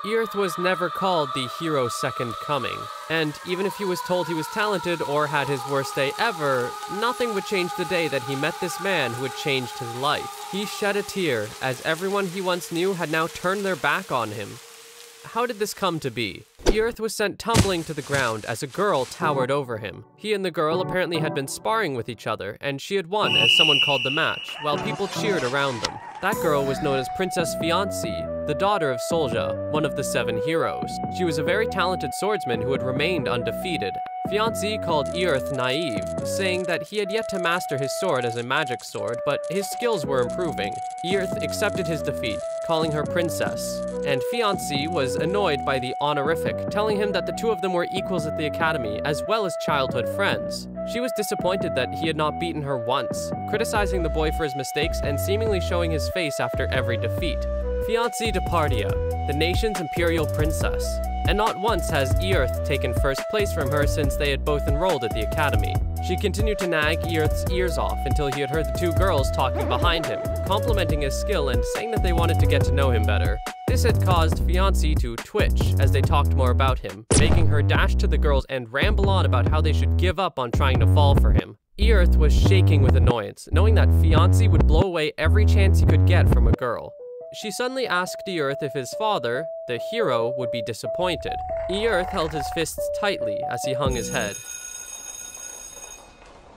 Earth was never called the hero's second coming, and even if he was told he was talented or had his worst day ever, nothing would change the day that he met this man who had changed his life. He shed a tear, as everyone he once knew had now turned their back on him. How did this come to be? Earth was sent tumbling to the ground as a girl towered over him. He and the girl apparently had been sparring with each other, and she had won as someone called the match, while people cheered around them. That girl was known as Princess Fiancée, the daughter of Solja, one of the 7 heroes. She was a very talented swordsman who had remained undefeated. Fiancée called Earth naive, saying that he had yet to master his sword as a magic sword, but his skills were improving. Earth accepted his defeat, calling her princess, and Fiancée was annoyed by the honorific, telling him that the two of them were equals at the academy, as well as childhood friends. She was disappointed that he had not beaten her once, criticizing the boy for his mistakes and seemingly showing his face after every defeat. Fiancée de Pardia, the nation's imperial princess, and not once has Earth taken first place from her since they had both enrolled at the academy. She continued to nag Earth's ears off until he had heard the 2 girls talking behind him, complimenting his skill and saying that they wanted to get to know him better. This had caused Fiancée to twitch as they talked more about him, making her dash to the girls and ramble on about how they should give up on trying to fall for him. Earth was shaking with annoyance, knowing that Fiancée would blow away every chance he could get from a girl. She suddenly asked Earth if his father, the hero, would be disappointed. Earth held his fists tightly as he hung his head.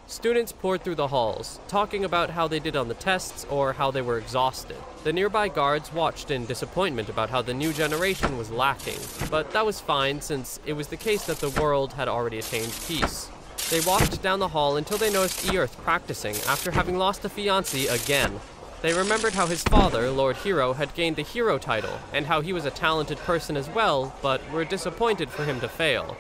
Students poured through the halls, talking about how they did on the tests or how they were exhausted. The nearby guards watched in disappointment about how the new generation was lacking, but that was fine since it was the case that the world had already attained peace. They walked down the hall until they noticed Earth practicing after having lost to Fiancée again. They remembered how his father, Lord Hero, had gained the hero title, and how he was a talented person as well, but were disappointed for him to fail.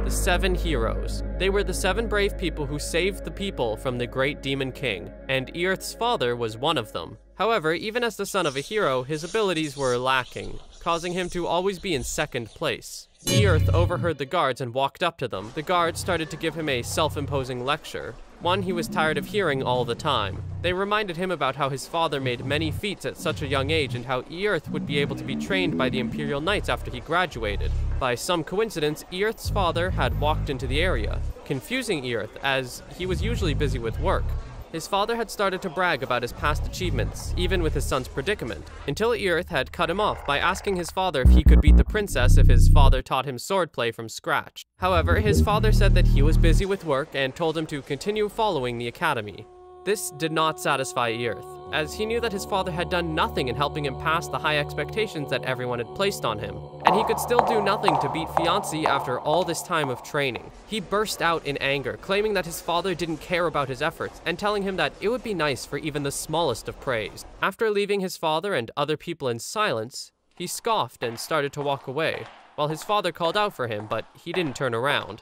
The 7 heroes. They were the 7 brave people who saved the people from the great demon king, and Earth's father was one of them. However, even as the son of a hero, his abilities were lacking, causing him to always be in second place. Earth overheard the guards and walked up to them. The guards started to give him a self-imposing lecture, one he was tired of hearing all the time. They reminded him about how his father made many feats at such a young age and how Earth would be able to be trained by the Imperial Knights after he graduated. By some coincidence, Earth's father had walked into the area, confusing Earth as he was usually busy with work. His father had started to brag about his past achievements, even with his son's predicament, until Earth had cut him off by asking his father if he could beat the princess if his father taught him swordplay from scratch. However, his father said that he was busy with work and told him to continue following the academy. This did not satisfy Earth, as he knew that his father had done nothing in helping him pass the high expectations that everyone had placed on him, and he could still do nothing to beat Fiancée after all this time of training. He burst out in anger, claiming that his father didn't care about his efforts, and telling him that it would be nice for even the smallest of praise. After leaving his father and other people in silence, he scoffed and started to walk away, while his father called out for him, but he didn't turn around.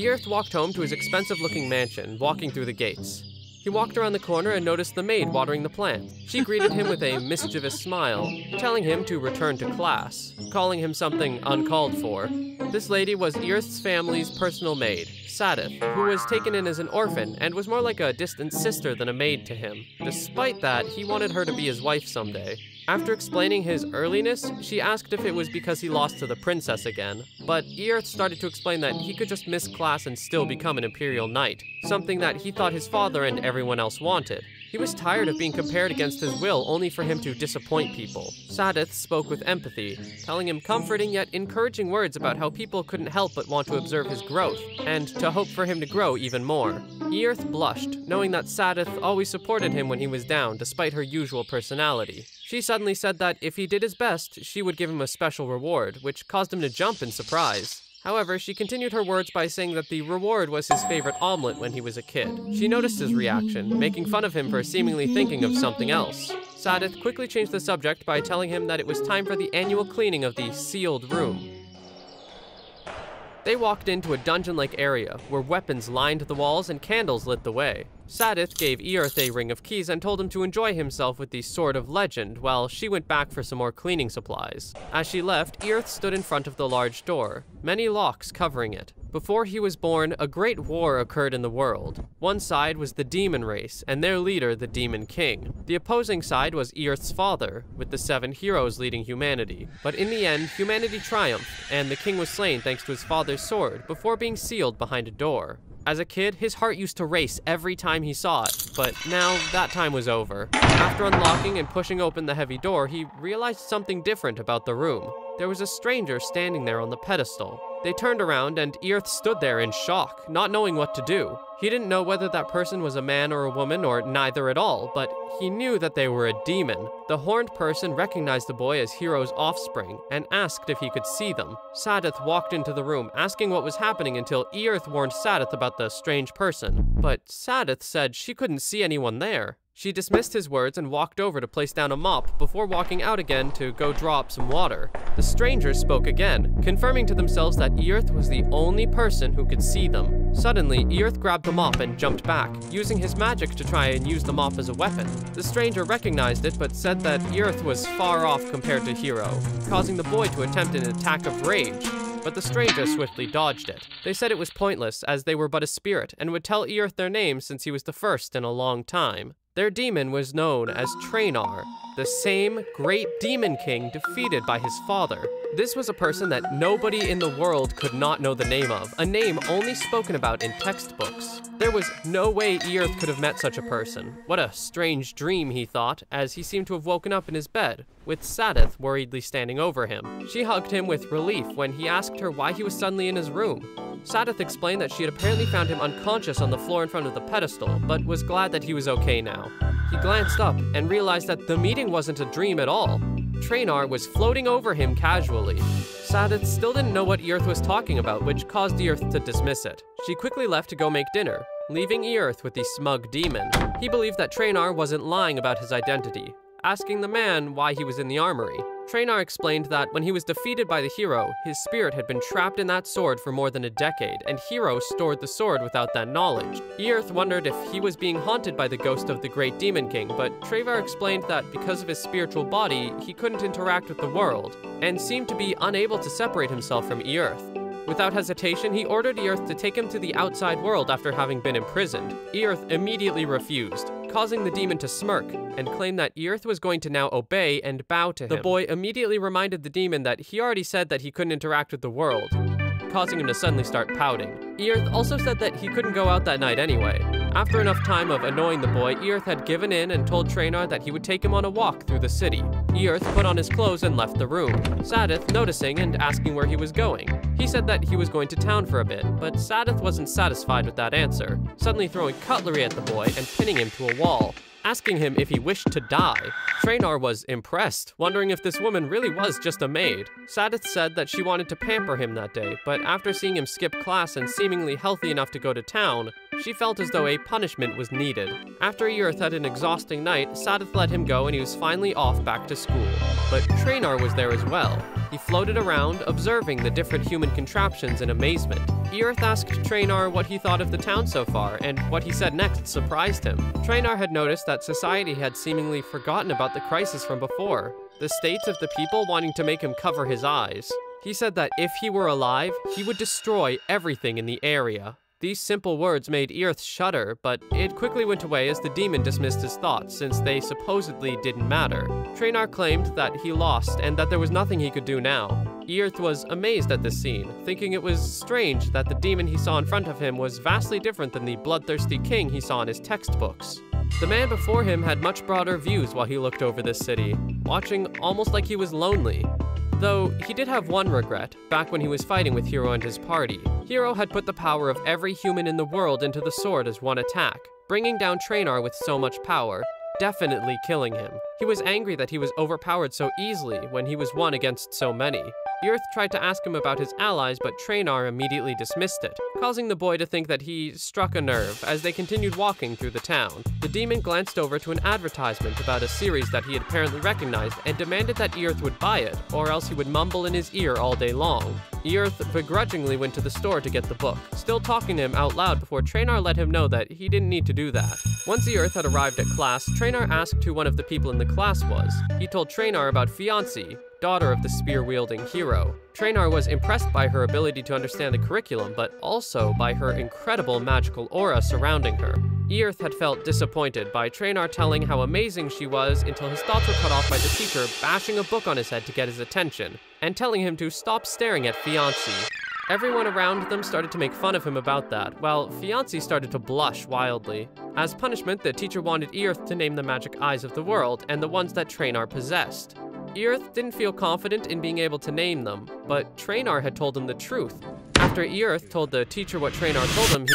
Earth walked home to his expensive-looking mansion, walking through the gates. He walked around the corner and noticed the maid watering the plant. She greeted him with a mischievous smile, telling him to return to class, calling him something uncalled for. This lady was Earth's family's personal maid, Sadith, who was taken in as an orphan and was more like a distant sister than a maid to him. Despite that, he wanted her to be his wife someday. After explaining his earliness, she asked if it was because he lost to the princess again, but Earth started to explain that he could just miss class and still become an Imperial Knight, something that he thought his father and everyone else wanted. He was tired of being compared against his will only for him to disappoint people. Sadith spoke with empathy, telling him comforting yet encouraging words about how people couldn't help but want to observe his growth, and to hope for him to grow even more. Earth blushed, knowing that Sadith always supported him when he was down, despite her usual personality. She suddenly said that if he did his best, she would give him a special reward, which caused him to jump in surprise. However, she continued her words by saying that the reward was his favorite omelet when he was a kid. She noticed his reaction, making fun of him for seemingly thinking of something else. Sadith quickly changed the subject by telling him that it was time for the annual cleaning of the sealed room. They walked into a dungeon-like area, where weapons lined the walls and candles lit the way. Sadith gave Earth a ring of keys and told him to enjoy himself with the Sword of Legend, while she went back for some more cleaning supplies. As she left, Earth stood in front of the large door, many locks covering it. Before he was born, a great war occurred in the world. One side was the demon race, and their leader, the Demon King. The opposing side was Earth's father, with the 7 heroes leading humanity. But in the end, humanity triumphed, and the king was slain thanks to his father's sword, before being sealed behind a door. As a kid, his heart used to race every time he saw it, but now that time was over. After unlocking and pushing open the heavy door, he realized something different about the room. There was a stranger standing there on the pedestal. They turned around and Earth stood there in shock, not knowing what to do. He didn't know whether that person was a man or a woman or neither at all, but he knew that they were a demon. The horned person recognized the boy as Hero's offspring and asked if he could see them. Sadith walked into the room, asking what was happening until Earth warned Sadith about the strange person. But Sadith said she couldn't see anyone there. She dismissed his words and walked over to place down a mop before walking out again to go draw up some water. The strangers spoke again, confirming to themselves that Earth was the only person who could see them. Suddenly, Earth grabbed the mop and jumped back, using his magic to try and use the mop as a weapon. The stranger recognized it but said that Earth was far off compared to Hero, causing the boy to attempt an attack of rage. But the stranger swiftly dodged it. They said it was pointless, as they were but a spirit, and would tell Earth their name since he was the first in a long time. Their demon was known as Trainar, the same great demon king defeated by his father. This was a person that nobody in the world could not know the name of, a name only spoken about in textbooks. There was no way Earth could have met such a person. What a strange dream, he thought, as he seemed to have woken up in his bed, with Sadith worriedly standing over him. She hugged him with relief when he asked her why he was suddenly in his room. Sadith explained that she had apparently found him unconscious on the floor in front of the pedestal, but was glad that he was okay now. He glanced up and realized that the meeting wasn't a dream at all. Trainar was floating over him casually. Sadith still didn't know what Earth was talking about, which caused Earth to dismiss it. She quickly left to go make dinner, leaving Earth with the smug demon. He believed that Trainar wasn't lying about his identity, asking the man why he was in the armory. Trainar explained that when he was defeated by the hero, his spirit had been trapped in that sword for more than a decade, and Hero stored the sword without that knowledge. Earth wondered if he was being haunted by the ghost of the great demon king, but Trainar explained that because of his spiritual body, he couldn't interact with the world, and seemed to be unable to separate himself from Earth. Without hesitation, he ordered Earth to take him to the outside world after having been imprisoned. Earth immediately refused, causing the demon to smirk, and claim that Earth was going to now obey and bow to him. The boy immediately reminded the demon that he already said that he couldn't interact with the world, causing him to suddenly start pouting. Earth also said that he couldn't go out that night anyway. After enough time of annoying the boy, Earth had given in and told Trainar that he would take him on a walk through the city. Earth put on his clothes and left the room, Sadith noticing and asking where he was going. He said that he was going to town for a bit, but Sadith wasn't satisfied with that answer, suddenly throwing cutlery at the boy and pinning him to a wall, asking him if he wished to die. Trainar was impressed, wondering if this woman really was just a maid. Sadith said that she wanted to pamper him that day, but after seeing him skip class and seemingly healthy enough to go to town, she felt as though a punishment was needed. After Earth had an exhausting night, Sadith let him go and he was finally off back to school. But Trainar was there as well. He floated around, observing the different human contraptions in amazement. Earth asked Trainar what he thought of the town so far, and what he said next surprised him. Trainar had noticed that society had seemingly forgotten about the crisis from before, the state of the people wanting to make him cover his eyes. He said that if he were alive, he would destroy everything in the area. These simple words made Earth shudder, but it quickly went away as the demon dismissed his thoughts, since they supposedly didn't matter. Trainar claimed that he lost and that there was nothing he could do now. Earth was amazed at this scene, thinking it was strange that the demon he saw in front of him was vastly different than the bloodthirsty king he saw in his textbooks. The man before him had much broader views while he looked over this city, watching almost like he was lonely. Though he did have one regret, back when he was fighting with Hero and his party. Hero had put the power of every human in the world into the sword as one attack, bringing down Trainar with so much power, definitely killing him. He was angry that he was overpowered so easily when he was one against so many. Earth tried to ask him about his allies, but Trainar immediately dismissed it, causing the boy to think that he struck a nerve as they continued walking through the town. The demon glanced over to an advertisement about a series that he had apparently recognized and demanded that Earth would buy it, or else he would mumble in his ear all day long. Earth begrudgingly went to the store to get the book, still talking to him out loud before Trainar let him know that he didn't need to do that. Once Earth had arrived at class, Trainar asked who one of the people in the class was. He told Traynor about Fiancé, daughter of the spear-wielding hero. Traynor was impressed by her ability to understand the curriculum, but also by her incredible magical aura surrounding her. Earth had felt disappointed by Traynor telling how amazing she was until his thoughts were cut off by the teacher bashing a book on his head to get his attention, and telling him to stop staring at Fiancé. Everyone around them started to make fun of him about that, while Fiancé started to blush wildly. As punishment, the teacher wanted Earth to name the magic eyes of the world, and the ones that Traynor possessed. Earth didn't feel confident in being able to name them, but Traynor had told him the truth. After Earth told the teacher what Traynor told him,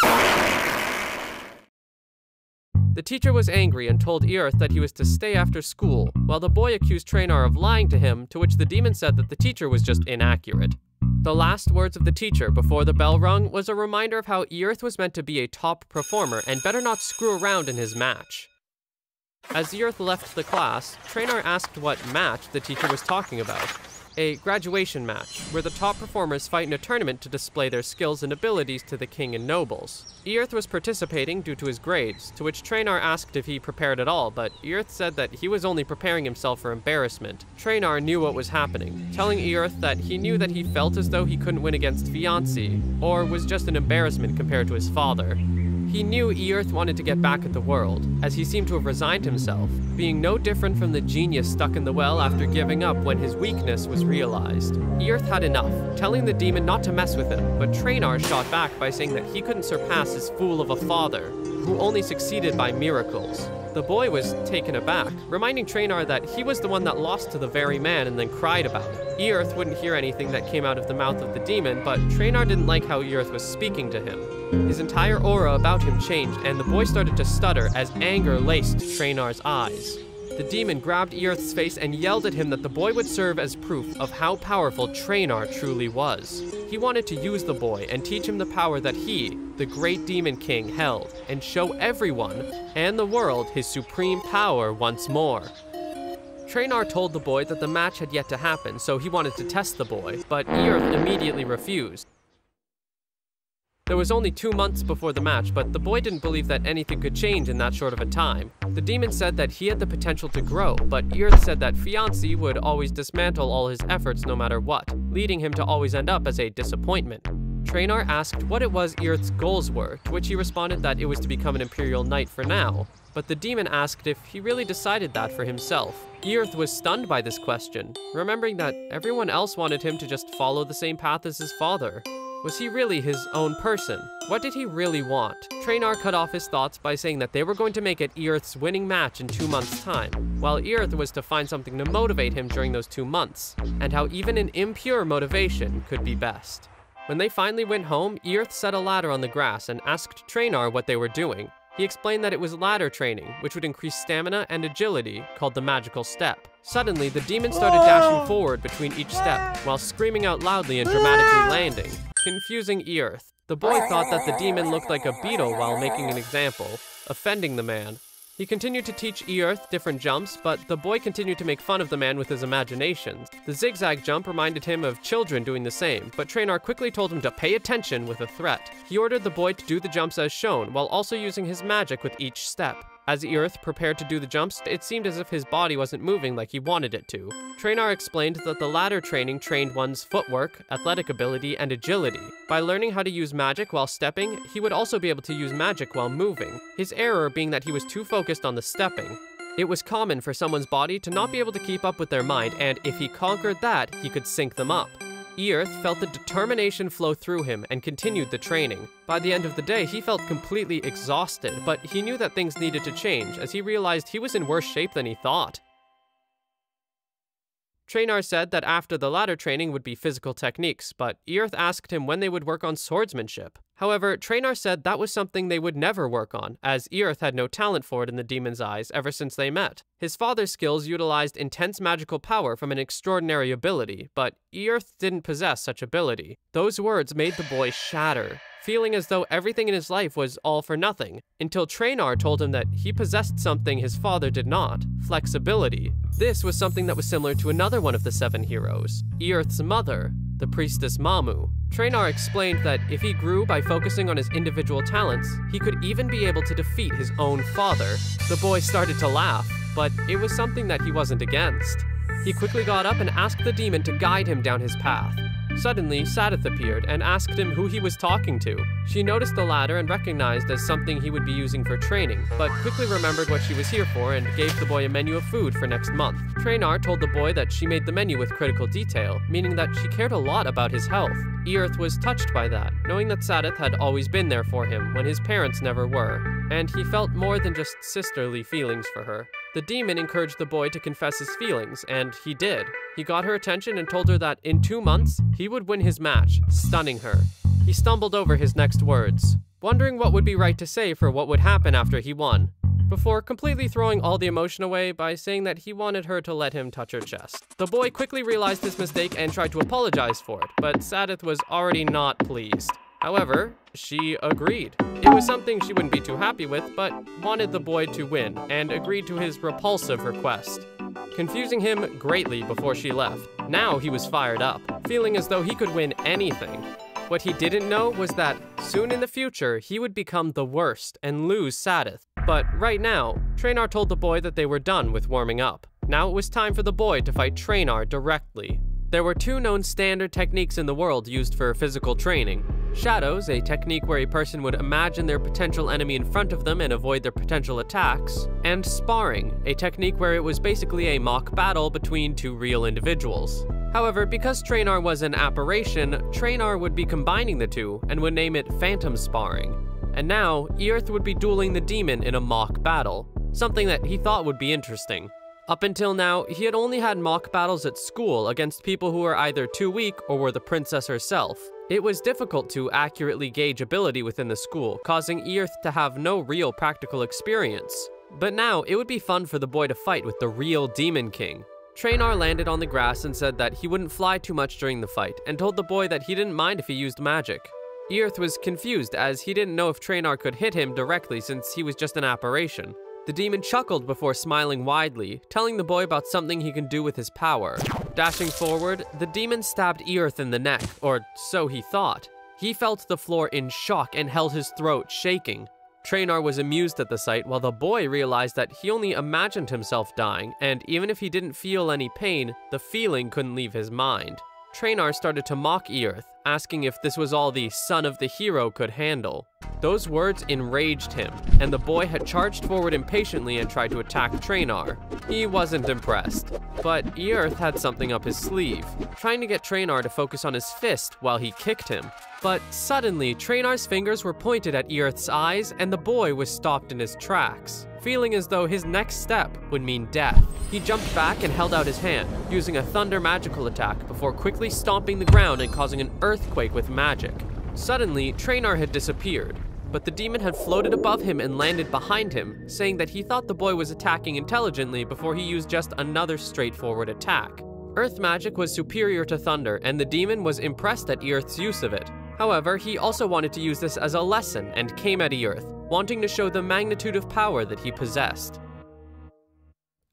the teacher was angry and told Earth that he was to stay after school, while the boy accused Traynor of lying to him, to which the demon said that the teacher was just inaccurate. The last words of the teacher before the bell rung was a reminder of how Earth was meant to be a top performer and better not screw around in his match. As Earth left the class, Traynor asked what match the teacher was talking about. A graduation match, where the top performers fight in a tournament to display their skills and abilities to the king and nobles. Earth was participating due to his grades, to which Traynor asked if he prepared at all, but Earth said that he was only preparing himself for embarrassment. Traynor knew what was happening, telling Earth that he knew that he felt as though he couldn't win against Fiancé, or was just an embarrassment compared to his father. He knew Earth wanted to get back at the world, as he seemed to have resigned himself, being no different from the genius stuck in the well after giving up when his weakness was realized. Earth had enough, telling the demon not to mess with him, but Traynor shot back by saying that he couldn't surpass his fool of a father, who only succeeded by miracles. The boy was taken aback, reminding Traynor that he was the one that lost to the very man and then cried about it. Earth wouldn't hear anything that came out of the mouth of the demon, but Traynor didn't like how Earth was speaking to him. His entire aura about him changed, and the boy started to stutter as anger laced Traynor's eyes. The demon grabbed Earth's face and yelled at him that the boy would serve as proof of how powerful Traynor truly was. He wanted to use the boy and teach him the power that he, the great demon king, held, and show everyone and the world his supreme power once more. Traynor told the boy that the match had yet to happen, so he wanted to test the boy, but Earth immediately refused. There was only 2 months before the match, but the boy didn't believe that anything could change in that short of a time. The demon said that he had the potential to grow, but Earth said that Fiancé would always dismantle all his efforts no matter what, leading him to always end up as a disappointment. Traynor asked what it was Earth's goals were, to which he responded that it was to become an Imperial Knight for now. But the demon asked if he really decided that for himself. Earth was stunned by this question, remembering that everyone else wanted him to just follow the same path as his father. Was he really his own person? What did he really want? Traynor cut off his thoughts by saying that they were going to make it Earth's winning match in 2 months' time, while Earth was to find something to motivate him during those 2 months, and how even an impure motivation could be best. When they finally went home, Earth set a ladder on the grass and asked Traynor what they were doing. He explained that it was ladder training, which would increase stamina and agility, called the magical step. Suddenly, the demon started dashing forward between each step, while screaming out loudly and dramatically landing, confusing Earth. The boy thought that the demon looked like a beetle while making an example, offending the man. He continued to teach Earth different jumps, but the boy continued to make fun of the man with his imaginations. The zigzag jump reminded him of children doing the same, but Traynor quickly told him to pay attention with a threat. He ordered the boy to do the jumps as shown, while also using his magic with each step. As Earth prepared to do the jumps, it seemed as if his body wasn't moving like he wanted it to. Traynor explained that the ladder training trained one's footwork, athletic ability, and agility. By learning how to use magic while stepping, he would also be able to use magic while moving, his error being that he was too focused on the stepping. It was common for someone's body to not be able to keep up with their mind, and if he conquered that, he could sync them up. Earth felt the determination flow through him and continued the training. By the end of the day, he felt completely exhausted, but he knew that things needed to change as he realized he was in worse shape than he thought. Traynor said that after the ladder training would be physical techniques, but Earth asked him when they would work on swordsmanship. However, Traynor said that was something they would never work on, as Earth had no talent for it in the demon's eyes ever since they met. His father's skills utilized intense magical power from an extraordinary ability, but Earth didn't possess such ability. Those words made the boy shatter, feeling as though everything in his life was all for nothing, until Traynor told him that he possessed something his father did not, flexibility. This was something that was similar to another one of the 7 heroes, Earth's mother, the priestess Mamu. Traynor explained that if he grew by focusing on his individual talents, he could even be able to defeat his own father. The boy started to laugh. but it was something that he wasn't against. He quickly got up and asked the demon to guide him down his path. Suddenly, Sadith appeared and asked him who he was talking to. She noticed the ladder and recognized as something he would be using for training, but quickly remembered what she was here for and gave the boy a menu of food for next month. Traynor told the boy that she made the menu with critical detail, meaning that she cared a lot about his health. Earth was touched by that, knowing that Sadith had always been there for him when his parents never were, and he felt more than just sisterly feelings for her. The demon encouraged the boy to confess his feelings, and he did. He got her attention and told her that in 2 months, he would win his match, stunning her. He stumbled over his next words, wondering what would be right to say for what would happen after he won, before completely throwing all the emotion away by saying that he wanted her to let him touch her chest. The boy quickly realized his mistake and tried to apologize for it, but Sadith was already not pleased. However, she agreed. It was something she wouldn't be too happy with, but wanted the boy to win, and agreed to his repulsive request, confusing him greatly before she left. Now he was fired up, feeling as though he could win anything. What he didn't know was that soon in the future, he would become the worst and lose Sadith. But right now, Traynor told the boy that they were done with warming up. Now it was time for the boy to fight Traynor directly. There were 2 known standard techniques in the world used for physical training. Shadows, a technique where a person would imagine their potential enemy in front of them and avoid their potential attacks, and sparring, a technique where it was basically a mock battle between 2 real individuals. However, because Traynor was an apparition, Traynor would be combining the 2 and would name it Phantom Sparring. And now, Earth would be dueling the demon in a mock battle, something that he thought would be interesting. Up until now, he had only had mock battles at school against people who were either too weak or were the princess herself. It was difficult to accurately gauge ability within the school, causing Earth to have no real practical experience. But now, it would be fun for the boy to fight with the real Demon King. Traynor landed on the grass and said that he wouldn't fly too much during the fight, and told the boy that he didn't mind if he used magic. Earth was confused as he didn't know if Traynor could hit him directly since he was just an apparition. The demon chuckled before smiling widely, telling the boy about something he can do with his power. Dashing forward, the demon stabbed Earth in the neck, or so he thought. He fell to the floor in shock and held his throat shaking. Traynor was amused at the sight, while the boy realized that he only imagined himself dying, and even if he didn't feel any pain, the feeling couldn't leave his mind. Traynor started to mock Earth, asking if this was all the son of the hero could handle. Those words enraged him, and the boy had charged forward impatiently and tried to attack Traynor. He wasn't impressed, but Earth had something up his sleeve, trying to get Traynor to focus on his fist while he kicked him. But suddenly, Traynor's fingers were pointed at Earth's eyes, and the boy was stopped in his tracks, feeling as though his next step would mean death. He jumped back and held out his hand, using a thunder magical attack before quickly stomping the ground and causing an earthquake with magic. Suddenly, Traynor had disappeared, but the demon had floated above him and landed behind him, saying that he thought the boy was attacking intelligently before he used just another straightforward attack. Earth magic was superior to thunder, and the demon was impressed at Earth's use of it. However, he also wanted to use this as a lesson and came at Earth, wanting to show the magnitude of power that he possessed.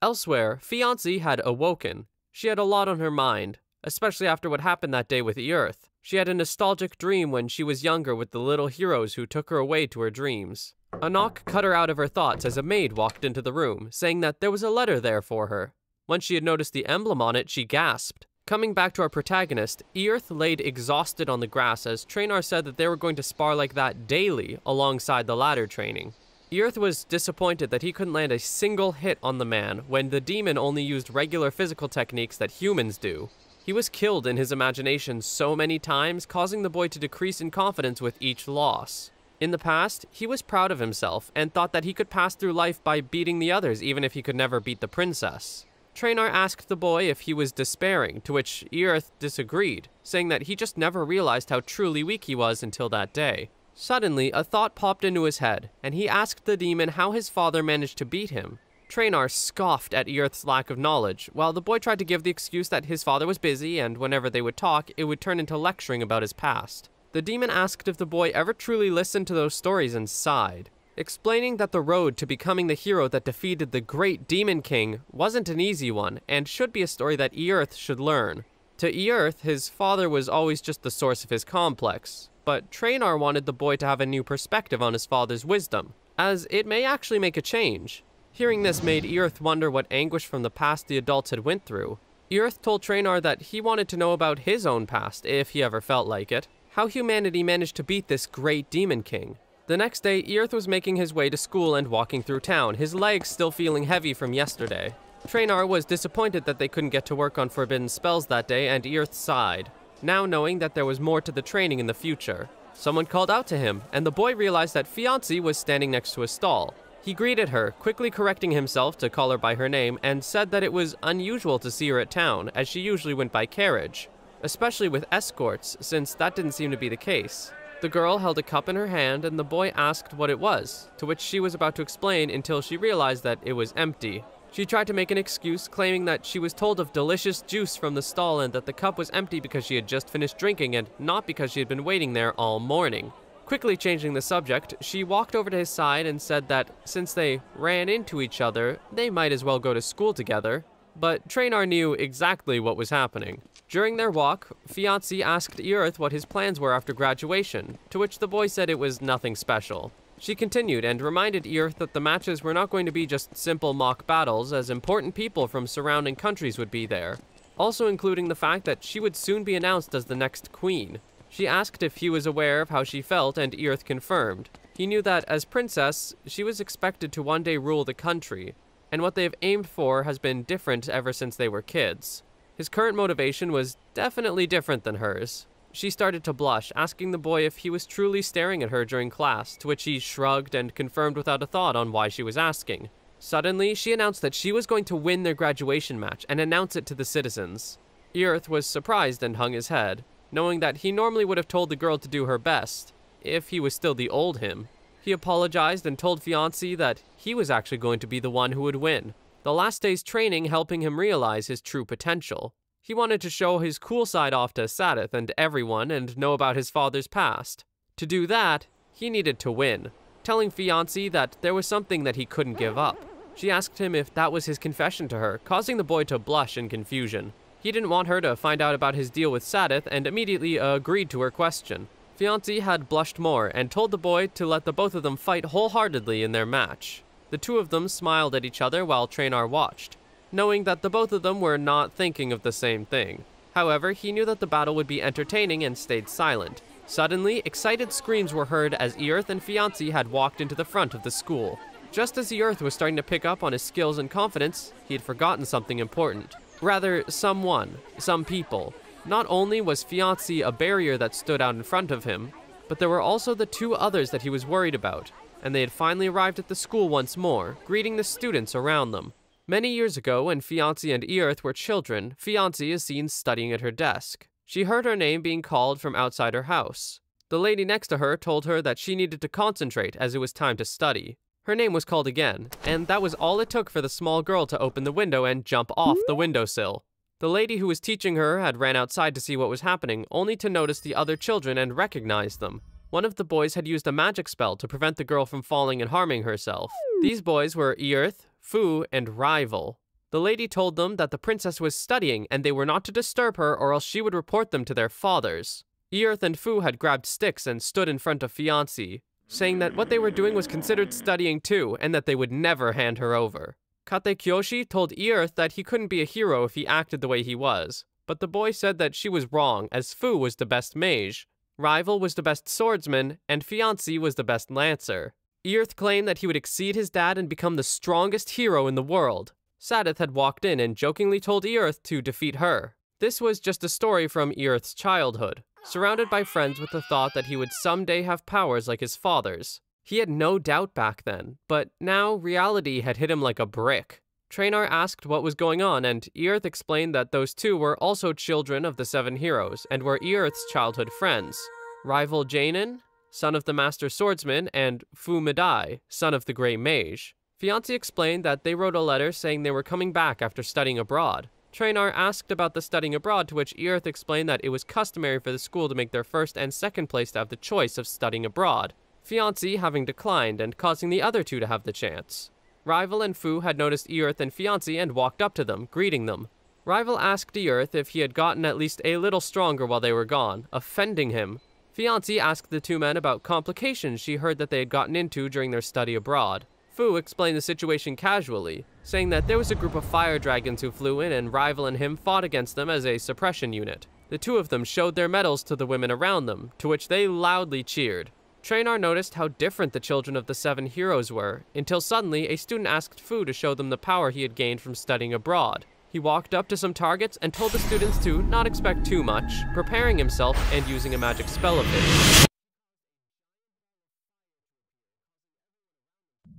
Elsewhere, Fiancé had awoken. She had a lot on her mind, especially after what happened that day with Earth. She had a nostalgic dream when she was younger with the little heroes who took her away to her dreams. A knock cut her out of her thoughts as a maid walked into the room, saying that there was a letter there for her. Once she had noticed the emblem on it, she gasped. Coming back to our protagonist, Earth laid exhausted on the grass as Traynor said that they were going to spar like that daily alongside the ladder training. Earth was disappointed that he couldn't land a single hit on the man when the demon only used regular physical techniques that humans do. He was killed in his imagination so many times, causing the boy to decrease in confidence with each loss. In the past, he was proud of himself and thought that he could pass through life by beating the others even if he could never beat the princess. Traynor asked the boy if he was despairing, to which Earth disagreed, saying that he just never realized how truly weak he was until that day. Suddenly, a thought popped into his head, and he asked the demon how his father managed to beat him. Traynor scoffed at Earth's lack of knowledge, while the boy tried to give the excuse that his father was busy, and whenever they would talk, it would turn into lecturing about his past. The demon asked if the boy ever truly listened to those stories and sighed, explaining that the road to becoming the hero that defeated the great Demon King wasn't an easy one, and should be a story that Earth should learn. To Earth, his father was always just the source of his complex, but Traynor wanted the boy to have a new perspective on his father's wisdom, as it may actually make a change. Hearing this made Earth wonder what anguish from the past the adults had went through. Earth told Traynor that he wanted to know about his own past, if he ever felt like it. How humanity managed to beat this great demon king. The next day, Earth was making his way to school and walking through town, his legs still feeling heavy from yesterday. Traynor was disappointed that they couldn't get to work on forbidden spells that day, and Earth sighed, now knowing that there was more to the training in the future. Someone called out to him, and the boy realized that Fiancé was standing next to a stall. He greeted her, quickly correcting himself to call her by her name, and said that it was unusual to see her at town, as she usually went by carriage, especially with escorts, since that didn't seem to be the case. The girl held a cup in her hand, and the boy asked what it was, to which she was about to explain until she realized that it was empty. She tried to make an excuse, claiming that she was told of delicious juice from the stall and that the cup was empty because she had just finished drinking and not because she had been waiting there all morning. Quickly changing the subject, she walked over to his side and said that since they ran into each other, they might as well go to school together. But Traynor knew exactly what was happening. During their walk, Fiancé asked Earth what his plans were after graduation, to which the boy said it was nothing special. She continued and reminded Earth that the matches were not going to be just simple mock battles, as important people from surrounding countries would be there, also including the fact that she would soon be announced as the next queen. She asked if he was aware of how she felt, and Earth confirmed. He knew that, as princess, she was expected to one day rule the country, and what they have aimed for has been different ever since they were kids. His current motivation was definitely different than hers. She started to blush, asking the boy if he was truly staring at her during class, to which he shrugged and confirmed without a thought on why she was asking. Suddenly, she announced that she was going to win their graduation match and announce it to the citizens. Earth was surprised and hung his head, knowing that he normally would have told the girl to do her best, if he was still the old him. He apologized and told Fiancé that he was actually going to be the one who would win, the last day's training helping him realize his true potential. He wanted to show his cool side off to Sadith and everyone and know about his father's past. To do that, he needed to win, telling Fiancé that there was something that he couldn't give up. She asked him if that was his confession to her, causing the boy to blush in confusion. He didn't want her to find out about his deal with Sadith and immediately agreed to her question. Fiancé had blushed more and told the boy to let the both of them fight wholeheartedly in their match. The two of them smiled at each other while Traynor watched, knowing that the both of them were not thinking of the same thing. However, he knew that the battle would be entertaining and stayed silent. Suddenly, excited screams were heard as Earth and Fiancé had walked into the front of the school. Just as Earth was starting to pick up on his skills and confidence, he had forgotten something important. Rather, some people. Not only was Fiancé a barrier that stood out in front of him, but there were also the two others that he was worried about, and they had finally arrived at the school once more, greeting the students around them. Many years ago, when Fiancé and Earth were children, Fiancé is seen studying at her desk. She heard her name being called from outside her house. The lady next to her told her that she needed to concentrate as it was time to study. Her name was called again, and that was all it took for the small girl to open the window and jump off the windowsill. The lady who was teaching her had ran outside to see what was happening, only to notice the other children and recognize them. One of the boys had used a magic spell to prevent the girl from falling and harming herself. These boys were Earth, Fu, and Rival. The lady told them that the princess was studying and they were not to disturb her or else she would report them to their fathers. Earth and Fu had grabbed sticks and stood in front of Fiancé, saying that what they were doing was considered studying too and that they would never hand her over. Kate Kyoshi told Earth that he couldn't be a hero if he acted the way he was, but the boy said that she was wrong as Fu was the best mage, Rival was the best swordsman, and Fiancé was the best lancer. Earth claimed that he would exceed his dad and become the strongest hero in the world. Sadith had walked in and jokingly told Earth to defeat her. This was just a story from Earth's childhood, surrounded by friends with the thought that he would someday have powers like his father's. He had no doubt back then, but now reality had hit him like a brick. Traynor asked what was going on, and Earth explained that those two were also children of the 7 heroes and were Earth's childhood friends. Rival Jainin, son of the Master Swordsman, and Fu Medai, son of the Great Mage. Fiancé explained that they wrote a letter saying they were coming back after studying abroad. Traynor asked about the studying abroad, to which Earth explained that it was customary for the school to make their first and second place to have the choice of studying abroad, Fiancé having declined and causing the other two to have the chance. Rival and Fu had noticed Earth and Fiancé and walked up to them, greeting them. Rival asked Earth if he had gotten at least a little stronger while they were gone, offending him. Fiancé asked the two men about complications she heard that they had gotten into during their study abroad. Fu explained the situation casually, saying that there was a group of fire dragons who flew in and Rival and him fought against them as a suppression unit. The two of them showed their medals to the women around them, to which they loudly cheered. Traynor noticed how different the children of the 7 heroes were, until suddenly a student asked Fu to show them the power he had gained from studying abroad. He walked up to some targets and told the students to not expect too much, preparing himself and using a magic spell of his.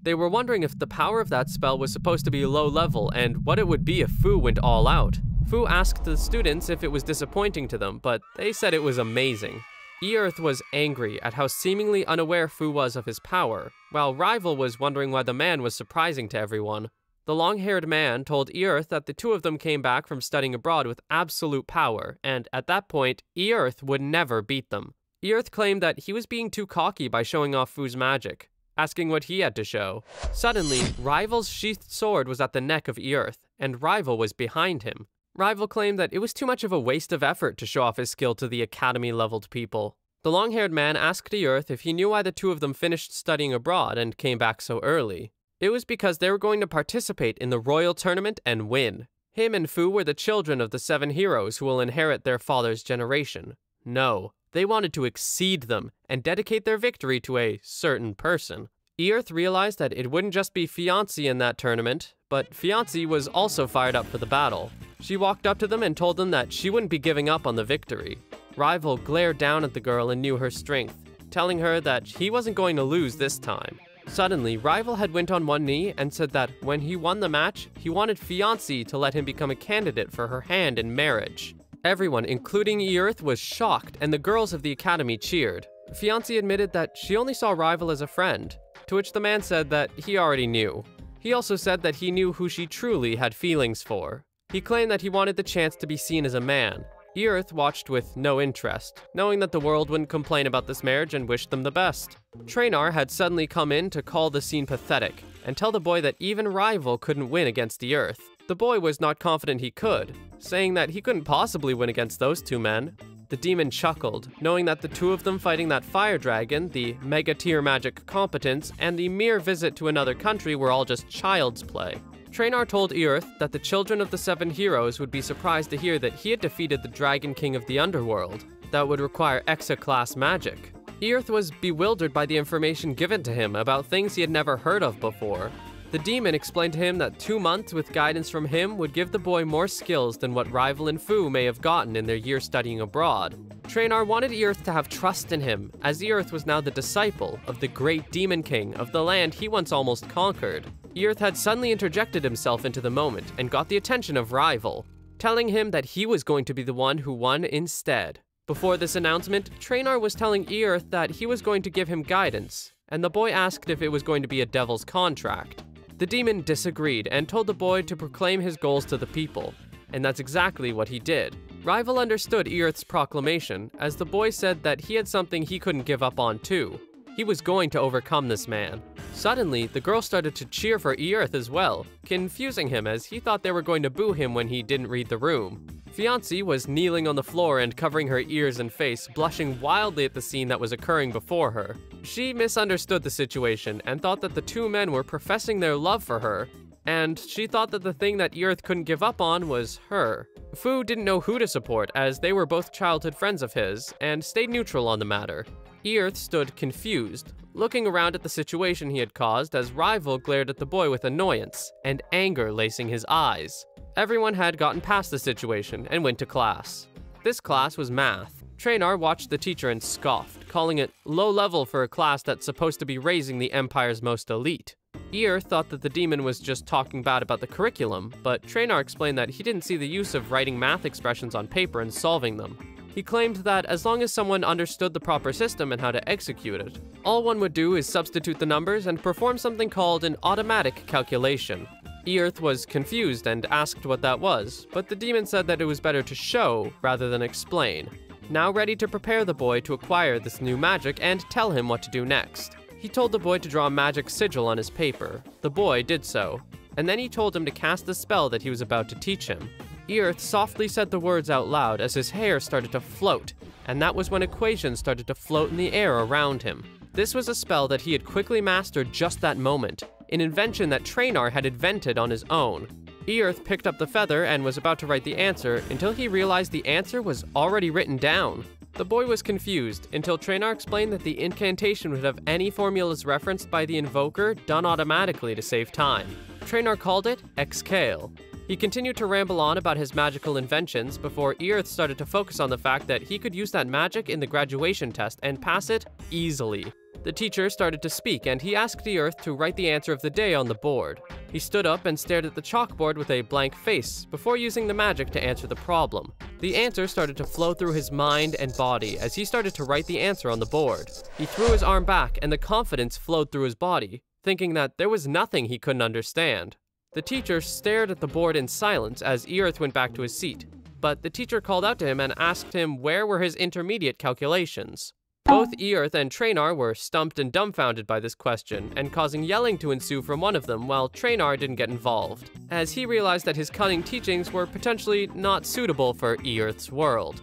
They were wondering if the power of that spell was supposed to be low level and what it would be if Fu went all out. Fu asked the students if it was disappointing to them, but they said it was amazing. E-Earth was angry at how seemingly unaware Fu was of his power, while Rival was wondering why the man was surprising to everyone. The long-haired man told E-Earth that the two of them came back from studying abroad with absolute power, and at that point, E-Earth would never beat them. E-Earth claimed that he was being too cocky by showing off Fu's magic, asking what he had to show. Suddenly, Rival's sheathed sword was at the neck of E-Earth, and Rival was behind him. Rival claimed that it was too much of a waste of effort to show off his skill to the academy-leveled people. The long-haired man asked E-Earth if he knew why the two of them finished studying abroad and came back so early. It was because they were going to participate in the royal tournament and win. Him and Fu were the children of the 7 heroes who will inherit their father's generation. No, they wanted to exceed them and dedicate their victory to a certain person. E-Earth realized that it wouldn't just be Fiancé in that tournament, but Fiancé was also fired up for the battle. She walked up to them and told them that she wouldn't be giving up on the victory. Rival glared down at the girl and knew her strength, telling her that he wasn't going to lose this time. Suddenly, Rival had went on one knee and said that when he won the match, he wanted Fiancé to let him become a candidate for her hand in marriage. Everyone, including E-Earth, was shocked, and the girls of the academy cheered. Fiancé admitted that she only saw Rival as a friend, to which the man said that he already knew. He also said that he knew who she truly had feelings for. He claimed that he wanted the chance to be seen as a man. E-Earth watched with no interest, knowing that the world wouldn't complain about this marriage and wished them the best. Traynor had suddenly come in to call the scene pathetic, and tell the boy that even Rival couldn't win against E-Earth. The boy was not confident he could, saying that he couldn't possibly win against those two men. The demon chuckled, knowing that the two of them fighting that fire dragon, the mega-tier magic competence, and the mere visit to another country were all just child's play. Traynor told E-Earth that the children of the 7 heroes would be surprised to hear that he had defeated the Dragon King of the Underworld. That would require Exa-class magic. E-Earth was bewildered by the information given to him about things he had never heard of before. The demon explained to him that 2 months with guidance from him would give the boy more skills than what Rival and Fu may have gotten in their year studying abroad. Traynor wanted E-Earth to have trust in him, as E-Earth was now the disciple of the great Demon King of the land he once almost conquered. E-Earth had suddenly interjected himself into the moment and got the attention of Rival, telling him that he was going to be the one who won instead. Before this announcement, Traynor was telling E-Earth that he was going to give him guidance, and the boy asked if it was going to be a devil's contract. The demon disagreed and told the boy to proclaim his goals to the people, and that's exactly what he did. Rival understood E-Earth's proclamation, as the boy said that he had something he couldn't give up on too. He was going to overcome this man. Suddenly, the girl started to cheer for E-Earth as well, confusing him as he thought they were going to boo him when he didn't read the room. Fiancé was kneeling on the floor and covering her ears and face, blushing wildly at the scene that was occurring before her. She misunderstood the situation and thought that the two men were professing their love for her, and she thought that the thing that E-Earth couldn't give up on was her. Fu didn't know who to support, as they were both childhood friends of his, and stayed neutral on the matter. E-Earth stood confused, looking around at the situation he had caused as Rival glared at the boy with annoyance and anger lacing his eyes. Everyone had gotten past the situation and went to class. This class was math. Traynor watched the teacher and scoffed, calling it low level for a class that's supposed to be raising the Empire's most elite. E-Earth thought that the demon was just talking bad about the curriculum, but Traynor explained that he didn't see the use of writing math expressions on paper and solving them. He claimed that as long as someone understood the proper system and how to execute it, all one would do is substitute the numbers and perform something called an automatic calculation. E-Earth was confused and asked what that was, but the demon said that it was better to show rather than explain. Now ready to prepare the boy to acquire this new magic and tell him what to do next. He told the boy to draw a magic sigil on his paper. The boy did so, and then he told him to cast the spell that he was about to teach him. E-Earth softly said the words out loud as his hair started to float, and that was when equations started to float in the air around him. This was a spell that he had quickly mastered just that moment, an invention that Traynor had invented on his own. Earth picked up the feather and was about to write the answer until he realized the answer was already written down. The boy was confused until Traynor explained that the incantation would have any formulas referenced by the invoker done automatically to save time. Traynor called it Excale. He continued to ramble on about his magical inventions before Earth started to focus on the fact that he could use that magic in the graduation test and pass it easily. The teacher started to speak and he asked Earth to write the answer of the day on the board. He stood up and stared at the chalkboard with a blank face before using the magic to answer the problem. The answer started to flow through his mind and body as he started to write the answer on the board. He threw his arm back and the confidence flowed through his body, thinking that there was nothing he couldn't understand. The teacher stared at the board in silence as Earth went back to his seat, but the teacher called out to him and asked him where were his intermediate calculations. Both Earth and Traynor were stumped and dumbfounded by this question, and causing yelling to ensue from one of them while Traynor didn't get involved, as he realized that his cunning teachings were potentially not suitable for Earth's world.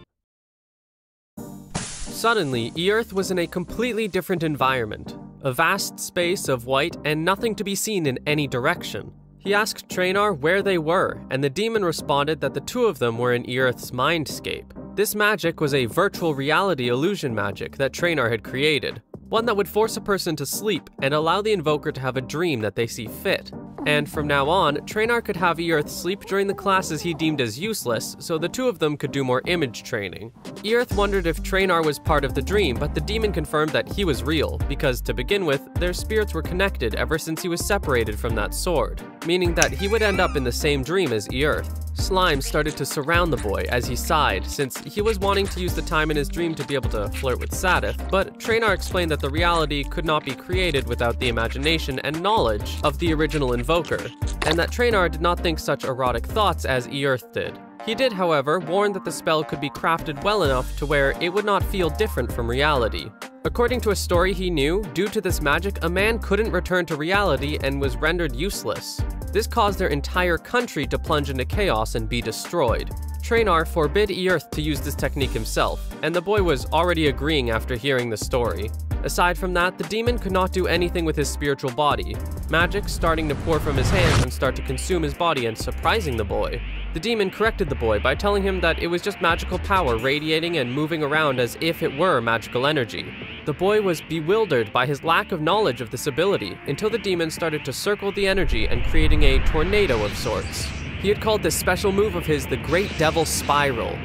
Suddenly, Earth was in a completely different environment, a vast space of white and nothing to be seen in any direction. He asked Traynor where they were, and the demon responded that the two of them were in Earth's mindscape. This magic was a virtual reality illusion magic that Traynor had created, one that would force a person to sleep and allow the invoker to have a dream that they see fit. And from now on, Traynor could have Earth sleep during the classes he deemed as useless, so the two of them could do more image training. Earth wondered if Traynor was part of the dream, but the demon confirmed that he was real, because to begin with, their spirits were connected ever since he was separated from that sword, meaning that he would end up in the same dream as Earth. Slime started to surround the boy as he sighed, since he was wanting to use the time in his dream to be able to flirt with Sadith, but Traynor explained that the reality could not be created without the imagination and knowledge of the original invoker, and that Traynor did not think such erotic thoughts as Earth did. He did, however, warn that the spell could be crafted well enough to where it would not feel different from reality. According to a story he knew, due to this magic, a man couldn't return to reality and was rendered useless. This caused their entire country to plunge into chaos and be destroyed. Traynor forbid Earth to use this technique himself, and the boy was already agreeing after hearing the story. Aside from that, the demon could not do anything with his spiritual body, magic starting to pour from his hands and start to consume his body and surprising the boy. The demon corrected the boy by telling him that it was just magical power radiating and moving around as if it were magical energy. The boy was bewildered by his lack of knowledge of this ability until the demon started to circle the energy and creating a tornado of sorts. He had called this special move of his the Great Devil Spiral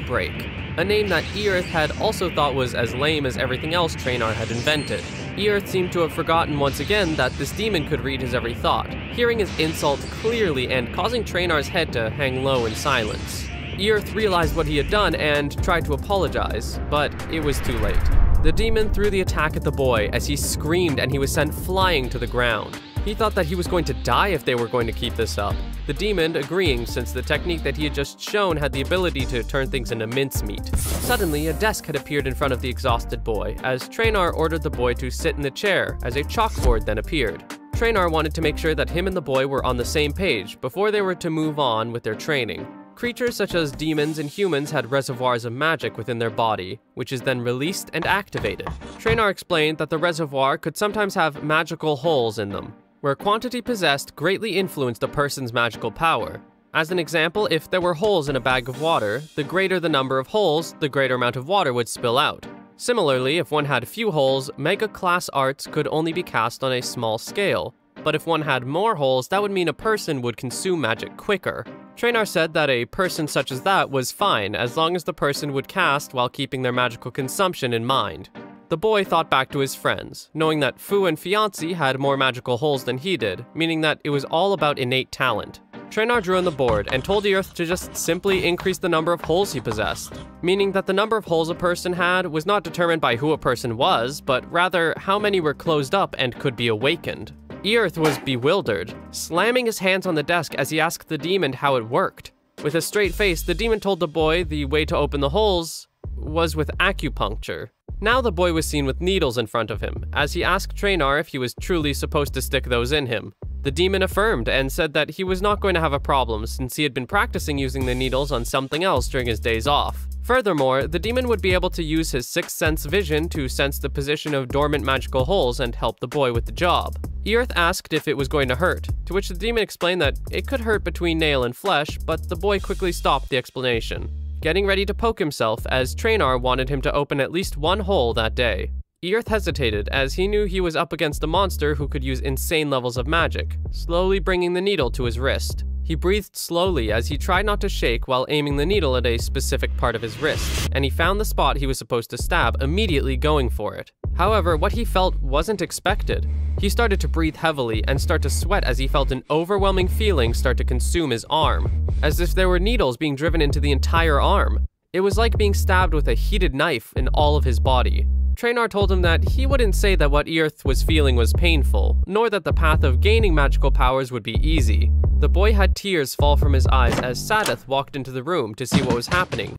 Break, a name that Earth had also thought was as lame as everything else Traynor had invented. Earth seemed to have forgotten once again that this demon could read his every thought, hearing his insult clearly and causing Traynor's head to hang low in silence. Earth realized what he had done and tried to apologize, but it was too late. The demon threw the attack at the boy as he screamed and he was sent flying to the ground. He thought that he was going to die if they were going to keep this up, the demon agreeing since the technique that he had just shown had the ability to turn things into mincemeat. Suddenly, a desk had appeared in front of the exhausted boy, as Traynor ordered the boy to sit in the chair, as a chalkboard then appeared. Traynor wanted to make sure that him and the boy were on the same page before they were to move on with their training. Creatures such as demons and humans had reservoirs of magic within their body, which is then released and activated. Traynor explained that the reservoir could sometimes have magical holes in them, where quantity possessed greatly influenced a person's magical power. As an example, if there were holes in a bag of water, the greater the number of holes, the greater amount of water would spill out. Similarly, if one had few holes, mega class arts could only be cast on a small scale. But if one had more holes, that would mean a person would consume magic quicker. Traynor said that a person such as that was fine as long as the person would cast while keeping their magical consumption in mind. The boy thought back to his friends, knowing that Fu and Fiancé had more magical holes than he did, meaning that it was all about innate talent. Traynor drew on the board and told Earth to just simply increase the number of holes he possessed, meaning that the number of holes a person had was not determined by who a person was, but rather how many were closed up and could be awakened. Earth was bewildered, slamming his hands on the desk as he asked the demon how it worked. With a straight face, the demon told the boy the way to open the holes was with acupuncture. Now the boy was seen with needles in front of him, as he asked Traynor if he was truly supposed to stick those in him. The demon affirmed and said that he was not going to have a problem since he had been practicing using the needles on something else during his days off. Furthermore, the demon would be able to use his sixth sense vision to sense the position of dormant magical holes and help the boy with the job. Earth asked if it was going to hurt, to which the demon explained that it could hurt between nail and flesh, but the boy quickly stopped the explanation, getting ready to poke himself as Traynor wanted him to open at least one hole that day. Earth hesitated as he knew he was up against a monster who could use insane levels of magic, slowly bringing the needle to his wrist. He breathed slowly as he tried not to shake while aiming the needle at a specific part of his wrist, and he found the spot he was supposed to stab, immediately going for it. However, what he felt wasn't expected. He started to breathe heavily and start to sweat as he felt an overwhelming feeling start to consume his arm, as if there were needles being driven into the entire arm. It was like being stabbed with a heated knife in all of his body. Traynor told him that he wouldn't say that what Earth was feeling was painful, nor that the path of gaining magical powers would be easy. The boy had tears fall from his eyes as Sadith walked into the room to see what was happening.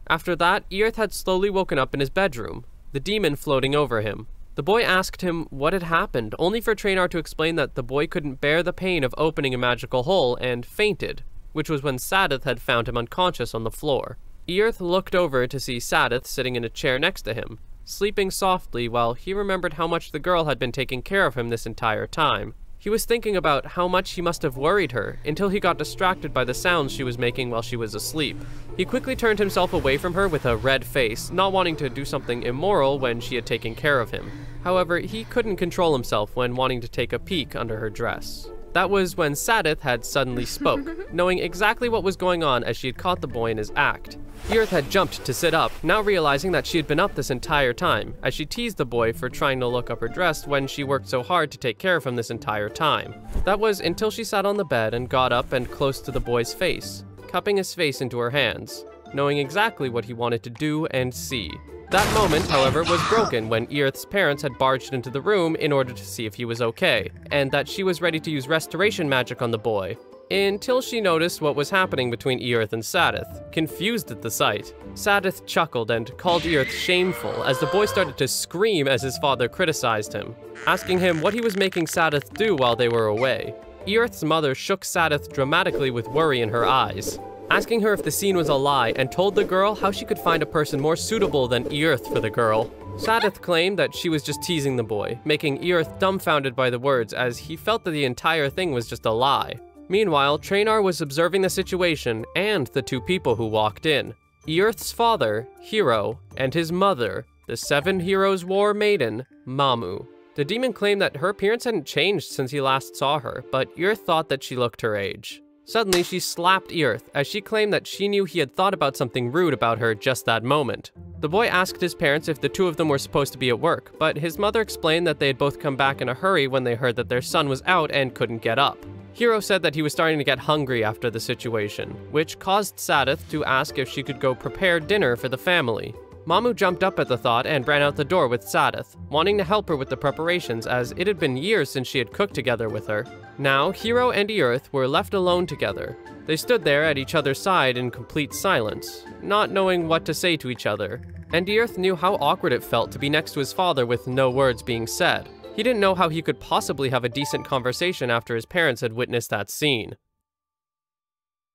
After that, Earth had slowly woken up in his bedroom, the demon floating over him. The boy asked him what had happened, only for Traynor to explain that the boy couldn't bear the pain of opening a magical hole and fainted, which was when Sadith had found him unconscious on the floor. Earth looked over to see Sadith sitting in a chair next to him, sleeping softly while he remembered how much the girl had been taking care of him this entire time. He was thinking about how much he must have worried her until he got distracted by the sounds she was making while she was asleep. He quickly turned himself away from her with a red face, not wanting to do something immoral when she had taken care of him. However, he couldn't control himself when wanting to take a peek under her dress. That was when Sadith had suddenly spoke, knowing exactly what was going on as she had caught the boy in his act. Earth had jumped to sit up, now realizing that she had been up this entire time, as she teased the boy for trying to look up her dress when she worked so hard to take care of him this entire time. That was until she sat on the bed and got up and close to the boy's face, cupping his face into her hands, knowing exactly what he wanted to do and see. That moment, however, was broken when Earth's parents had barged into the room in order to see if he was okay, and that she was ready to use restoration magic on the boy, until she noticed what was happening between Earth and Sadith, confused at the sight. Sadith chuckled and called Earth shameful as the boy started to scream as his father criticized him, asking him what he was making Sadith do while they were away. Earth's mother shook Sadith dramatically with worry in her eyes, asking her if the scene was a lie, and told the girl how she could find a person more suitable than Earth for the girl. Sadith claimed that she was just teasing the boy, making Earth dumbfounded by the words as he felt that the entire thing was just a lie. Meanwhile, Traynor was observing the situation and the two people who walked in. Earth's father, Hero, and his mother, the 7 Heroes War maiden, Mamu. The demon claimed that her appearance hadn't changed since he last saw her, but Earth thought that she looked her age. Suddenly, she slapped Earth, as she claimed that she knew he had thought about something rude about her just that moment. The boy asked his parents if the two of them were supposed to be at work, but his mother explained that they had both come back in a hurry when they heard that their son was out and couldn't get up. Hero said that he was starting to get hungry after the situation, which caused Sadith to ask if she could go prepare dinner for the family. Mamu jumped up at the thought and ran out the door with Sadith, wanting to help her with the preparations as it had been years since she had cooked together with her. Now, Hero and Earth were left alone together. They stood there at each other's side in complete silence, not knowing what to say to each other. And Earth knew how awkward it felt to be next to his father with no words being said. He didn't know how he could possibly have a decent conversation after his parents had witnessed that scene.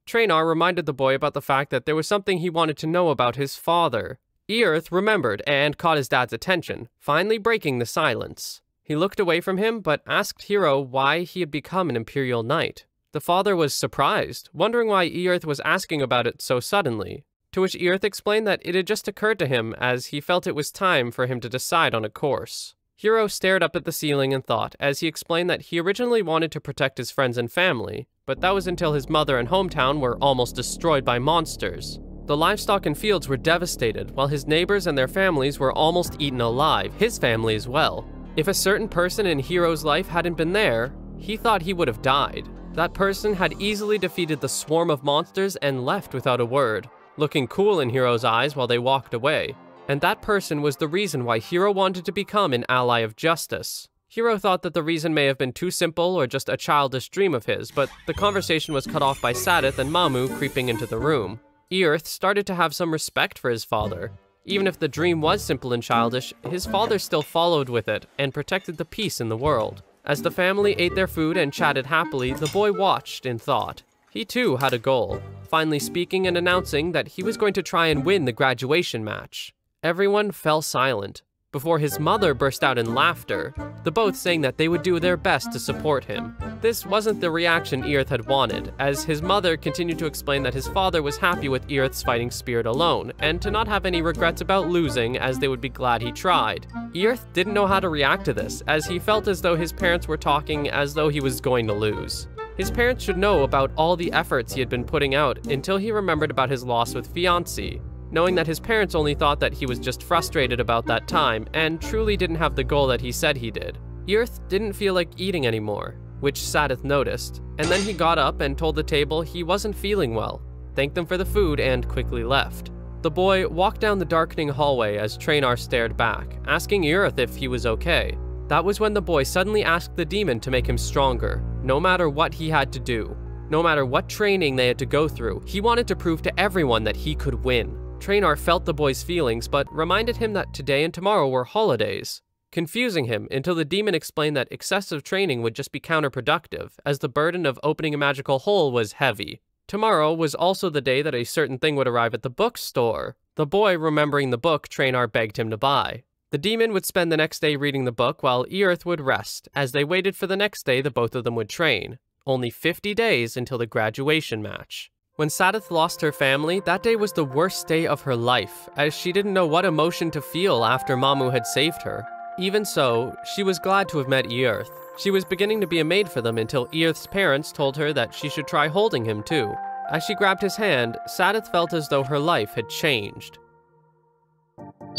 Traynor reminded the boy about the fact that there was something he wanted to know about his father. Earth remembered and caught his dad's attention, finally breaking the silence. He looked away from him, but asked Hero why he had become an Imperial Knight. The father was surprised, wondering why Earth was asking about it so suddenly, to which Earth explained that it had just occurred to him as he felt it was time for him to decide on a course. Hero stared up at the ceiling and thought, as he explained that he originally wanted to protect his friends and family, but that was until his mother and hometown were almost destroyed by monsters. The livestock and fields were devastated, while his neighbors and their families were almost eaten alive, his family as well. If a certain person in Hero's life hadn't been there, he thought he would have died. That person had easily defeated the swarm of monsters and left without a word, looking cool in Hero's eyes while they walked away. And that person was the reason why Hero wanted to become an ally of justice. Hero thought that the reason may have been too simple or just a childish dream of his, but the conversation was cut off by Sadith and Mamu creeping into the room. Earth started to have some respect for his father. Even if the dream was simple and childish, his father still followed with it and protected the peace in the world. As the family ate their food and chatted happily, the boy watched in thought. He too had a goal, finally speaking and announcing that he was going to try and win the graduation match. Everyone fell silent. before his mother burst out in laughter, the both saying that they would do their best to support him. This wasn't the reaction Earth had wanted, as his mother continued to explain that his father was happy with Earth's fighting spirit alone, and to not have any regrets about losing, as they would be glad he tried. Earth didn't know how to react to this, as he felt as though his parents were talking as though he was going to lose. His parents should know about all the efforts he had been putting out until he remembered about his loss with Fiancée, knowing that his parents only thought that he was just frustrated about that time and truly didn't have the goal that he said he did. Earth didn't feel like eating anymore, which Sadith noticed, and then he got up and told the table he wasn't feeling well, thanked them for the food, and quickly left. The boy walked down the darkening hallway as Traynor stared back, asking Earth if he was okay. That was when the boy suddenly asked the demon to make him stronger, no matter what he had to do. No matter what training they had to go through, he wanted to prove to everyone that he could win. Traynor felt the boy's feelings, but reminded him that today and tomorrow were holidays, confusing him until the demon explained that excessive training would just be counterproductive, as the burden of opening a magical hole was heavy. Tomorrow was also the day that a certain thing would arrive at the bookstore, the boy remembering the book Traynor begged him to buy. The demon would spend the next day reading the book while Earth would rest, as they waited for the next day the both of them would train. Only 50 days until the graduation match. When Sadith lost her family, that day was the worst day of her life, as she didn't know what emotion to feel after Mamu had saved her. Even so, she was glad to have met Earth. She was beginning to be a maid for them until Earth's parents told her that she should try holding him too. As she grabbed his hand, Sadith felt as though her life had changed.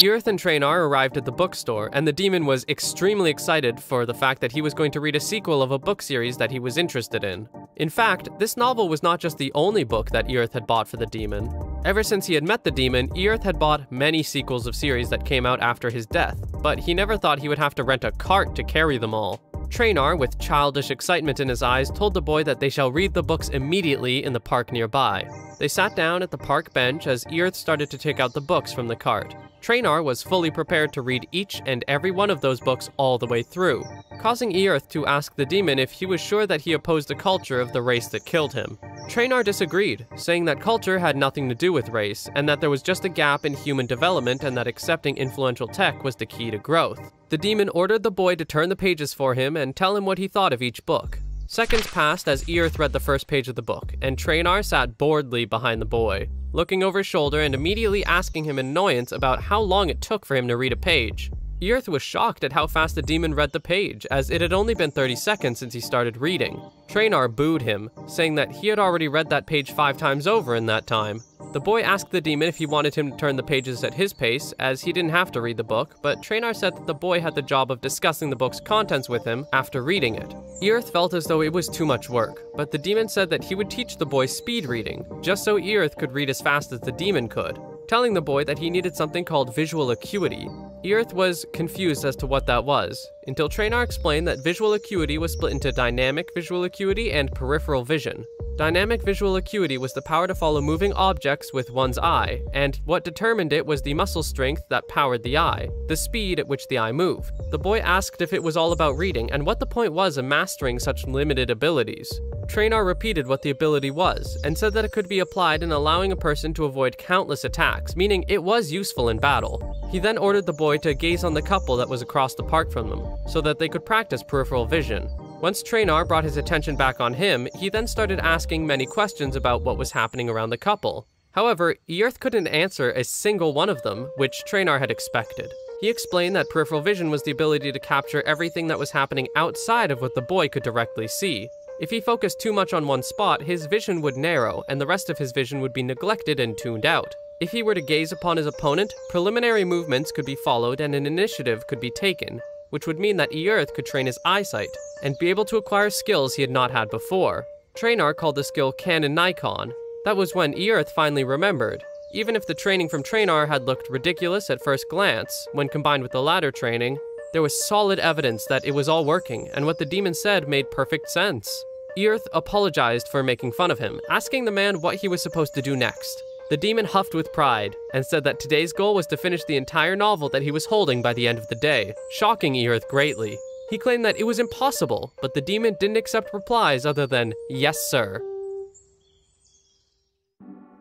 Earth and Traynor arrived at the bookstore, and the demon was extremely excited for the fact that he was going to read a sequel of a book series that he was interested in. In fact, this novel was not just the only book that Earth had bought for the demon. Ever since he had met the demon, Earth had bought many sequels of series that came out after his death, but he never thought he would have to rent a cart to carry them all. Traynor, with childish excitement in his eyes, told the boy that they shall read the books immediately in the park nearby. They sat down at the park bench as Earth started to take out the books from the cart. Traynor was fully prepared to read each and every one of those books all the way through, causing Earth to ask the demon if he was sure that he opposed the culture of the race that killed him. Traynor disagreed, saying that culture had nothing to do with race, and that there was just a gap in human development and that accepting influential tech was the key to growth. The demon ordered the boy to turn the pages for him and tell him what he thought of each book. Seconds passed as Earth read the first page of the book, and Traynor sat boredly behind the boy, looking over his shoulder and immediately asking him in annoyance about how long it took for him to read a page. Earth was shocked at how fast the demon read the page, as it had only been 30 seconds since he started reading. Traynor booed him, saying that he had already read that page 5 times over in that time. The boy asked the demon if he wanted him to turn the pages at his pace, as he didn't have to read the book, but Traynor said that the boy had the job of discussing the book's contents with him after reading it. Earth felt as though it was too much work, but the demon said that he would teach the boy speed reading, just so Earth could read as fast as the demon could, telling the boy that he needed something called visual acuity. Earth was confused as to what that was, until Traynor explained that visual acuity was split into dynamic visual acuity and peripheral vision. Dynamic visual acuity was the power to follow moving objects with one's eye, and what determined it was the muscle strength that powered the eye, the speed at which the eye moved. The boy asked if it was all about reading and what the point was of mastering such limited abilities. Traynor repeated what the ability was, and said that it could be applied in allowing a person to avoid countless attacks, meaning it was useful in battle. He then ordered the boy to gaze on the couple that was across the park from them, so that they could practice peripheral vision. Once Traynor brought his attention back on him, he then started asking many questions about what was happening around the couple. However, Earth couldn't answer a single one of them, which Traynor had expected. He explained that peripheral vision was the ability to capture everything that was happening outside of what the boy could directly see. If he focused too much on one spot, his vision would narrow, and the rest of his vision would be neglected and tuned out. If he were to gaze upon his opponent, preliminary movements could be followed and an initiative could be taken, which would mean that Earth could train his eyesight and be able to acquire skills he had not had before. Traynor called the skill Canon Nikon. That was when Earth finally remembered. Even if the training from Traynor had looked ridiculous at first glance, when combined with the latter training, there was solid evidence that it was all working, and what the demon said made perfect sense. Earth apologized for making fun of him, asking the man what he was supposed to do next. The demon huffed with pride, and said that today's goal was to finish the entire novel that he was holding by the end of the day, shocking Earth greatly. He claimed that it was impossible, but the demon didn't accept replies other than, "Yes, sir."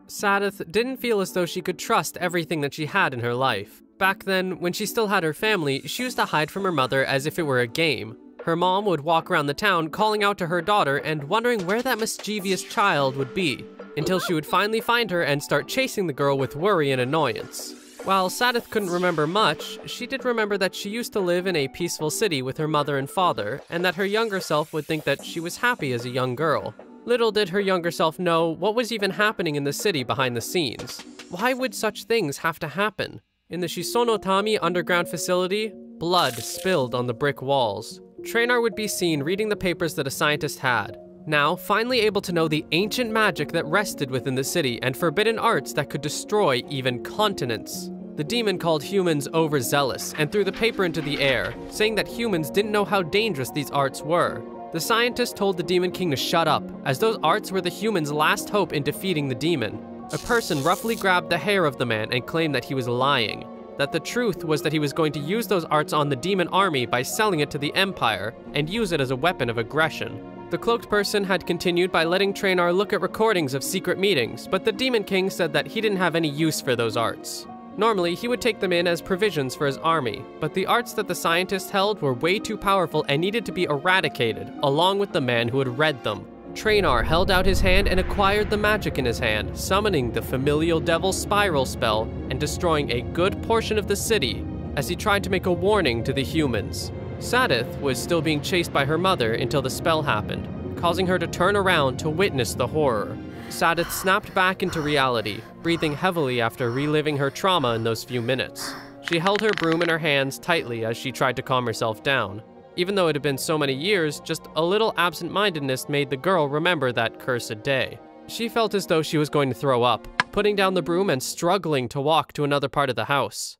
Sadith didn't feel as though she could trust everything that she had in her life. Back then, when she still had her family, she used to hide from her mother as if it were a game. Her mom would walk around the town calling out to her daughter and wondering where that mischievous child would be, until she would finally find her and start chasing the girl with worry and annoyance. While Sadith couldn't remember much, she did remember that she used to live in a peaceful city with her mother and father, and that her younger self would think that she was happy as a young girl. Little did her younger self know what was even happening in the city behind the scenes. Why would such things have to happen? In the Shisonotami underground facility, blood spilled on the brick walls. Traynor would be seen reading the papers that a scientist had. Now, finally able to know the ancient magic that rested within the city and forbidden arts that could destroy even continents. The demon called humans overzealous and threw the paper into the air, saying that humans didn't know how dangerous these arts were. The scientist told the Demon King to shut up, as those arts were the humans' last hope in defeating the demon. A person roughly grabbed the hair of the man and claimed that he was lying. That the truth was that he was going to use those arts on the demon army by selling it to the Empire, and use it as a weapon of aggression. The cloaked person had continued by letting Traynor look at recordings of secret meetings, but the Demon King said that he didn't have any use for those arts. Normally, he would take them in as provisions for his army, but the arts that the scientist held were way too powerful and needed to be eradicated, along with the man who had read them. Traynor held out his hand and acquired the magic in his hand, summoning the familial devil spiral spell and destroying a good portion of the city as he tried to make a warning to the humans. Sadith was still being chased by her mother until the spell happened, causing her to turn around to witness the horror. Sadith snapped back into reality, breathing heavily after reliving her trauma in those few minutes. She held her broom in her hands tightly as she tried to calm herself down. Even though it had been so many years, just a little absent-mindedness made the girl remember that cursed day. She felt as though she was going to throw up, putting down the broom and struggling to walk to another part of the house.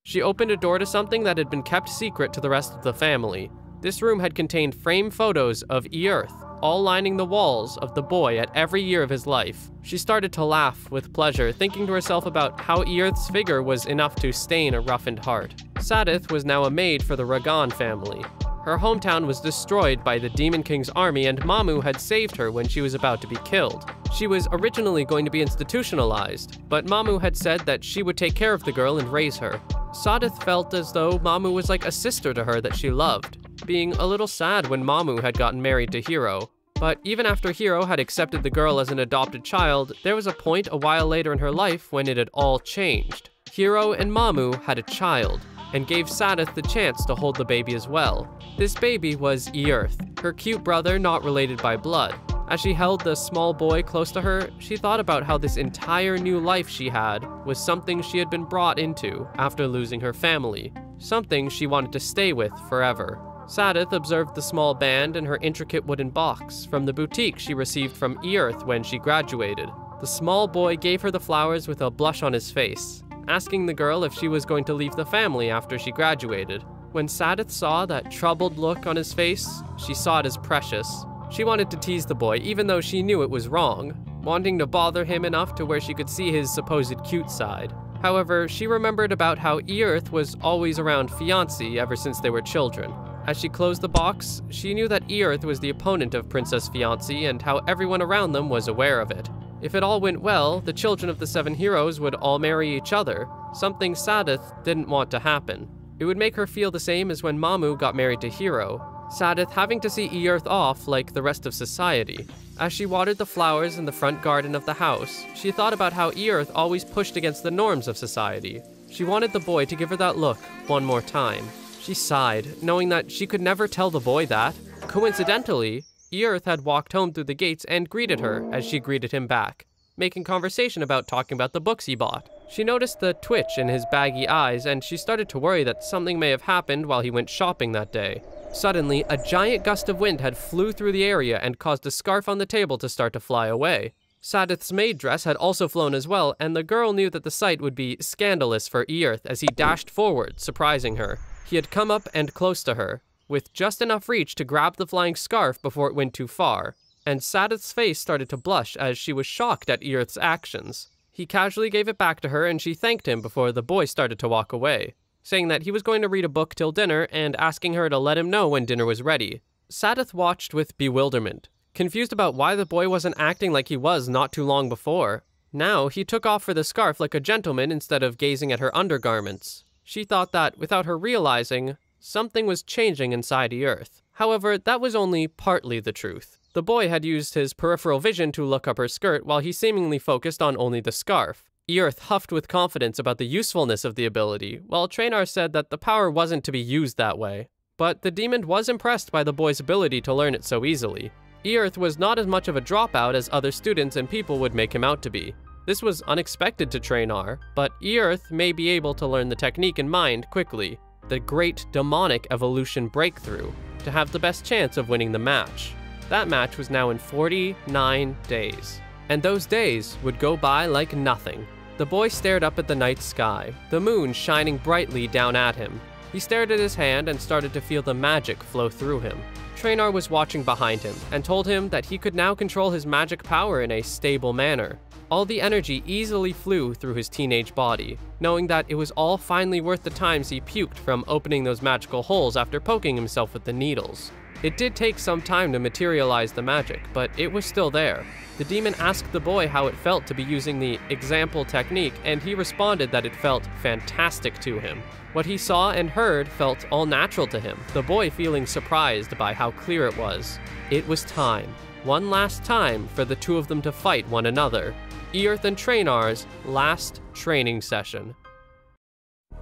She opened a door to something that had been kept secret to the rest of the family. This room had contained framed photos of Earth, all lining the walls of the boy at every year of his life. She started to laugh with pleasure, thinking to herself about how Earth's figure was enough to stain a roughened heart. Sadith was now a maid for the Ragan family. Her hometown was destroyed by the Demon King's army, and Mamu had saved her when she was about to be killed. She was originally going to be institutionalized, but Mamu had said that she would take care of the girl and raise her. Sadith felt as though Mamu was like a sister to her that she loved, being a little sad when Mamu had gotten married to Hiro. But even after Hiro had accepted the girl as an adopted child, there was a point a while later in her life when it had all changed. Hiro and Mamu had a child, and gave Sadith the chance to hold the baby as well. This baby was Earth, her cute brother not related by blood. As she held the small boy close to her, she thought about how this entire new life she had was something she had been brought into after losing her family, something she wanted to stay with forever. Sadith observed the small band in her intricate wooden box from the boutique she received from Earth when she graduated. The small boy gave her the flowers with a blush on his face, asking the girl if she was going to leave the family after she graduated. When Sadith saw that troubled look on his face, she saw it as precious. She wanted to tease the boy even though she knew it was wrong, wanting to bother him enough to where she could see his supposed cute side. However, she remembered about how Earth was always around Fiancé ever since they were children. As she closed the box, she knew that Earth was the opponent of Princess Fiancé and how everyone around them was aware of it. If it all went well, the children of the 7 heroes would all marry each other, something Sadith didn't want to happen. It would make her feel the same as when Mamu got married to Hiro, Sadith having to see Earth off like the rest of society. As she watered the flowers in the front garden of the house, she thought about how Earth always pushed against the norms of society. She wanted the boy to give her that look one more time. She sighed, knowing that she could never tell the boy that. Coincidentally, Earth had walked home through the gates and greeted her as she greeted him back, making conversation about talking about the books he bought. She noticed the twitch in his baggy eyes, and she started to worry that something may have happened while he went shopping that day. Suddenly, a giant gust of wind had flew through the area and caused a scarf on the table to start to fly away. Sadith's maid dress had also flown as well, and the girl knew that the sight would be scandalous for Earth as he dashed forward, surprising her. He had come up and close to her, with just enough reach to grab the flying scarf before it went too far, and Sadith's face started to blush as she was shocked at Earth's actions. He casually gave it back to her and she thanked him before the boy started to walk away, saying that he was going to read a book till dinner and asking her to let him know when dinner was ready. Sadith watched with bewilderment, confused about why the boy wasn't acting like he was not too long before. Now he took off for the scarf like a gentleman instead of gazing at her undergarments. She thought that, without her realizing, something was changing inside Earth. However, that was only partly the truth. The boy had used his peripheral vision to look up her skirt while he seemingly focused on only the scarf. Earth huffed with confidence about the usefulness of the ability, while Traynor said that the power wasn't to be used that way. But the demon was impressed by the boy's ability to learn it so easily. Earth was not as much of a dropout as other students and people would make him out to be. This was unexpected to Traynor, but Earth may be able to learn the technique in mind quickly, the great demonic evolution breakthrough, to have the best chance of winning the match. That match was now in 49 days. And those days would go by like nothing. The boy stared up at the night sky, the moon shining brightly down at him. He stared at his hand and started to feel the magic flow through him. Traynor was watching behind him and told him that he could now control his magic power in a stable manner. All the energy easily flew through his teenage body, knowing that it was all finally worth the times he puked from opening those magical holes after poking himself with the needles. It did take some time to materialize the magic, but it was still there. The demon asked the boy how it felt to be using the example technique, and he responded that it felt fantastic to him. What he saw and heard felt all natural to him, the boy feeling surprised by how clear it was. It was time, one last time, for the two of them to fight one another. Earth and Traynor's last training session.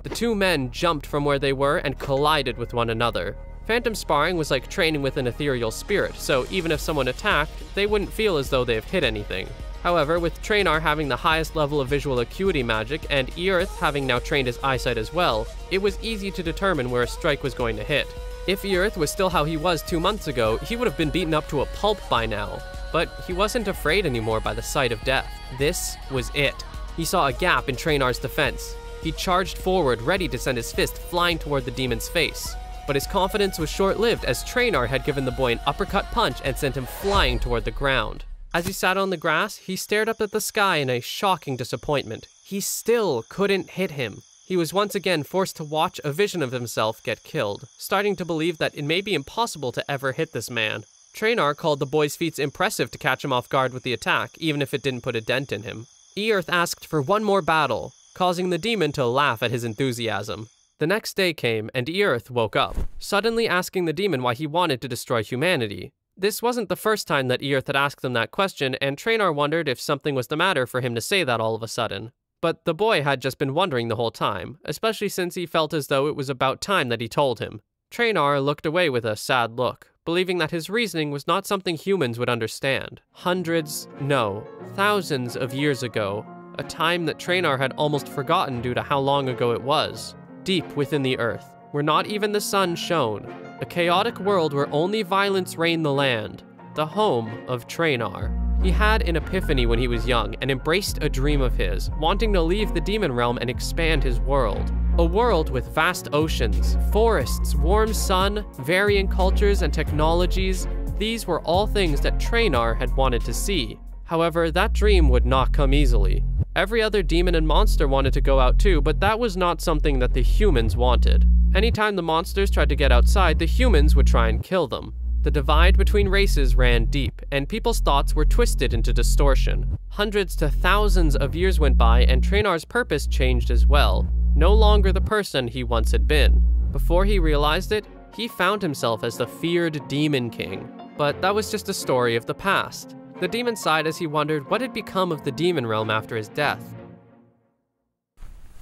The two men jumped from where they were and collided with one another. Phantom sparring was like training with an ethereal spirit, so even if someone attacked, they wouldn't feel as though they have hit anything. However, with Traynor having the highest level of visual acuity magic and Earth having now trained his eyesight as well, it was easy to determine where a strike was going to hit. If Earth was still how he was 2 months ago, he would have been beaten up to a pulp by now. But he wasn't afraid anymore by the sight of death. This was it. He saw a gap in Traynor's defense. He charged forward, ready to send his fist flying toward the demon's face. But his confidence was short-lived as Traynor had given the boy an uppercut punch and sent him flying toward the ground. As he sat on the grass, he stared up at the sky in a shocking disappointment. He still couldn't hit him. He was once again forced to watch a vision of himself get killed, starting to believe that it may be impossible to ever hit this man. Traynor called the boy's feats impressive to catch him off guard with the attack, even if it didn't put a dent in him. Earth asked for one more battle, causing the demon to laugh at his enthusiasm. The next day came, and Earth woke up, suddenly asking the demon why he wanted to destroy humanity. This wasn't the first time that Earth had asked him that question, and Traynor wondered if something was the matter for him to say that all of a sudden. But the boy had just been wondering the whole time, especially since he felt as though it was about time that he told him. Traynor looked away with a sad look, believing that his reasoning was not something humans would understand. Hundreds, no, thousands of years ago, a time that Traynor had almost forgotten due to how long ago it was. Deep within the earth, where not even the sun shone, a chaotic world where only violence reigned the land, the home of Traynor. He had an epiphany when he was young and embraced a dream of his, wanting to leave the demon realm and expand his world. A world with vast oceans, forests, warm sun, varying cultures and technologies. These were all things that Traynor had wanted to see. However, that dream would not come easily. Every other demon and monster wanted to go out too, but that was not something that the humans wanted. Anytime the monsters tried to get outside, the humans would try and kill them. The divide between races ran deep, and people's thoughts were twisted into distortion. Hundreds to thousands of years went by, and Traynor's purpose changed as well. No longer the person he once had been. Before he realized it, he found himself as the feared Demon King. But that was just a story of the past. The demon sighed as he wondered what had become of the demon realm after his death.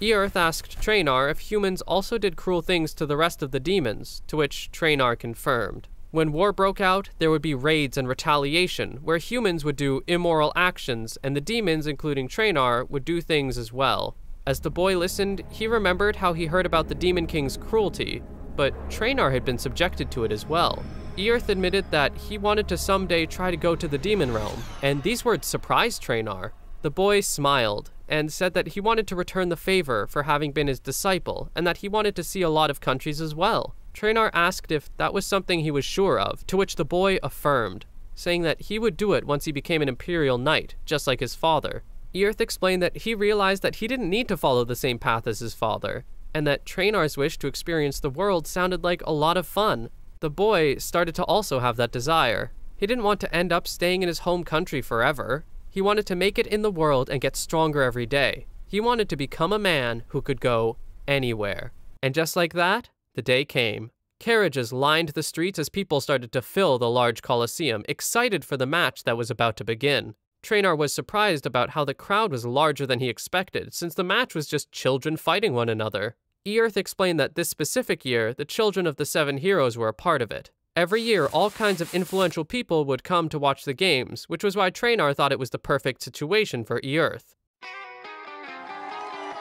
Earth asked Traynor if humans also did cruel things to the rest of the demons, to which Traynor confirmed. When war broke out, there would be raids and retaliation, where humans would do immoral actions, and the demons, including Traynor, would do things as well. As the boy listened, he remembered how he heard about the Demon King's cruelty, but Traynor had been subjected to it as well. Earth admitted that he wanted to someday try to go to the demon realm, and these words surprised Traynor. The boy smiled, and said that he wanted to return the favor for having been his disciple, and that he wanted to see a lot of countries as well. Traynor asked if that was something he was sure of, to which the boy affirmed, saying that he would do it once he became an Imperial Knight, just like his father. Earth explained that he realized that he didn't need to follow the same path as his father, and that Traynor's wish to experience the world sounded like a lot of fun. The boy started to also have that desire. He didn't want to end up staying in his home country forever. He wanted to make it in the world and get stronger every day. He wanted to become a man who could go anywhere. And just like that, the day came. Carriages lined the streets as people started to fill the large coliseum, excited for the match that was about to begin. Traynor was surprised about how the crowd was larger than he expected, since the match was just children fighting one another. Earth explained that this specific year, the children of the 7 heroes were a part of it. Every year, all kinds of influential people would come to watch the games, which was why Traynor thought it was the perfect situation for Earth.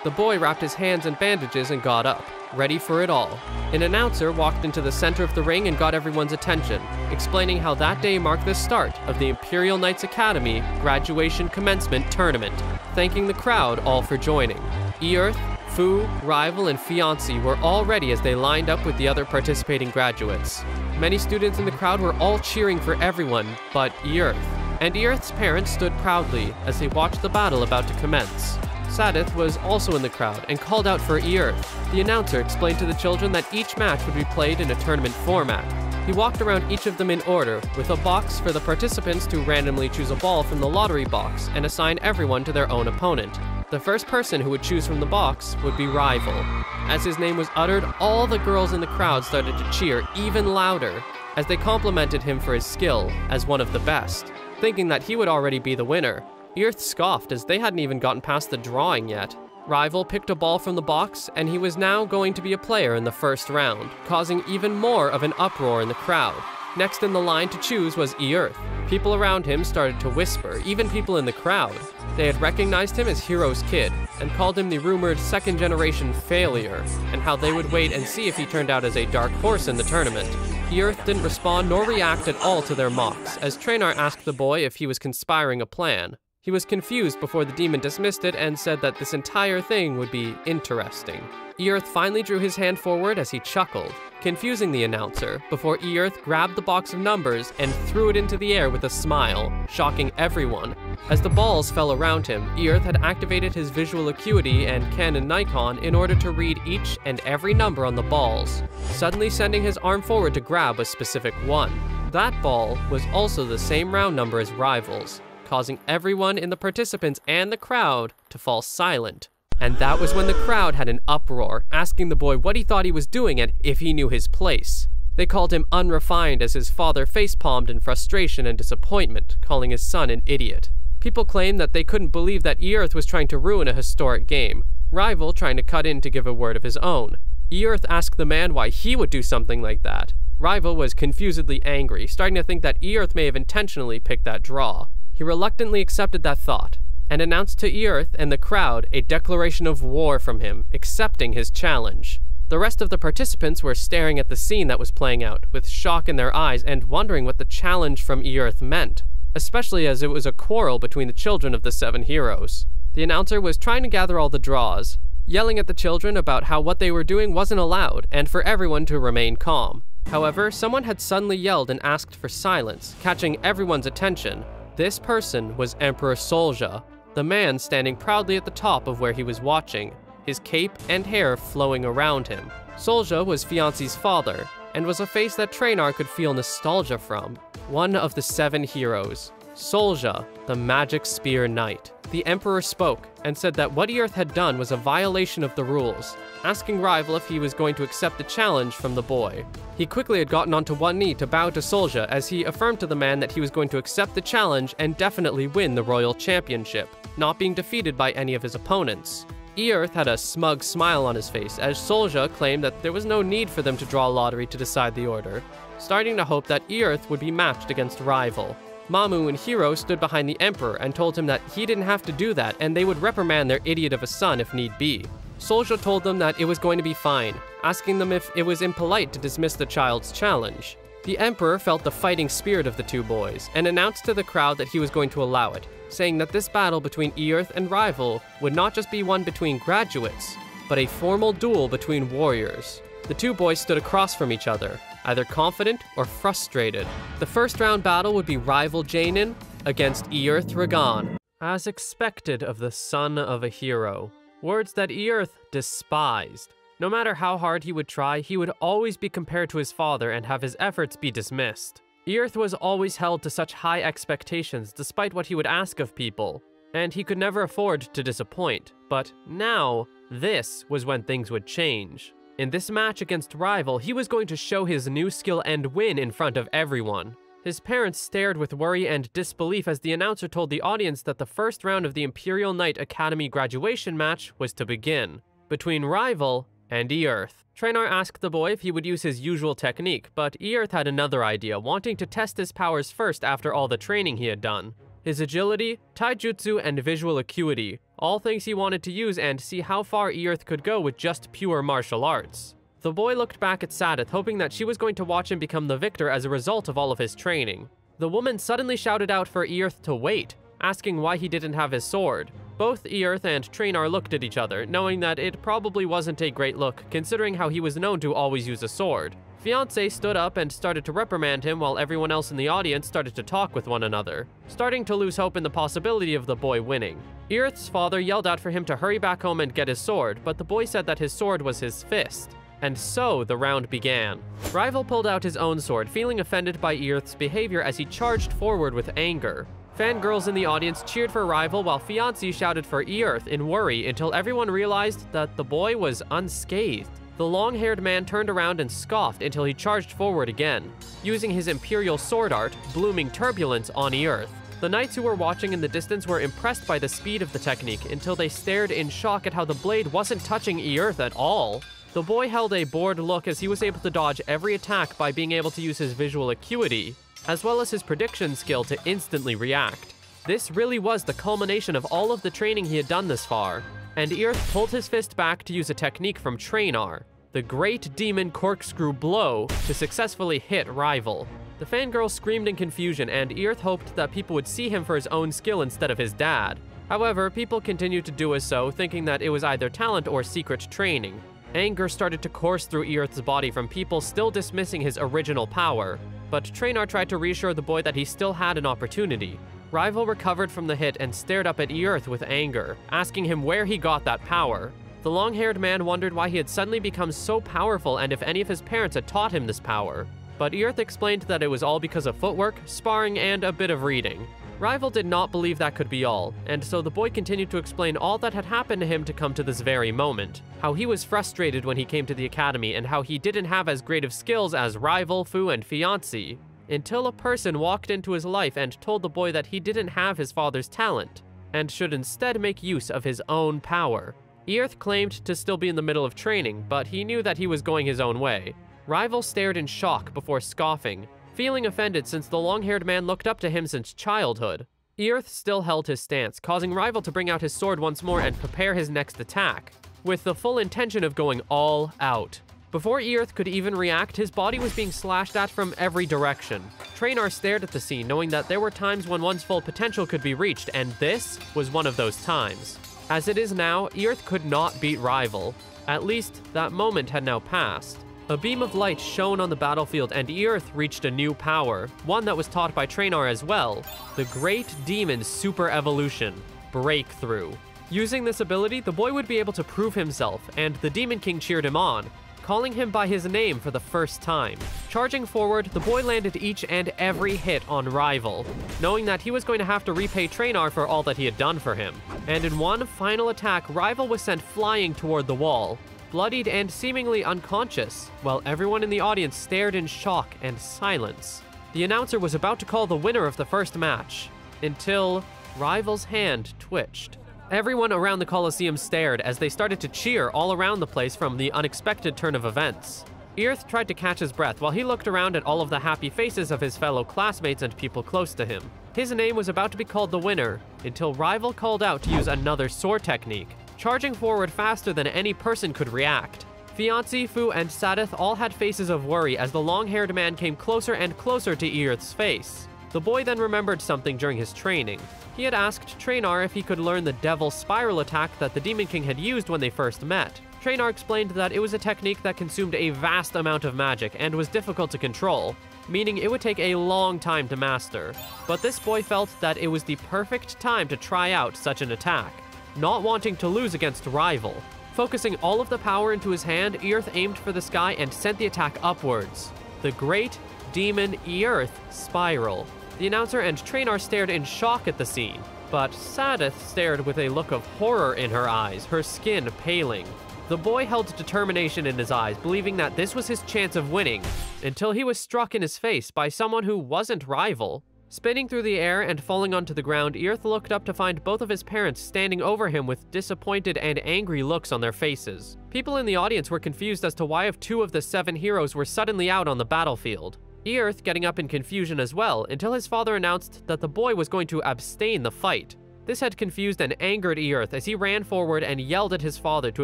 The boy wrapped his hands in bandages and got up, ready for it all. An announcer walked into the center of the ring and got everyone's attention, explaining how that day marked the start of the Imperial Knights Academy graduation commencement tournament, thanking the crowd all for joining. Earth, Fu, Rival, and Fiancé were all ready as they lined up with the other participating graduates. Many students in the crowd were all cheering for everyone but Earth, and Earth's parents stood proudly as they watched the battle about to commence. Sadith was also in the crowd and called out for Earth. The announcer explained to the children that each match would be played in a tournament format. He walked around each of them in order, with a box for the participants to randomly choose a ball from the lottery box and assign everyone to their own opponent. The first person who would choose from the box would be Rival. As his name was uttered, all the girls in the crowd started to cheer even louder as they complimented him for his skill as one of the best, thinking that he would already be the winner. Earth scoffed as they hadn't even gotten past the drawing yet. Rival picked a ball from the box, and he was now going to be a player in the first round, causing even more of an uproar in the crowd. Next in the line to choose was Earth. People around him started to whisper, even people in the crowd. They had recognized him as Hero's kid, and called him the rumored second-generation failure, and how they would wait and see if he turned out as a dark horse in the tournament. Earth didn't respond nor react at all to their mocks, as Traynor asked the boy if he was conspiring a plan. He was confused before the demon dismissed it and said that this entire thing would be interesting. Earth finally drew his hand forward as he chuckled, confusing the announcer, before Earth grabbed the box of numbers and threw it into the air with a smile, shocking everyone. As the balls fell around him, Earth had activated his visual acuity and Canon Nikon in order to read each and every number on the balls, suddenly sending his arm forward to grab a specific one. That ball was also the same round number as Rival's, causing everyone in the participants and the crowd to fall silent. And that was when the crowd had an uproar, asking the boy what he thought he was doing and if he knew his place. They called him unrefined as his father facepalmed in frustration and disappointment, calling his son an idiot. People claimed that they couldn't believe that Earth was trying to ruin a historic game, Rival trying to cut in to give a word of his own. Earth asked the man why he would do something like that. Rival was confusedly angry, starting to think that Earth may have intentionally picked that draw. He reluctantly accepted that thought, and announced to Earth and the crowd a declaration of war from him, accepting his challenge. The rest of the participants were staring at the scene that was playing out, with shock in their eyes and wondering what the challenge from Earth meant, especially as it was a quarrel between the children of the 7 heroes. The announcer was trying to gather all the draws, yelling at the children about how what they were doing wasn't allowed, and for everyone to remain calm. However, someone had suddenly yelled and asked for silence, catching everyone's attention. This person was Emperor Solja, the man standing proudly at the top of where he was watching, his cape and hair flowing around him. Solja was Fiancé's father, and was a face that Traynor could feel nostalgia from. One of the 7 heroes, Solja, the Magic Spear Knight. The Emperor spoke, and said that what Earth had done was a violation of the rules, asking Rival if he was going to accept the challenge from the boy. He quickly had gotten onto one knee to bow to Solja as he affirmed to the man that he was going to accept the challenge and definitely win the Royal Championship, not being defeated by any of his opponents. Earth had a smug smile on his face as Solja claimed that there was no need for them to draw a lottery to decide the order, starting to hope that Earth would be matched against Rival. Mamu and Hero stood behind the Emperor and told him that he didn't have to do that and they would reprimand their idiot of a son if need be. Solja told them that it was going to be fine, asking them if it was impolite to dismiss the child's challenge. The Emperor felt the fighting spirit of the 2 boys and announced to the crowd that he was going to allow it, saying that this battle between Earth and Rival would not just be one between graduates, but a formal duel between warriors. The 2 boys stood across from each other, either confident or frustrated. The first round battle would be Rival Jainin against Earth Ragan, as expected of the son of a hero. Words that Earth despised. No matter how hard he would try, he would always be compared to his father and have his efforts be dismissed. Earth was always held to such high expectations despite what he would ask of people, and he could never afford to disappoint. But now, this was when things would change. In this match against Rival, he was going to show his new skill and win in front of everyone. His parents stared with worry and disbelief as the announcer told the audience that the first round of the Imperial Knight Academy graduation match was to begin, between Rival and Earth. Trainor asked the boy if he would use his usual technique, but Earth had another idea, wanting to test his powers first after all the training he had done. His agility, taijutsu, and visual acuity, all things he wanted to use and see how far Earth could go with just pure martial arts. The boy looked back at Sadith, hoping that she was going to watch him become the victor as a result of all of his training. The woman suddenly shouted out for Earth to wait, asking why he didn't have his sword. Both Earth and Trainor looked at each other, knowing that it probably wasn't a great look, considering how he was known to always use a sword. Fiancé stood up and started to reprimand him while everyone else in the audience started to talk with one another, starting to lose hope in the possibility of the boy winning. Earth's father yelled out for him to hurry back home and get his sword, but the boy said that his sword was his fist. And so the round began. Rival pulled out his own sword, feeling offended by Earth's behavior as he charged forward with anger. Fangirls in the audience cheered for Rival while Fiancé shouted for Earth in worry until everyone realized that the boy was unscathed. The long-haired man turned around and scoffed until he charged forward again, using his Imperial sword art, Blooming Turbulence, on Earth. The knights who were watching in the distance were impressed by the speed of the technique until they stared in shock at how the blade wasn't touching Earth at all. The boy held a bored look as he was able to dodge every attack by being able to use his visual acuity, as well as his prediction skill to instantly react. This really was the culmination of all of the training he had done this far, and Earth pulled his fist back to use a technique from Trainor, the Great Demon Corkscrew Blow, to successfully hit Rival. The fangirl screamed in confusion, and Earth hoped that people would see him for his own skill instead of his dad. However, people continued to do as so, thinking that it was either talent or secret training. Anger started to course through Earth's body from people still dismissing his original power, but Trainor tried to reassure the boy that he still had an opportunity. Rival recovered from the hit and stared up at Earth with anger, asking him where he got that power. The long-haired man wondered why he had suddenly become so powerful and if any of his parents had taught him this power. But Earth explained that it was all because of footwork, sparring, and a bit of reading. Rival did not believe that could be all, and so the boy continued to explain all that had happened to him to come to this very moment. How he was frustrated when he came to the academy and how he didn't have as great of skills as Rival, Fu, and Fiancé, until a person walked into his life and told the boy that he didn't have his father's talent, and should instead make use of his own power. Earth claimed to still be in the middle of training, but he knew that he was going his own way. Rival stared in shock before scoffing, feeling offended since the long-haired man looked up to him since childhood. Earth still held his stance, causing Rival to bring out his sword once more and prepare his next attack, with the full intention of going all out. Before Earth could even react, his body was being slashed at from every direction. Trainor stared at the scene, knowing that there were times when one's full potential could be reached, and this was one of those times. As it is now, Earth could not beat Rival. At least, that moment had now passed. A beam of light shone on the battlefield, and Earth reached a new power, one that was taught by Trainor as well, the Great Demon Super Evolution, Breakthrough. Using this ability, the boy would be able to prove himself, and the Demon King cheered him on, calling him by his name for the first time. Charging forward, the boy landed each and every hit on Rival, knowing that he was going to have to repay Trainor for all that he had done for him. And in one final attack, Rival was sent flying toward the wall, bloodied and seemingly unconscious, while everyone in the audience stared in shock and silence. The announcer was about to call the winner of the first match, until Rival's hand twitched. Everyone around the Coliseum stared as they started to cheer all around the place from the unexpected turn of events. Earth tried to catch his breath while he looked around at all of the happy faces of his fellow classmates and people close to him. His name was about to be called the winner, until Rival called out to use another sword technique, charging forward faster than any person could react. Fiancé, Fu, and Sadith all had faces of worry as the long-haired man came closer and closer to Earth's face. The boy then remembered something during his training. He had asked Trainor if he could learn the Devil Spiral attack that the Demon King had used when they first met. Trainor explained that it was a technique that consumed a vast amount of magic and was difficult to control, meaning it would take a long time to master. But this boy felt that it was the perfect time to try out such an attack, not wanting to lose against Rival. Focusing all of the power into his hand, Earth aimed for the sky and sent the attack upwards. The Great demon Earth spiral. The announcer and Traynor stared in shock at the scene, but Sadith stared with a look of horror in her eyes, her skin paling. The boy held determination in his eyes, believing that this was his chance of winning, until he was struck in his face by someone who wasn't rival. Spinning through the air and falling onto the ground, Earth looked up to find both of his parents standing over him with disappointed and angry looks on their faces. People in the audience were confused as to why 2 of the 7 heroes were suddenly out on the battlefield. Earth getting up in confusion as well, until his father announced that the boy was going to abstain the fight. This had confused and angered Earth as he ran forward and yelled at his father to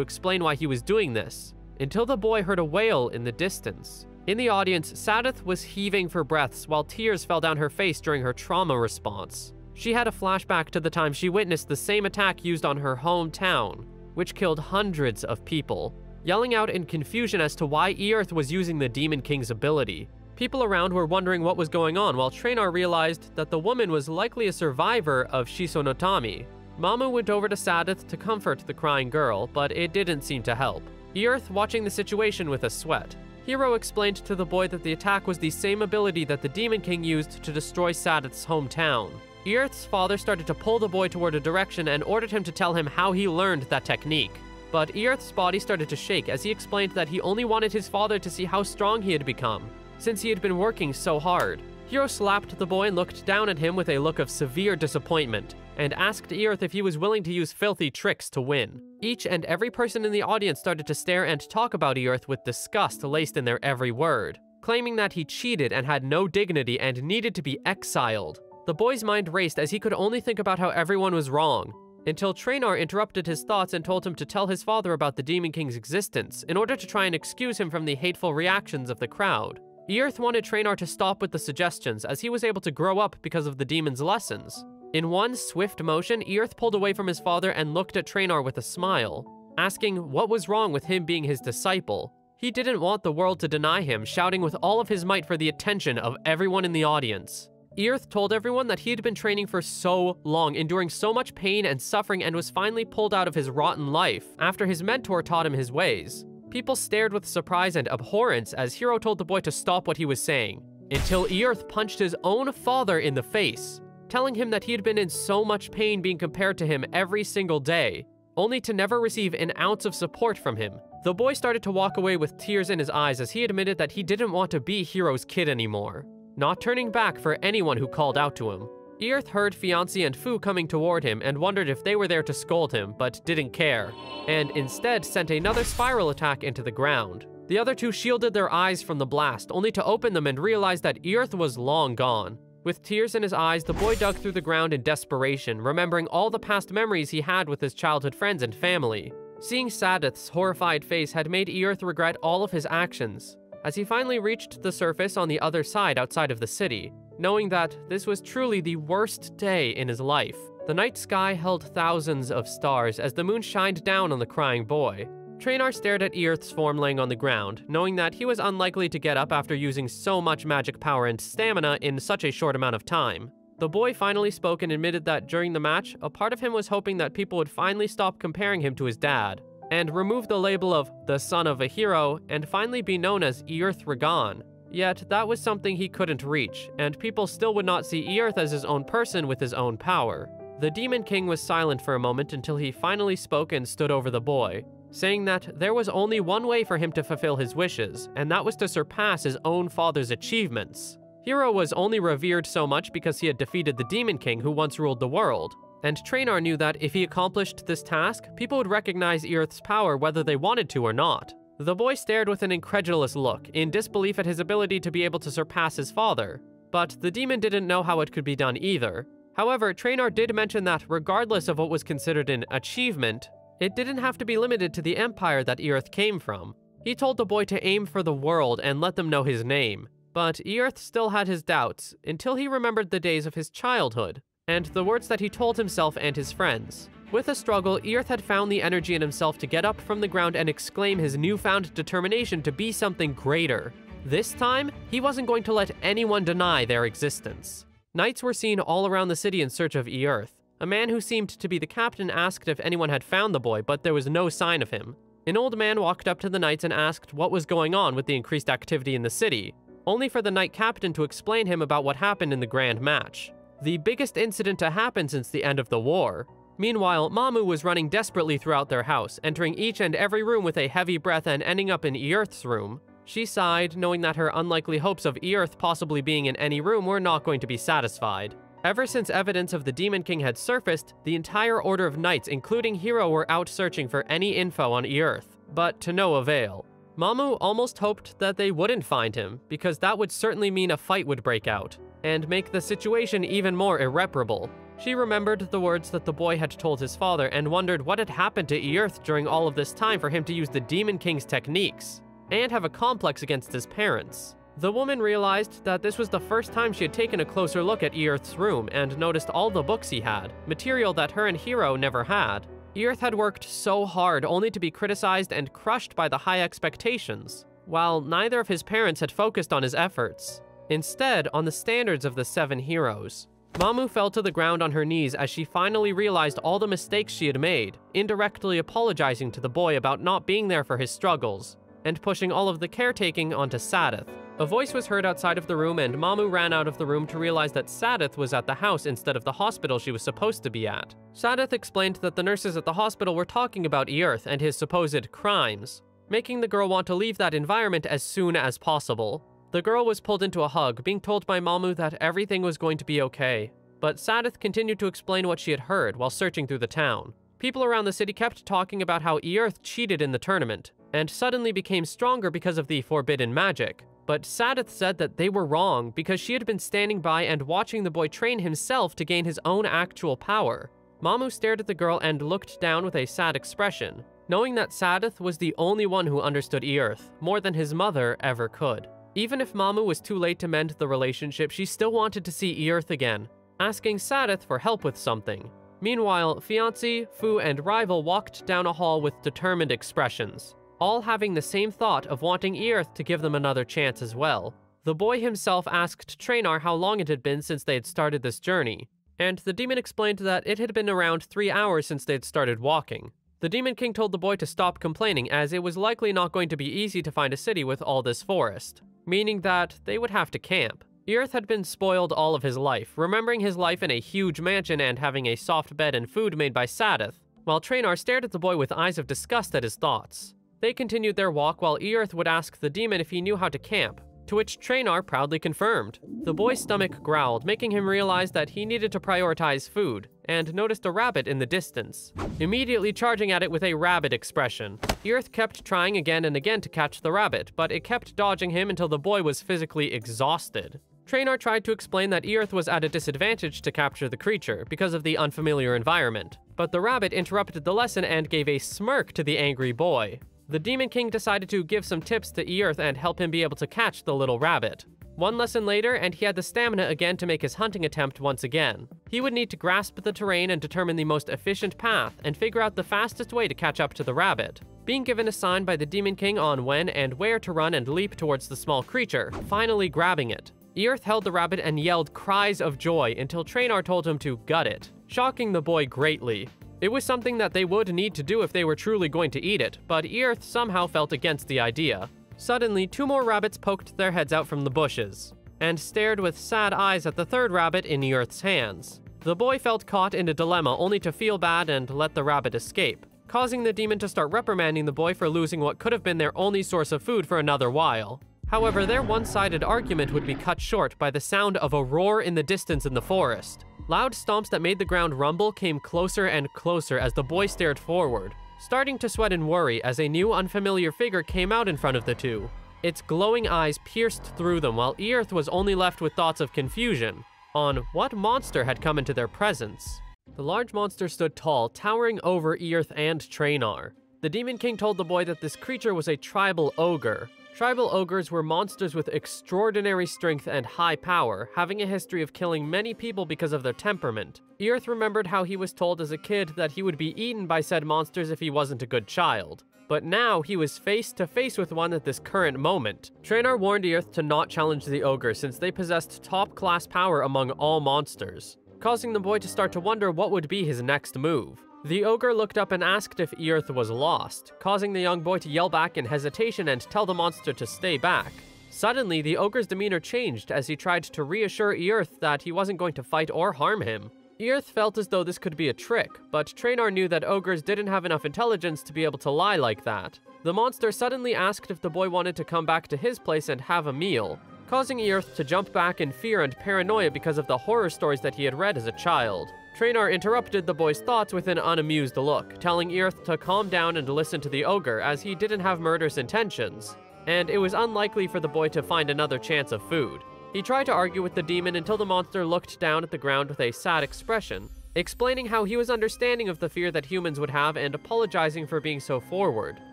explain why he was doing this, until the boy heard a wail in the distance. In the audience, Sadith was heaving for breaths while tears fell down her face during her trauma response. She had a flashback to the time she witnessed the same attack used on her hometown, which killed hundreds of people, yelling out in confusion as to why Earth was using the Demon King's ability. People around were wondering what was going on, while Traynor realized that the woman was likely a survivor of Shisonotami. Mamu went over to Sadith to comfort the crying girl, but it didn't seem to help. Earth watching the situation with a sweat. Hiro explained to the boy that the attack was the same ability that the Demon King used to destroy Sadith's hometown. Earth's father started to pull the boy toward a direction and ordered him to tell him how he learned that technique. But Earth's body started to shake as he explained that he only wanted his father to see how strong he had become, since he had been working so hard. Hiro slapped the boy and looked down at him with a look of severe disappointment, and asked Earth if he was willing to use filthy tricks to win. Each and every person in the audience started to stare and talk about Earth with disgust laced in their every word, claiming that he cheated and had no dignity and needed to be exiled. The boy's mind raced as he could only think about how everyone was wrong, until Traynor interrupted his thoughts and told him to tell his father about the Demon King's existence in order to try and excuse him from the hateful reactions of the crowd. Earth wanted Traynor to stop with the suggestions as he was able to grow up because of the demon's lessons. In one swift motion, Earth pulled away from his father and looked at Traynor with a smile, asking what was wrong with him being his disciple. He didn't want the world to deny him, shouting with all of his might for the attention of everyone in the audience. Earth told everyone that he had been training for so long, enduring so much pain and suffering, and was finally pulled out of his rotten life after his mentor taught him his ways. People stared with surprise and abhorrence as Hiro told the boy to stop what he was saying, until Earth punched his own father in the face, telling him that he had been in so much pain being compared to him every single day, only to never receive an ounce of support from him. The boy started to walk away with tears in his eyes as he admitted that he didn't want to be Hiro's kid anymore, not turning back for anyone who called out to him. Earth heard Fiancé and Fu coming toward him and wondered if they were there to scold him, but didn't care, and instead sent another spiral attack into the ground. The other 2 shielded their eyes from the blast, only to open them and realize that Earth was long gone. With tears in his eyes, the boy dug through the ground in desperation, remembering all the past memories he had with his childhood friends and family. Seeing Sadith's horrified face had made Earth regret all of his actions, as he finally reached the surface on the other side outside of the city, knowing that this was truly the worst day in his life. The night sky held thousands of stars as the moon shined down on the crying boy. Traynor stared at Earth's form laying on the ground, knowing that he was unlikely to get up after using so much magic power and stamina in such a short amount of time. The boy finally spoke and admitted that during the match, a part of him was hoping that people would finally stop comparing him to his dad, and remove the label of the son of a hero and finally be known as Earth Regan. Yet that was something he couldn't reach, and people still would not see Earth as his own person with his own power. The Demon King was silent for a moment until he finally spoke and stood over the boy, saying that there was only one way for him to fulfill his wishes, and that was to surpass his own father's achievements. Hiro was only revered so much because he had defeated the Demon King who once ruled the world, and Traynor knew that if he accomplished this task, people would recognize Earth's power whether they wanted to or not. The boy stared with an incredulous look, in disbelief at his ability to be able to surpass his father, but the demon didn't know how it could be done either. However, Traynor did mention that regardless of what was considered an achievement, it didn't have to be limited to the empire that Earth came from. He told the boy to aim for the world and let them know his name. But Earth still had his doubts, until he remembered the days of his childhood, and the words that he told himself and his friends. With a struggle, Earth had found the energy in himself to get up from the ground and exclaim his newfound determination to be something greater. This time, he wasn't going to let anyone deny their existence. Knights were seen all around the city in search of Earth. A man who seemed to be the captain asked if anyone had found the boy, but there was no sign of him. An old man walked up to the knights and asked what was going on with the increased activity in the city. only for the Knight Captain to explain him about what happened in the grand match. The biggest incident to happen since the end of the war. Meanwhile, Mamu was running desperately throughout their house, entering each and every room with a heavy breath and ending up in Earth's room. She sighed, knowing that her unlikely hopes of Earth possibly being in any room were not going to be satisfied. Ever since evidence of the Demon King had surfaced, the entire Order of Knights, including Hiro, were out searching for any info on Earth, but to no avail. Mamu almost hoped that they wouldn't find him, because that would certainly mean a fight would break out, and make the situation even more irreparable. She remembered the words that the boy had told his father and wondered what had happened to Earth during all of this time for him to use the Demon King's techniques, and have a complex against his parents. The woman realized that this was the first time she had taken a closer look at Earth's room and noticed all the books he had, material that her and Hiro never had. Earth had worked so hard only to be criticized and crushed by the high expectations, while neither of his parents had focused on his efforts. Instead, on the standards of the 7 heroes. Mamu fell to the ground on her knees as she finally realized all the mistakes she had made, indirectly apologizing to the boy about not being there for his struggles, and pushing all of the caretaking onto Sadith. A voice was heard outside of the room, and Mamu ran out of the room to realize that Sadith was at the house instead of the hospital she was supposed to be at. Sadith explained that the nurses at the hospital were talking about Earth and his supposed crimes, making the girl want to leave that environment as soon as possible. The girl was pulled into a hug, being told by Mamu that everything was going to be okay. But Sadith continued to explain what she had heard while searching through the town. People around the city kept talking about how Earth cheated in the tournament, and suddenly became stronger because of the forbidden magic. But Sadith said that they were wrong because she had been standing by and watching the boy train himself to gain his own actual power. Mamu stared at the girl and looked down with a sad expression, knowing that Sadith was the only one who understood Earth, more than his mother ever could. Even if Mamu was too late to mend the relationship, she still wanted to see Earth again, asking Sadith for help with something. Meanwhile, fiancé, Fu, and rival walked down a hall with determined expressions, all having the same thought of wanting Earth to give them another chance as well. The boy himself asked Traynor how long it had been since they had started this journey, and the demon explained that it had been around 3 hours since they had started walking. The Demon King told the boy to stop complaining, as it was likely not going to be easy to find a city with all this forest, meaning that they would have to camp. Earth had been spoiled all of his life, remembering his life in a huge mansion and having a soft bed and food made by Sadith, while Traynor stared at the boy with eyes of disgust at his thoughts. They continued their walk while Earth would ask the demon if he knew how to camp, to which Traynor proudly confirmed. The boy's stomach growled, making him realize that he needed to prioritize food, and noticed a rabbit in the distance, immediately charging at it with a rabid expression. Earth kept trying again and again to catch the rabbit, but it kept dodging him until the boy was physically exhausted. Traynor tried to explain that Earth was at a disadvantage to capture the creature because of the unfamiliar environment, but the rabbit interrupted the lesson and gave a smirk to the angry boy. The Demon King decided to give some tips to Earth and help him be able to catch the little rabbit. One lesson later, and he had the stamina again to make his hunting attempt once again. He would need to grasp the terrain and determine the most efficient path, and figure out the fastest way to catch up to the rabbit, being given a sign by the Demon King on when and where to run and leap towards the small creature, finally grabbing it. Earth held the rabbit and yelled cries of joy until Traynor told him to gut it, shocking the boy greatly. It was something that they would need to do if they were truly going to eat it, but Earth somehow felt against the idea. Suddenly, 2 more rabbits poked their heads out from the bushes, and stared with sad eyes at the 3rd rabbit in Earth's hands. The boy felt caught in a dilemma only to feel bad and let the rabbit escape, causing the demon to start reprimanding the boy for losing what could have been their only source of food for another while. However, their one-sided argument would be cut short by the sound of a roar in the distance in the forest. Loud stomps that made the ground rumble came closer and closer as the boy stared forward, starting to sweat in worry as a new unfamiliar figure came out in front of the two. Its glowing eyes pierced through them while Earth was only left with thoughts of confusion on what monster had come into their presence. The large monster stood tall, towering over Earth and Traynor. The Demon King told the boy that this creature was a tribal ogre. Tribal ogres were monsters with extraordinary strength and high power, having a history of killing many people because of their temperament. Earth remembered how he was told as a kid that he would be eaten by said monsters if he wasn't a good child. But now he was face to face with one at this current moment. Traynor warned Earth to not challenge the ogre since they possessed top-class power among all monsters, causing the boy to start to wonder what would be his next move. The ogre looked up and asked if Earth was lost, causing the young boy to yell back in hesitation and tell the monster to stay back. Suddenly, the ogre's demeanor changed as he tried to reassure Earth that he wasn't going to fight or harm him. Earth felt as though this could be a trick, but Traynor knew that ogres didn't have enough intelligence to be able to lie like that. The monster suddenly asked if the boy wanted to come back to his place and have a meal, causing Earth to jump back in fear and paranoia because of the horror stories that he had read as a child. Traynor interrupted the boy's thoughts with an unamused look, telling Earth to calm down and listen to the ogre as he didn't have murderous intentions, and it was unlikely for the boy to find another chance of food. He tried to argue with the demon until the monster looked down at the ground with a sad expression, explaining how he was understanding of the fear that humans would have and apologizing for being so forward.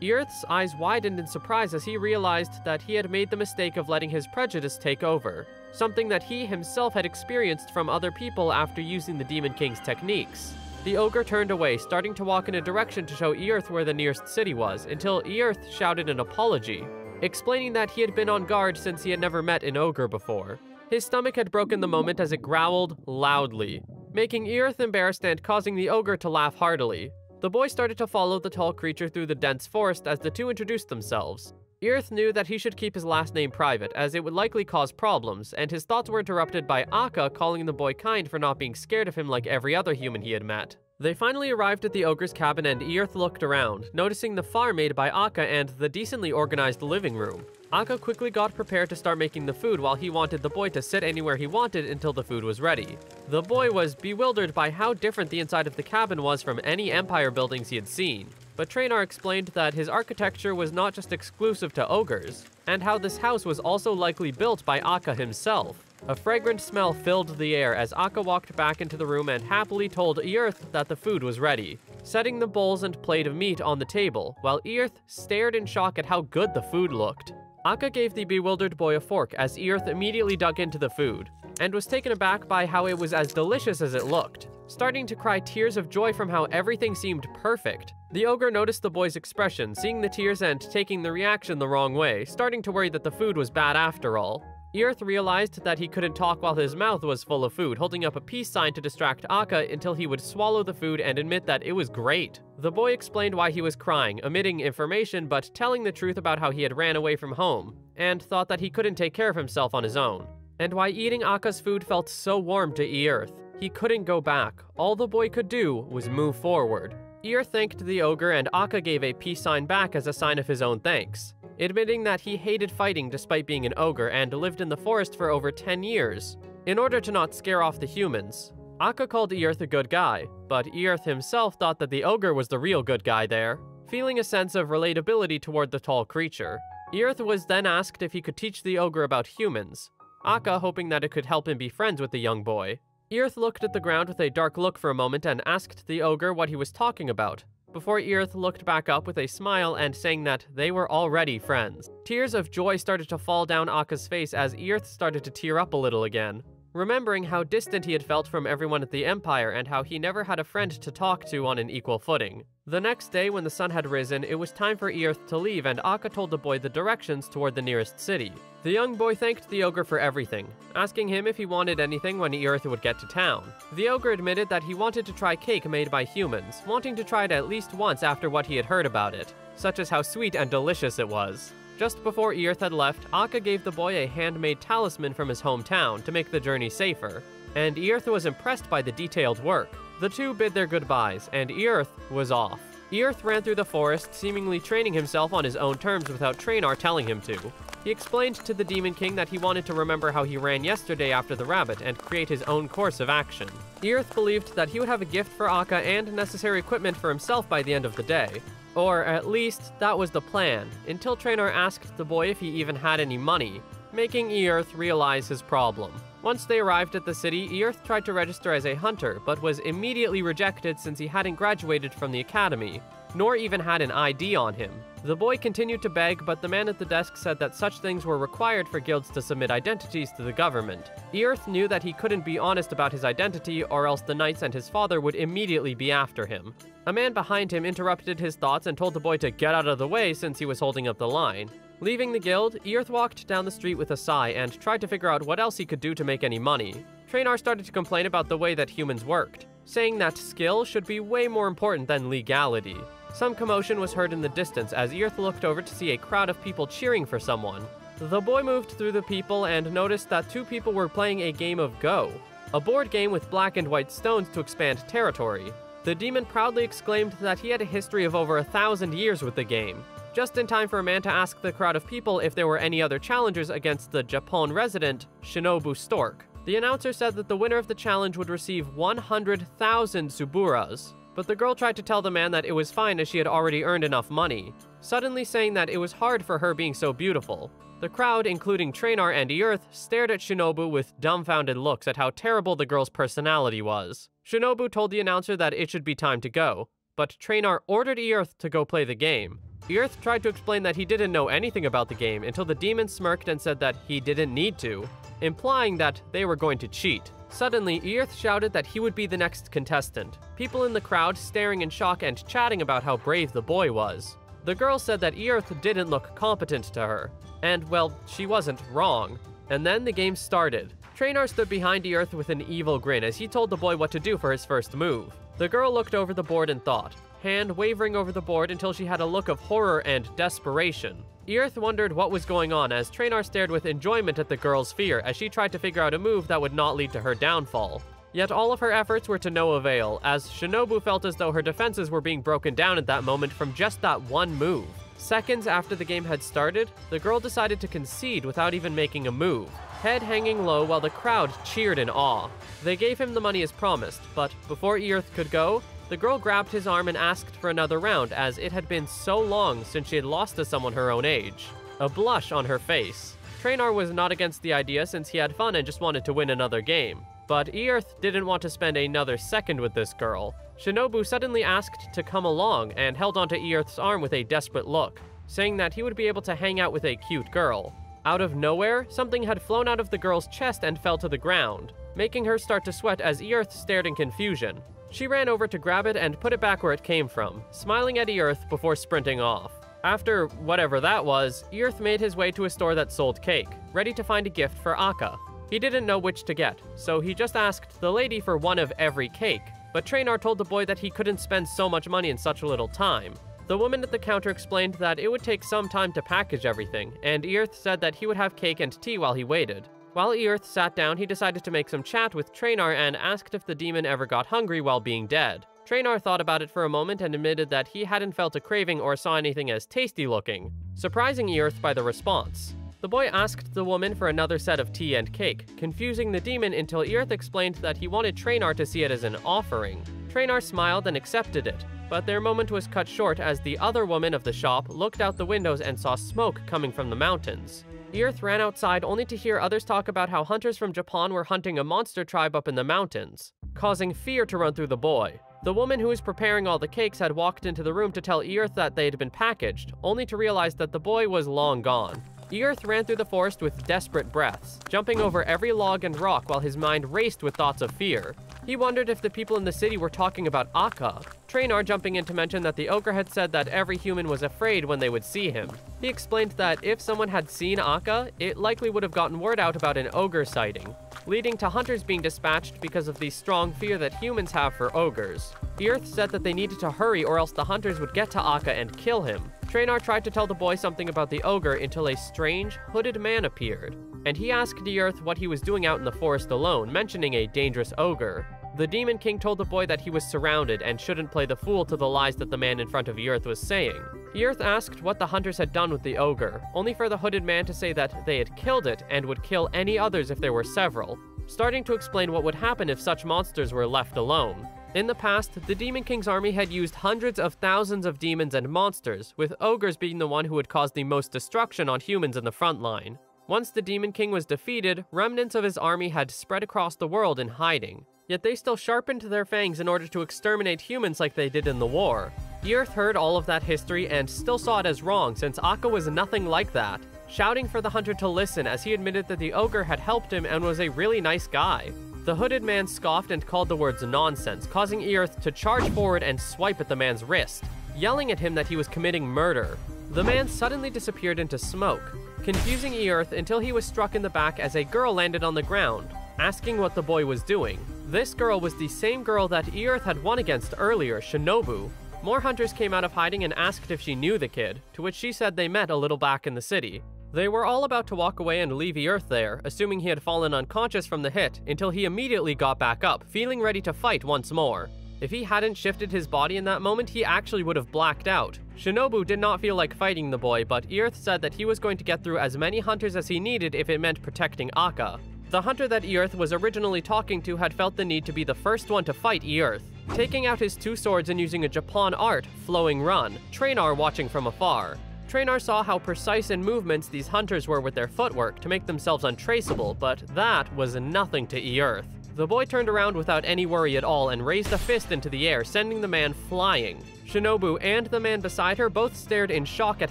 Earth's eyes widened in surprise as he realized that he had made the mistake of letting his prejudice take over, something that he himself had experienced from other people after using the Demon King's techniques. The ogre turned away, starting to walk in a direction to show Earth where the nearest city was, until Earth shouted an apology, explaining that he had been on guard since he had never met an ogre before. His stomach had broken the moment as it growled loudly, making Earth embarrassed and causing the ogre to laugh heartily. The boy started to follow the tall creature through the dense forest as the two introduced themselves. Earth knew that he should keep his last name private, as it would likely cause problems, and his thoughts were interrupted by Akka calling the boy kind for not being scared of him like every other human he had met. They finally arrived at the ogre's cabin and Earth looked around, noticing the fire made by Akka and the decently organized living room. Akka quickly got prepared to start making the food while he wanted the boy to sit anywhere he wanted until the food was ready. The boy was bewildered by how different the inside of the cabin was from any Empire buildings he had seen, but Traynor explained that his architecture was not just exclusive to ogres, and how this house was also likely built by Akka himself. A fragrant smell filled the air as Akka walked back into the room and happily told Earth that the food was ready, setting the bowls and plate of meat on the table, while Earth stared in shock at how good the food looked. Akka gave the bewildered boy a fork as Earth immediately dug into the food, and was taken aback by how it was as delicious as it looked, starting to cry tears of joy from how everything seemed perfect. The ogre noticed the boy's expression, seeing the tears and taking the reaction the wrong way, starting to worry that the food was bad after all. Earth realized that he couldn't talk while his mouth was full of food, holding up a peace sign to distract Akka until he would swallow the food and admit that it was great. The boy explained why he was crying, omitting information but telling the truth about how he had ran away from home, and thought that he couldn't take care of himself on his own, and why eating Akka's food felt so warm to Earth. He couldn't go back. All the boy could do was move forward. Earth thanked the ogre and Akka gave a peace sign back as a sign of his own thanks, admitting that he hated fighting despite being an ogre and lived in the forest for over 10 years, in order to not scare off the humans. Akka called Earth a good guy, but Earth himself thought that the ogre was the real good guy there, feeling a sense of relatability toward the tall creature. Earth was then asked if he could teach the ogre about humans, Akka hoping that it could help him be friends with the young boy. Earth looked at the ground with a dark look for a moment and asked the ogre what he was talking about, before Earth looked back up with a smile and saying that they were already friends. Tears of joy started to fall down Akka's face as Earth started to tear up a little again, remembering how distant he had felt from everyone at the Empire and how he never had a friend to talk to on an equal footing. The next day, when the sun had risen, it was time for Earth to leave, and Akka told the boy the directions toward the nearest city. The young boy thanked the ogre for everything, asking him if he wanted anything when Earth would get to town. The ogre admitted that he wanted to try cake made by humans, wanting to try it at least once after what he had heard about it, such as how sweet and delicious it was. Just before Earth had left, Akka gave the boy a handmade talisman from his hometown to make the journey safer, and Earth was impressed by the detailed work. The two bid their goodbyes, and Earth was off. Earth ran through the forest, seemingly training himself on his own terms without Traynor telling him to. He explained to the Demon King that he wanted to remember how he ran yesterday after the rabbit and create his own course of action. Earth believed that he would have a gift for Akka and necessary equipment for himself by the end of the day. Or at least, that was the plan, until Traynor asked the boy if he even had any money, making Earth realize his problem. Once they arrived at the city, Earth tried to register as a hunter, but was immediately rejected since he hadn't graduated from the academy, nor even had an ID on him. The boy continued to beg, but the man at the desk said that such things were required for guilds to submit identities to the government. Earth knew that he couldn't be honest about his identity, or else the knights and his father would immediately be after him. A man behind him interrupted his thoughts and told the boy to get out of the way since he was holding up the line. Leaving the guild, Earth walked down the street with a sigh and tried to figure out what else he could do to make any money. Traynor started to complain about the way that humans worked, saying that skill should be way more important than legality. Some commotion was heard in the distance as Earth looked over to see a crowd of people cheering for someone. The boy moved through the people and noticed that 2 people were playing a game of Go, a board game with black and white stones to expand territory. The demon proudly exclaimed that he had a history of over 1,000 years with the game, just in time for a man to ask the crowd of people if there were any other challengers against the Japan resident, Shinobu Stork. The announcer said that the winner of the challenge would receive 100,000 Suburas, but the girl tried to tell the man that it was fine as she had already earned enough money, suddenly saying that it was hard for her being so beautiful. The crowd, including Trainer and Earth, stared at Shinobu with dumbfounded looks at how terrible the girl's personality was. Shinobu told the announcer that it should be time to go, but Trainer ordered Earth to go play the game. Earth tried to explain that he didn't know anything about the game until the demon smirked and said that he didn't need to, implying that they were going to cheat. Suddenly, Earth shouted that he would be the next contestant, people in the crowd staring in shock and chatting about how brave the boy was. The girl said that Earth didn't look competent to her, and, well, she wasn't wrong. And then the game started. Trainer stood behind Earth with an evil grin as he told the boy what to do for his first move. The girl looked over the board and thought, hand wavering over the board until she had a look of horror and desperation. Earth wondered what was going on as Trainer stared with enjoyment at the girl's fear as she tried to figure out a move that would not lead to her downfall. Yet all of her efforts were to no avail, as Shinobu felt as though her defenses were being broken down at that moment from just that one move. Seconds after the game had started, the girl decided to concede without even making a move, head hanging low while the crowd cheered in awe. They gave him the money as promised, but before Earth could go, the girl grabbed his arm and asked for another round as it had been so long since she had lost to someone her own age. A blush on her face. Trainer was not against the idea since he had fun and just wanted to win another game. But Earth didn't want to spend another second with this girl. Shinobu suddenly asked to come along and held onto Earth's arm with a desperate look, saying that he would be able to hang out with a cute girl. Out of nowhere, something had flown out of the girl's chest and fell to the ground, making her start to sweat as Earth stared in confusion. She ran over to grab it and put it back where it came from, smiling at Earth before sprinting off. After whatever that was, Earth made his way to a store that sold cake, ready to find a gift for Aka. He didn't know which to get, so he just asked the lady for one of every cake, but Trainer told the boy that he couldn't spend so much money in such a little time. The woman at the counter explained that it would take some time to package everything, and Earth said that he would have cake and tea while he waited. While Earth sat down, he decided to make some chat with Trainer and asked if the demon ever got hungry while being dead. Trainer thought about it for a moment and admitted that he hadn't felt a craving or saw anything as tasty looking, surprising Earth by the response. The boy asked the woman for another set of tea and cake, confusing the demon until Earth explained that he wanted Trainer to see it as an offering. Trainer smiled and accepted it, but their moment was cut short as the other woman of the shop looked out the windows and saw smoke coming from the mountains. Earth ran outside only to hear others talk about how hunters from Japan were hunting a monster tribe up in the mountains, causing fear to run through the boy. The woman who was preparing all the cakes had walked into the room to tell Earth that they had been packaged, only to realize that the boy was long gone. Earth ran through the forest with desperate breaths, jumping over every log and rock while his mind raced with thoughts of fear. He wondered if the people in the city were talking about Aka, Trainer jumping in to mention that the ogre had said that every human was afraid when they would see him. He explained that if someone had seen Aka, it likely would have gotten word out about an ogre sighting, leading to hunters being dispatched because of the strong fear that humans have for ogres. Earth said that they needed to hurry or else the hunters would get to Aka and kill him. Trainer tried to tell the boy something about the ogre until a strange, hooded man appeared, and he asked Earth what he was doing out in the forest alone, mentioning a dangerous ogre. The Demon King told the boy that he was surrounded and shouldn't play the fool to the lies that the man in front of Earth was saying. Earth asked what the hunters had done with the ogre, only for the hooded man to say that they had killed it and would kill any others if there were several, starting to explain what would happen if such monsters were left alone. In the past, the Demon King's army had used hundreds of thousands of demons and monsters, with ogres being the one who would cause the most destruction on humans in the front line. Once the Demon King was defeated, remnants of his army had spread across the world in hiding. Yet they still sharpened their fangs in order to exterminate humans like they did in the war. Earth heard all of that history and still saw it as wrong since Aka was nothing like that, shouting for the hunter to listen as he admitted that the ogre had helped him and was a really nice guy. The hooded man scoffed and called the words nonsense, causing Earth to charge forward and swipe at the man's wrist, yelling at him that he was committing murder. The man suddenly disappeared into smoke, confusing Earth until he was struck in the back as a girl landed on the ground, asking what the boy was doing. This girl was the same girl that Earth had won against earlier, Shinobu. More hunters came out of hiding and asked if she knew the kid, to which she said they met a little back in the city. They were all about to walk away and leave Earth there, assuming he had fallen unconscious from the hit, until he immediately got back up, feeling ready to fight once more. If he hadn't shifted his body in that moment, he actually would have blacked out. Shinobu did not feel like fighting the boy, but Earth said that he was going to get through as many hunters as he needed if it meant protecting Akka. The hunter that Earth was originally talking to had felt the need to be the first one to fight Earth, taking out his 2 swords and using a Japan art, Flowing Run, Trainar watching from afar. Trainar saw how precise in movements these hunters were with their footwork to make themselves untraceable, but that was nothing to Earth. The boy turned around without any worry at all and raised a fist into the air, sending the man flying. Shinobu and the man beside her both stared in shock at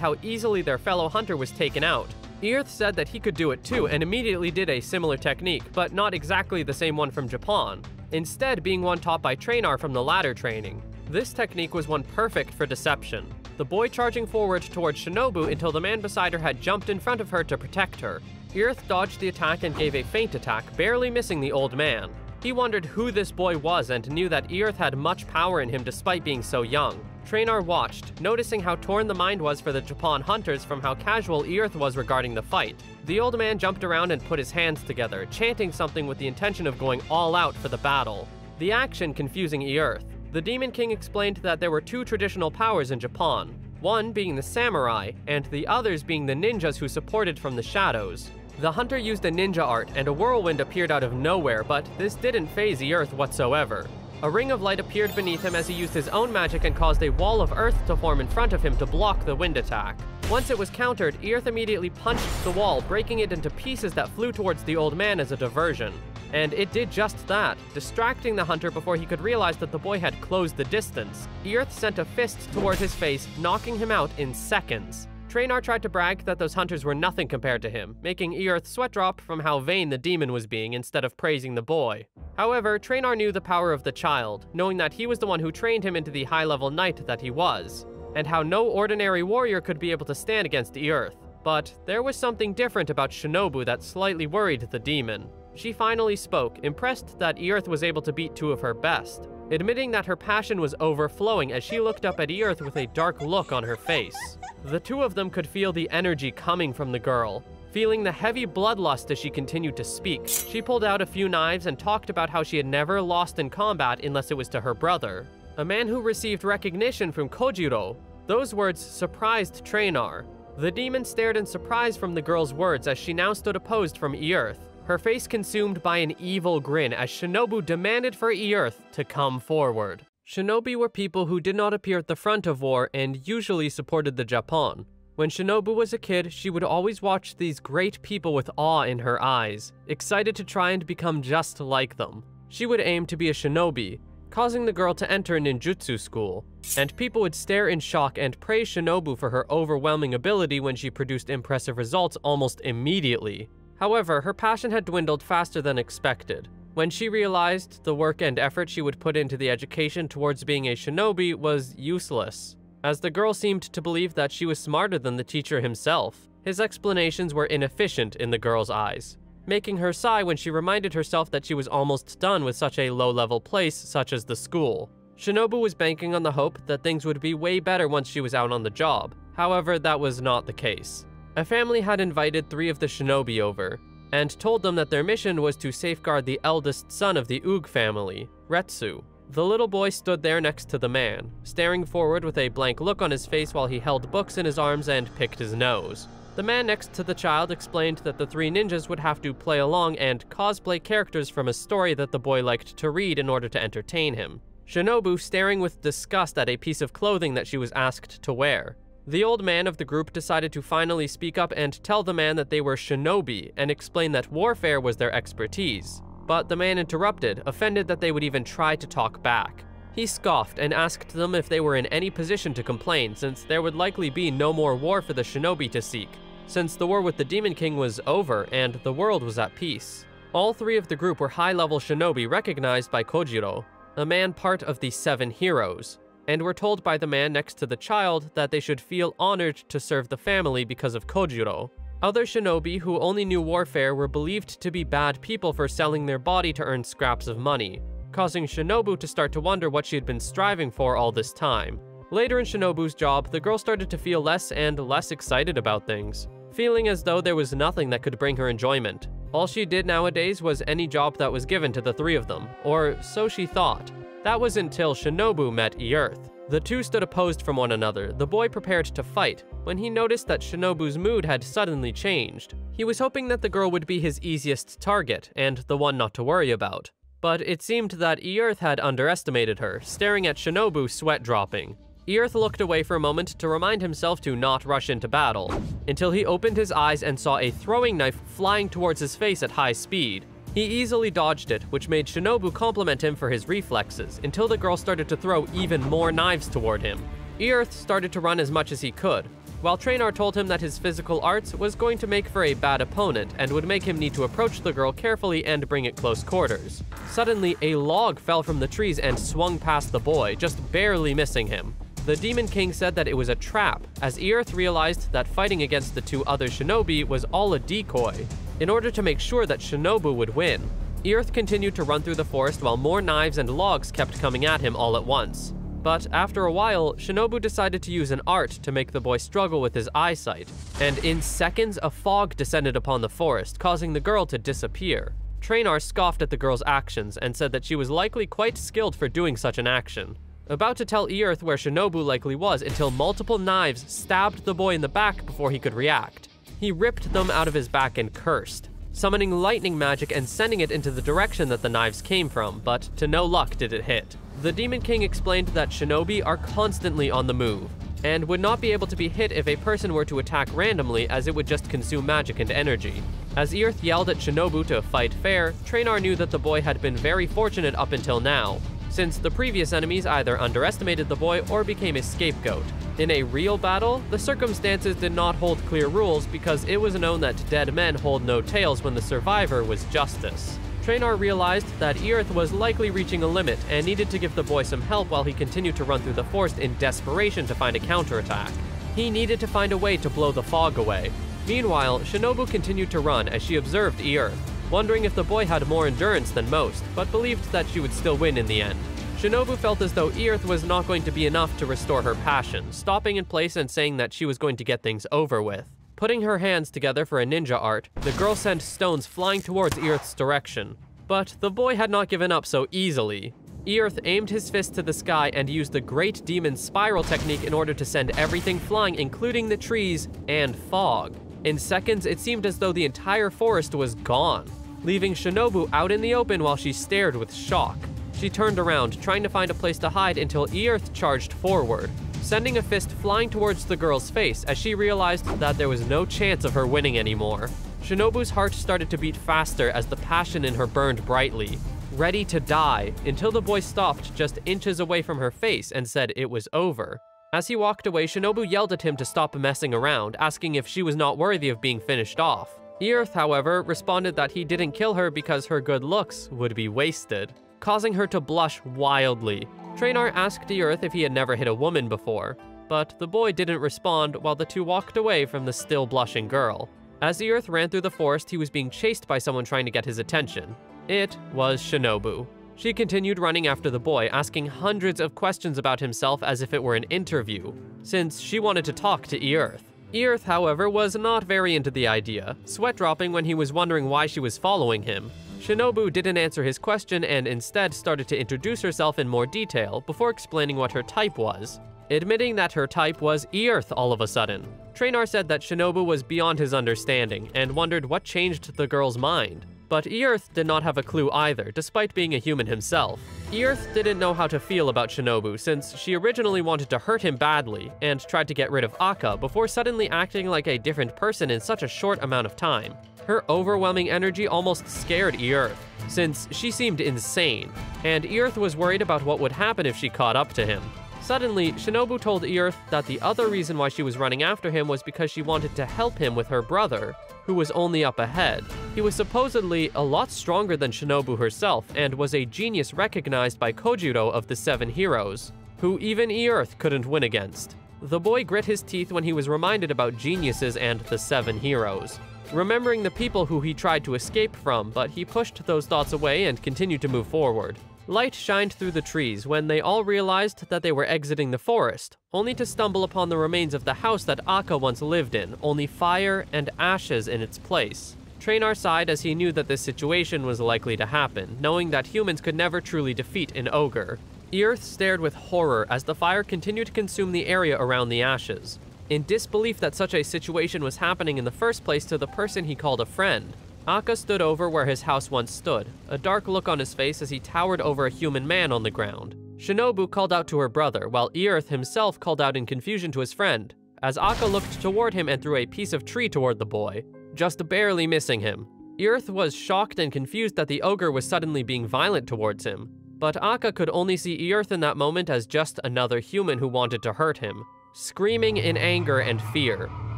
how easily their fellow hunter was taken out. Earth said that he could do it too and immediately did a similar technique, but not exactly the same one from Japan, instead being one taught by Trainar from the ladder training. This technique was one perfect for deception, the boy charging forward towards Shinobu until the man beside her had jumped in front of her to protect her. Earth dodged the attack and gave a feint attack, barely missing the old man. He wondered who this boy was and knew that Earth had much power in him despite being so young. Trainar watched, noticing how torn the mind was for the Japan hunters from how casual Earth was regarding the fight. The old man jumped around and put his hands together, chanting something with the intention of going all out for the battle. The action confusing Earth. The Demon King explained that there were 2 traditional powers in Japan, one being the samurai, and the others being the ninjas who supported from the shadows. The hunter used a ninja art, and a whirlwind appeared out of nowhere, but this didn't faze Earth whatsoever. A ring of light appeared beneath him as he used his own magic and caused a wall of earth to form in front of him to block the wind attack. Once it was countered, Earth immediately punched the wall, breaking it into pieces that flew towards the old man as a diversion. And it did just that, distracting the hunter before he could realize that the boy had closed the distance. Earth sent a fist toward his face, knocking him out in seconds. Trainar tried to brag that those hunters were nothing compared to him, making Earth sweat drop from how vain the demon was being instead of praising the boy. However, Trainar knew the power of the child, knowing that he was the one who trained him into the high-level knight that he was, and how no ordinary warrior could be able to stand against Earth. But there was something different about Shinobu that slightly worried the demon. She finally spoke, impressed that Earth was able to beat 2 of her best, admitting that her passion was overflowing as she looked up at Earth with a dark look on her face. The 2 of them could feel the energy coming from the girl, feeling the heavy bloodlust as she continued to speak. She pulled out a few knives and talked about how she had never lost in combat unless it was to her brother, a man who received recognition from Kojiro. Those words surprised Trainar. The demon stared in surprise from the girl's words as she now stood opposed from Earth, her face consumed by an evil grin as Shinobu demanded for Earth to come forward. Shinobi were people who did not appear at the front of war and usually supported the Japan. When Shinobu was a kid, she would always watch these great people with awe in her eyes, excited to try and become just like them. She would aim to be a shinobi, causing the girl to enter ninjutsu school, and people would stare in shock and praise Shinobu for her overwhelming ability when she produced impressive results almost immediately. However, her passion had dwindled faster than expected, when she realized the work and effort she would put into the education towards being a shinobi was useless, as the girl seemed to believe that she was smarter than the teacher himself. His explanations were inefficient in the girl's eyes, making her sigh when she reminded herself that she was almost done with such a low-level place such as the school. Shinobu was banking on the hope that things would be way better once she was out on the job. However, that was not the case. A family had invited 3 of the shinobi over, and told them that their mission was to safeguard the eldest son of the Ug family, Retsu. The little boy stood there next to the man, staring forward with a blank look on his face while he held books in his arms and picked his nose. The man next to the child explained that the 3 ninjas would have to play along and cosplay characters from a story that the boy liked to read in order to entertain him. Shinobu staring with disgust at a piece of clothing that she was asked to wear. The old man of the group decided to finally speak up and tell the man that they were shinobi and explain that warfare was their expertise. But the man interrupted, offended that they would even try to talk back. He scoffed and asked them if they were in any position to complain, since there would likely be no more war for the shinobi to seek, since the war with the Demon King was over and the world was at peace. All 3 of the group were high-level shinobi recognized by Kojiro, a man part of the 7 heroes, and were told by the man next to the child that they should feel honored to serve the family because of Kojiro. Other shinobi who only knew warfare were believed to be bad people for selling their body to earn scraps of money, causing Shinobu to start to wonder what she had been striving for all this time. Later in Shinobu's job, the girl started to feel less and less excited about things, feeling as though there was nothing that could bring her enjoyment. All she did nowadays was any job that was given to the three of them, or so she thought. That was until Shinobu met Earth. The two stood opposed from one another, the boy prepared to fight, when he noticed that Shinobu's mood had suddenly changed. He was hoping that the girl would be his easiest target, and the one not to worry about. But it seemed that Earth had underestimated her, staring at Shinobu, sweat dropping. Earth looked away for a moment to remind himself to not rush into battle, until he opened his eyes and saw a throwing knife flying towards his face at high speed. He easily dodged it, which made Shinobu compliment him for his reflexes, until the girl started to throw even more knives toward him. Earth started to run as much as he could, while Trainor told him that his physical arts was going to make for a bad opponent and would make him need to approach the girl carefully and bring it close quarters. Suddenly, a log fell from the trees and swung past the boy, just barely missing him. The Demon King said that it was a trap, as Earth realized that fighting against the two other shinobi was all a decoy, in order to make sure that Shinobu would win. Earth continued to run through the forest while more knives and logs kept coming at him all at once. But after a while, Shinobu decided to use an art to make the boy struggle with his eyesight, and in seconds a fog descended upon the forest, causing the girl to disappear. Trainor scoffed at the girl's actions and said that she was likely quite skilled for doing such an action. About to tell Earth where Shinobu likely was until multiple knives stabbed the boy in the back before he could react. He ripped them out of his back and cursed, summoning lightning magic and sending it into the direction that the knives came from, but to no luck did it hit. The Demon King explained that shinobi are constantly on the move, and would not be able to be hit if a person were to attack randomly, as it would just consume magic and energy. As Earth yelled at Shinobu to fight fair, Trainor knew that the boy had been very fortunate up until now, since the previous enemies either underestimated the boy or became a scapegoat. In a real battle, the circumstances did not hold clear rules because it was known that dead men hold no tails when the survivor was justice. Trainor realized that Earth was likely reaching a limit and needed to give the boy some help while he continued to run through the forest in desperation to find a counterattack. He needed to find a way to blow the fog away. Meanwhile, Shinobu continued to run as she observed Earth, wondering if the boy had more endurance than most, but believed that she would still win in the end. Shinobu felt as though Earth was not going to be enough to restore her passion, stopping in place and saying that she was going to get things over with. Putting her hands together for a ninja art, the girl sent stones flying towards Earth's direction. But the boy had not given up so easily. Earth aimed his fist to the sky and used the Great Demon's spiral technique in order to send everything flying, including the trees and fog. In seconds, it seemed as though the entire forest was gone, leaving Shinobu out in the open while she stared with shock. She turned around, trying to find a place to hide until Earth charged forward, sending a fist flying towards the girl's face as she realized that there was no chance of her winning anymore. Shinobu's heart started to beat faster as the passion in her burned brightly, ready to die, until the boy stopped just inches away from her face and said it was over. As he walked away, Shinobu yelled at him to stop messing around, asking if she was not worthy of being finished off. Earth, however, responded that he didn't kill her because her good looks would be wasted, causing her to blush wildly. Trainor asked Earth if he had never hit a woman before, but the boy didn't respond while the two walked away from the still blushing girl. As Earth ran through the forest, he was being chased by someone trying to get his attention. It was Shinobu. She continued running after the boy, asking hundreds of questions about himself as if it were an interview, since she wanted to talk to Earth. Earth, however, was not very into the idea, sweat dropping when he was wondering why she was following him. Shinobu didn't answer his question and instead started to introduce herself in more detail before explaining what her type was, admitting that her type was Earth all of a sudden. Trainor said that Shinobu was beyond his understanding and wondered what changed the girl's mind. But Earth did not have a clue either, despite being a human himself. Earth didn't know how to feel about Shinobu since she originally wanted to hurt him badly and tried to get rid of Akka before suddenly acting like a different person in such a short amount of time. Her overwhelming energy almost scared Earth, since she seemed insane, and Earth was worried about what would happen if she caught up to him. Suddenly, Shinobu told Earth that the other reason why she was running after him was because she wanted to help him with her brother, who was only up ahead. He was supposedly a lot stronger than Shinobu herself and was a genius recognized by Kojiro of the 7 heroes, who even Earth couldn't win against. The boy grit his teeth when he was reminded about geniuses and the 7 heroes, remembering the people who he tried to escape from, but he pushed those thoughts away and continued to move forward. Light shined through the trees when they all realized that they were exiting the forest, only to stumble upon the remains of the house that Akka once lived in, only fire and ashes in its place. Traynor sighed as he knew that this situation was likely to happen, knowing that humans could never truly defeat an ogre. Earth stared with horror as the fire continued to consume the area around the ashes. In disbelief that such a situation was happening in the first place to the person he called a friend, Akka stood over where his house once stood, a dark look on his face as he towered over a human man on the ground. Shinobu called out to her brother, while Earth himself called out in confusion to his friend, as Akka looked toward him and threw a piece of tree toward the boy, just barely missing him. Earth was shocked and confused that the ogre was suddenly being violent towards him, but Akka could only see Earth in that moment as just another human who wanted to hurt him. Screaming in anger and fear,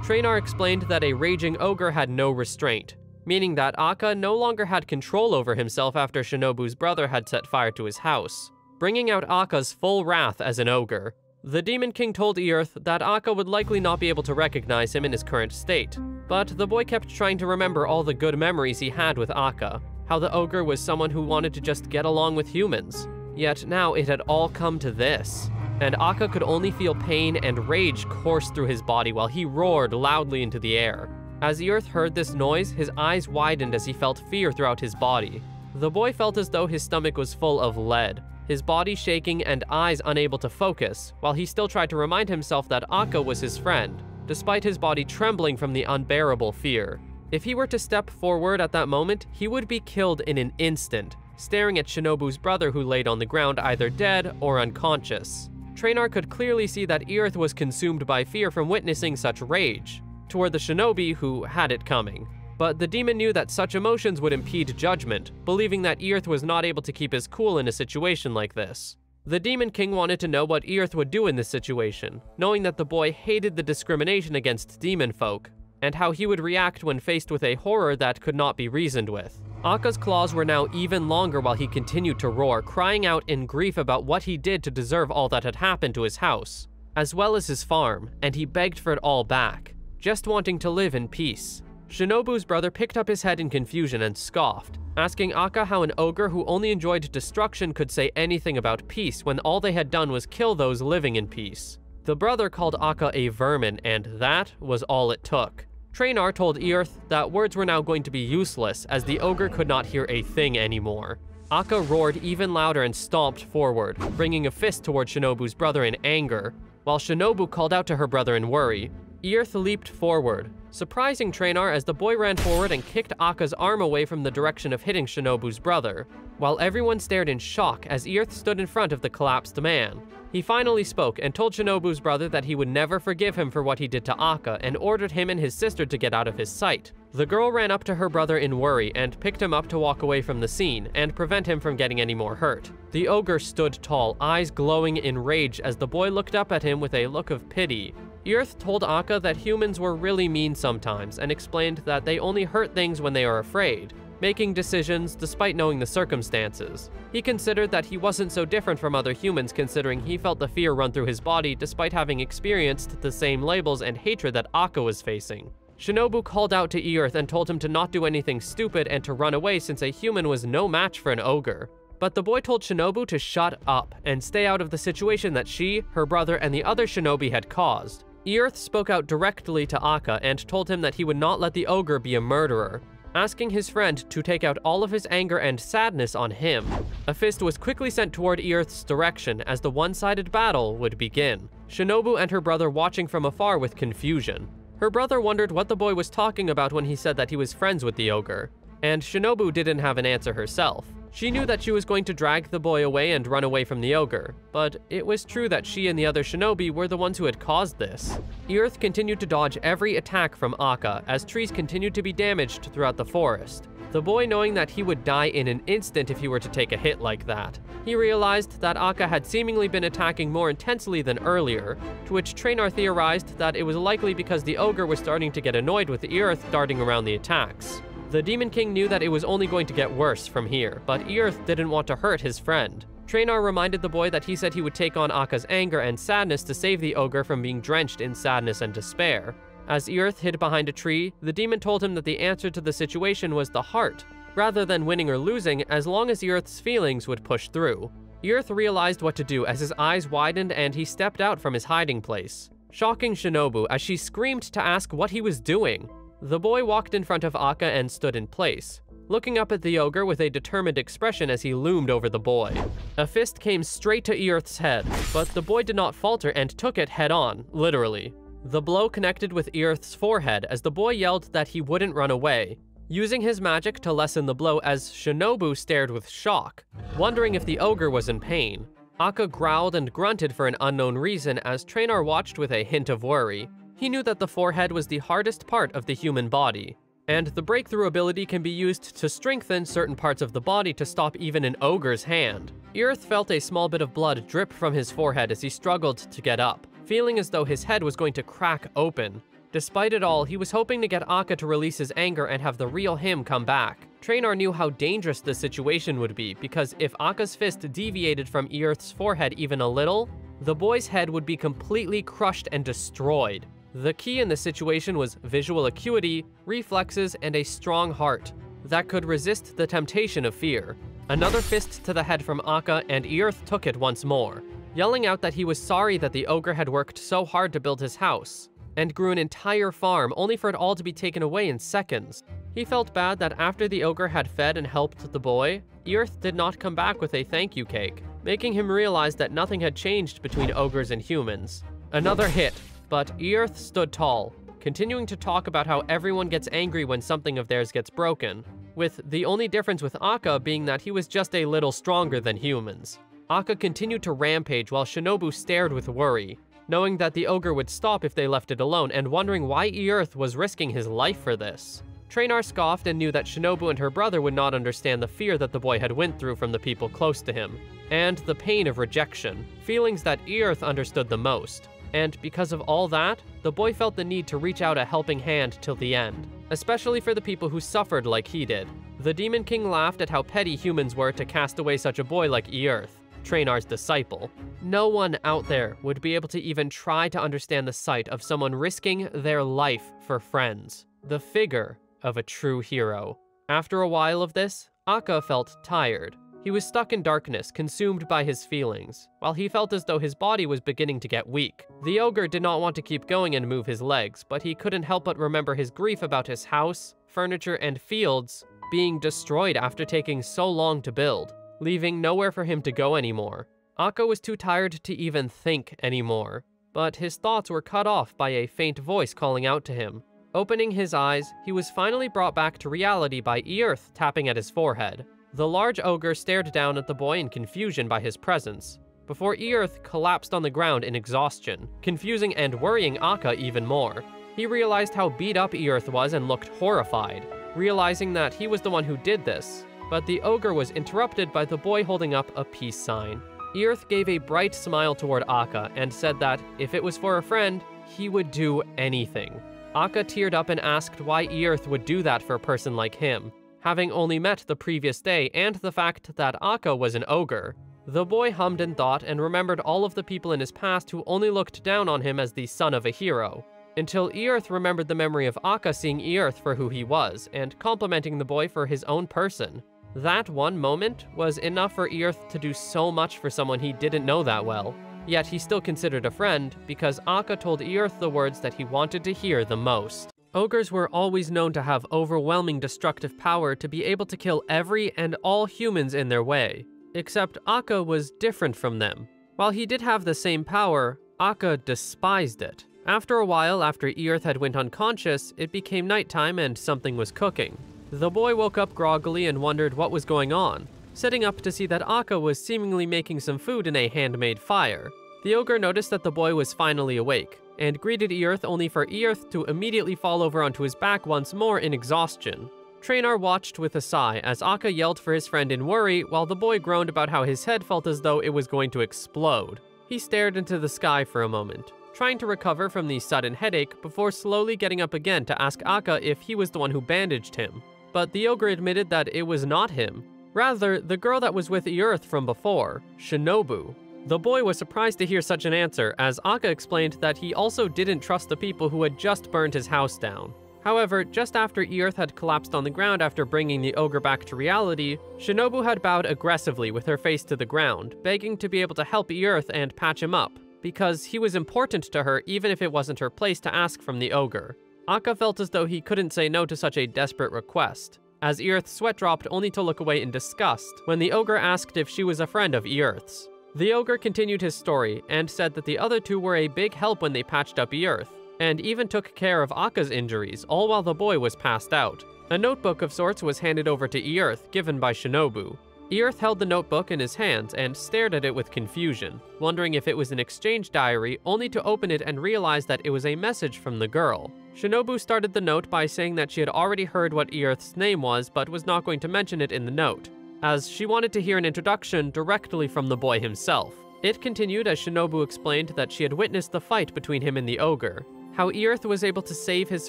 Traynor explained that a raging ogre had no restraint, meaning that Akka no longer had control over himself after Shinobu's brother had set fire to his house, bringing out Akka's full wrath as an ogre. The Demon King told Earth that Akka would likely not be able to recognize him in his current state, but the boy kept trying to remember all the good memories he had with Akka, how the ogre was someone who wanted to just get along with humans. Yet now it had all come to this, and Akka could only feel pain and rage course through his body while he roared loudly into the air. As Earth heard this noise, his eyes widened as he felt fear throughout his body. The boy felt as though his stomach was full of lead, his body shaking and eyes unable to focus, while he still tried to remind himself that Akka was his friend, despite his body trembling from the unbearable fear. If he were to step forward at that moment, he would be killed in an instant, staring at Shinobu's brother who laid on the ground either dead or unconscious. Traynor could clearly see that Earth was consumed by fear from witnessing such rage toward the shinobi who had it coming. But the demon knew that such emotions would impede judgment, believing that Earth was not able to keep his cool in a situation like this. The Demon King wanted to know what Earth would do in this situation, knowing that the boy hated the discrimination against demon folk, and how he would react when faced with a horror that could not be reasoned with. Akka's claws were now even longer while he continued to roar, crying out in grief about what he did to deserve all that had happened to his house, as well as his farm, and he begged for it all back, just wanting to live in peace. Shinobu's brother picked up his head in confusion and scoffed, asking Akka how an ogre who only enjoyed destruction could say anything about peace when all they had done was kill those living in peace. The brother called Akka a vermin, and that was all it took. Traynor told Earth that words were now going to be useless, as the ogre could not hear a thing anymore. Akka roared even louder and stomped forward, bringing a fist toward Shinobu's brother in anger, while Shinobu called out to her brother in worry. Earth leaped forward, surprising Traynor as the boy ran forward and kicked Akka's arm away from the direction of hitting Shinobu's brother, while everyone stared in shock as Earth stood in front of the collapsed man. He finally spoke and told Shinobu's brother that he would never forgive him for what he did to Akka and ordered him and his sister to get out of his sight. The girl ran up to her brother in worry and picked him up to walk away from the scene and prevent him from getting any more hurt. The ogre stood tall, eyes glowing in rage as the boy looked up at him with a look of pity. Earth told Akka that humans were really mean sometimes and explained that they only hurt things when they are afraid, making decisions despite knowing the circumstances. He considered that he wasn't so different from other humans considering he felt the fear run through his body despite having experienced the same labels and hatred that Akka was facing. Shinobu called out to Earth and told him to not do anything stupid and to run away since a human was no match for an ogre. But the boy told Shinobu to shut up and stay out of the situation that she, her brother, and the other shinobi had caused. Earth spoke out directly to Akka and told him that he would not let the ogre be a murderer, asking his friend to take out all of his anger and sadness on him. A fist was quickly sent toward Earth's direction as the one-sided battle would begin, Shinobu and her brother watching from afar with confusion. Her brother wondered what the boy was talking about when he said that he was friends with the ogre, and Shinobu didn't have an answer herself. She knew that she was going to drag the boy away and run away from the ogre, but it was true that she and the other shinobi were the ones who had caused this. Earth continued to dodge every attack from Akka as trees continued to be damaged throughout the forest, the boy knowing that he would die in an instant if he were to take a hit like that. He realized that Akka had seemingly been attacking more intensely than earlier, to which Traynor theorized that it was likely because the ogre was starting to get annoyed with Earth darting around the attacks. The Demon King knew that it was only going to get worse from here, but Earth didn't want to hurt his friend. Traynor reminded the boy that he said he would take on Akka's anger and sadness to save the ogre from being drenched in sadness and despair. As Earth hid behind a tree, the demon told him that the answer to the situation was the heart, rather than winning or losing as long as Earth's feelings would push through. Earth realized what to do as his eyes widened and he stepped out from his hiding place, shocking Shinobu as she screamed to ask what he was doing. The boy walked in front of Akka and stood in place, looking up at the ogre with a determined expression as he loomed over the boy. A fist came straight to Earth's head, but the boy did not falter and took it head on, literally. The blow connected with Earth's forehead as the boy yelled that he wouldn't run away, using his magic to lessen the blow as Shinobu stared with shock, wondering if the ogre was in pain. Akka growled and grunted for an unknown reason as Traynor watched with a hint of worry. He knew that the forehead was the hardest part of the human body, and the breakthrough ability can be used to strengthen certain parts of the body to stop even an ogre's hand. Earth felt a small bit of blood drip from his forehead as he struggled to get up, feeling as though his head was going to crack open. Despite it all, he was hoping to get Akka to release his anger and have the real him come back. Traynor knew how dangerous the situation would be, because if Akka's fist deviated from Earth's forehead even a little, the boy's head would be completely crushed and destroyed. The key in this situation was visual acuity, reflexes, and a strong heart that could resist the temptation of fear. Another fist to the head from Akka, and Earth took it once more, yelling out that he was sorry that the ogre had worked so hard to build his house, and grew an entire farm only for it all to be taken away in seconds. He felt bad that after the ogre had fed and helped the boy, Earth did not come back with a thank you cake, making him realize that nothing had changed between ogres and humans. Another hit, but Earth stood tall, continuing to talk about how everyone gets angry when something of theirs gets broken, with the only difference with Akka being that he was just a little stronger than humans. Akka continued to rampage while Shinobu stared with worry, knowing that the ogre would stop if they left it alone and wondering why Earth was risking his life for this. Traynor scoffed and knew that Shinobu and her brother would not understand the fear that the boy had went through from the people close to him, and the pain of rejection, feelings that Earth understood the most. And because of all that, the boy felt the need to reach out a helping hand till the end, especially for the people who suffered like he did. The Demon King laughed at how petty humans were to cast away such a boy like Earth, Traynor's disciple. No one out there would be able to even try to understand the sight of someone risking their life for friends, the figure of a true hero. After a while of this, Akka felt tired. He was stuck in darkness, consumed by his feelings, while he felt as though his body was beginning to get weak. The ogre did not want to keep going and move his legs, but he couldn't help but remember his grief about his house, furniture, and fields being destroyed after taking so long to build, leaving nowhere for him to go anymore. Akka was too tired to even think anymore, but his thoughts were cut off by a faint voice calling out to him. Opening his eyes, he was finally brought back to reality by Earth tapping at his forehead. The large ogre stared down at the boy in confusion by his presence, before Earth collapsed on the ground in exhaustion, confusing and worrying Akka even more. He realized how beat up Earth was and looked horrified, realizing that he was the one who did this. But the ogre was interrupted by the boy holding up a peace sign. Earth gave a bright smile toward Akka and said that if it was for a friend, he would do anything. Akka teared up and asked why Earth would do that for a person like him, having only met the previous day and the fact that Akka was an ogre. The boy hummed in thought and remembered all of the people in his past who only looked down on him as the son of a hero, until Earth remembered the memory of Akka seeing Earth for who he was and complimenting the boy for his own person. That one moment was enough for Earth to do so much for someone he didn't know that well. Yet he still considered a friend because Akka told Earth the words that he wanted to hear the most. Ogres were always known to have overwhelming destructive power to be able to kill every and all humans in their way. Except Akka was different from them. While he did have the same power, Akka despised it. After a while, after Earth had went unconscious, it became nighttime and something was cooking. The boy woke up groggily and wondered what was going on, sitting up to see that Akka was seemingly making some food in a handmade fire. The ogre noticed that the boy was finally awake, and greeted Earth only for Earth to immediately fall over onto his back once more in exhaustion. Traynor watched with a sigh as Akka yelled for his friend in worry while the boy groaned about how his head felt as though it was going to explode. He stared into the sky for a moment, trying to recover from the sudden headache before slowly getting up again to ask Akka if he was the one who bandaged him. But the ogre admitted that it was not him. Rather, the girl that was with Earth from before, Shinobu. The boy was surprised to hear such an answer, as Akka explained that he also didn't trust the people who had just burned his house down. However, just after Earth had collapsed on the ground after bringing the ogre back to reality, Shinobu had bowed aggressively with her face to the ground, begging to be able to help Earth and patch him up, because he was important to her even if it wasn't her place to ask from the ogre. Akka felt as though he couldn't say no to such a desperate request, as Earth's sweat dropped only to look away in disgust when the ogre asked if she was a friend of Earth's. The ogre continued his story and said that the other two were a big help when they patched up Earth, and even took care of Akka's injuries, all while the boy was passed out. A notebook of sorts was handed over to Earth, given by Shinobu. Earth held the notebook in his hands and stared at it with confusion, wondering if it was an exchange diary, only to open it and realize that it was a message from the girl. Shinobu started the note by saying that she had already heard what Earth's name was, but was not going to mention it in the note, as she wanted to hear an introduction directly from the boy himself. It continued as Shinobu explained that she had witnessed the fight between him and the ogre, how Earth was able to save his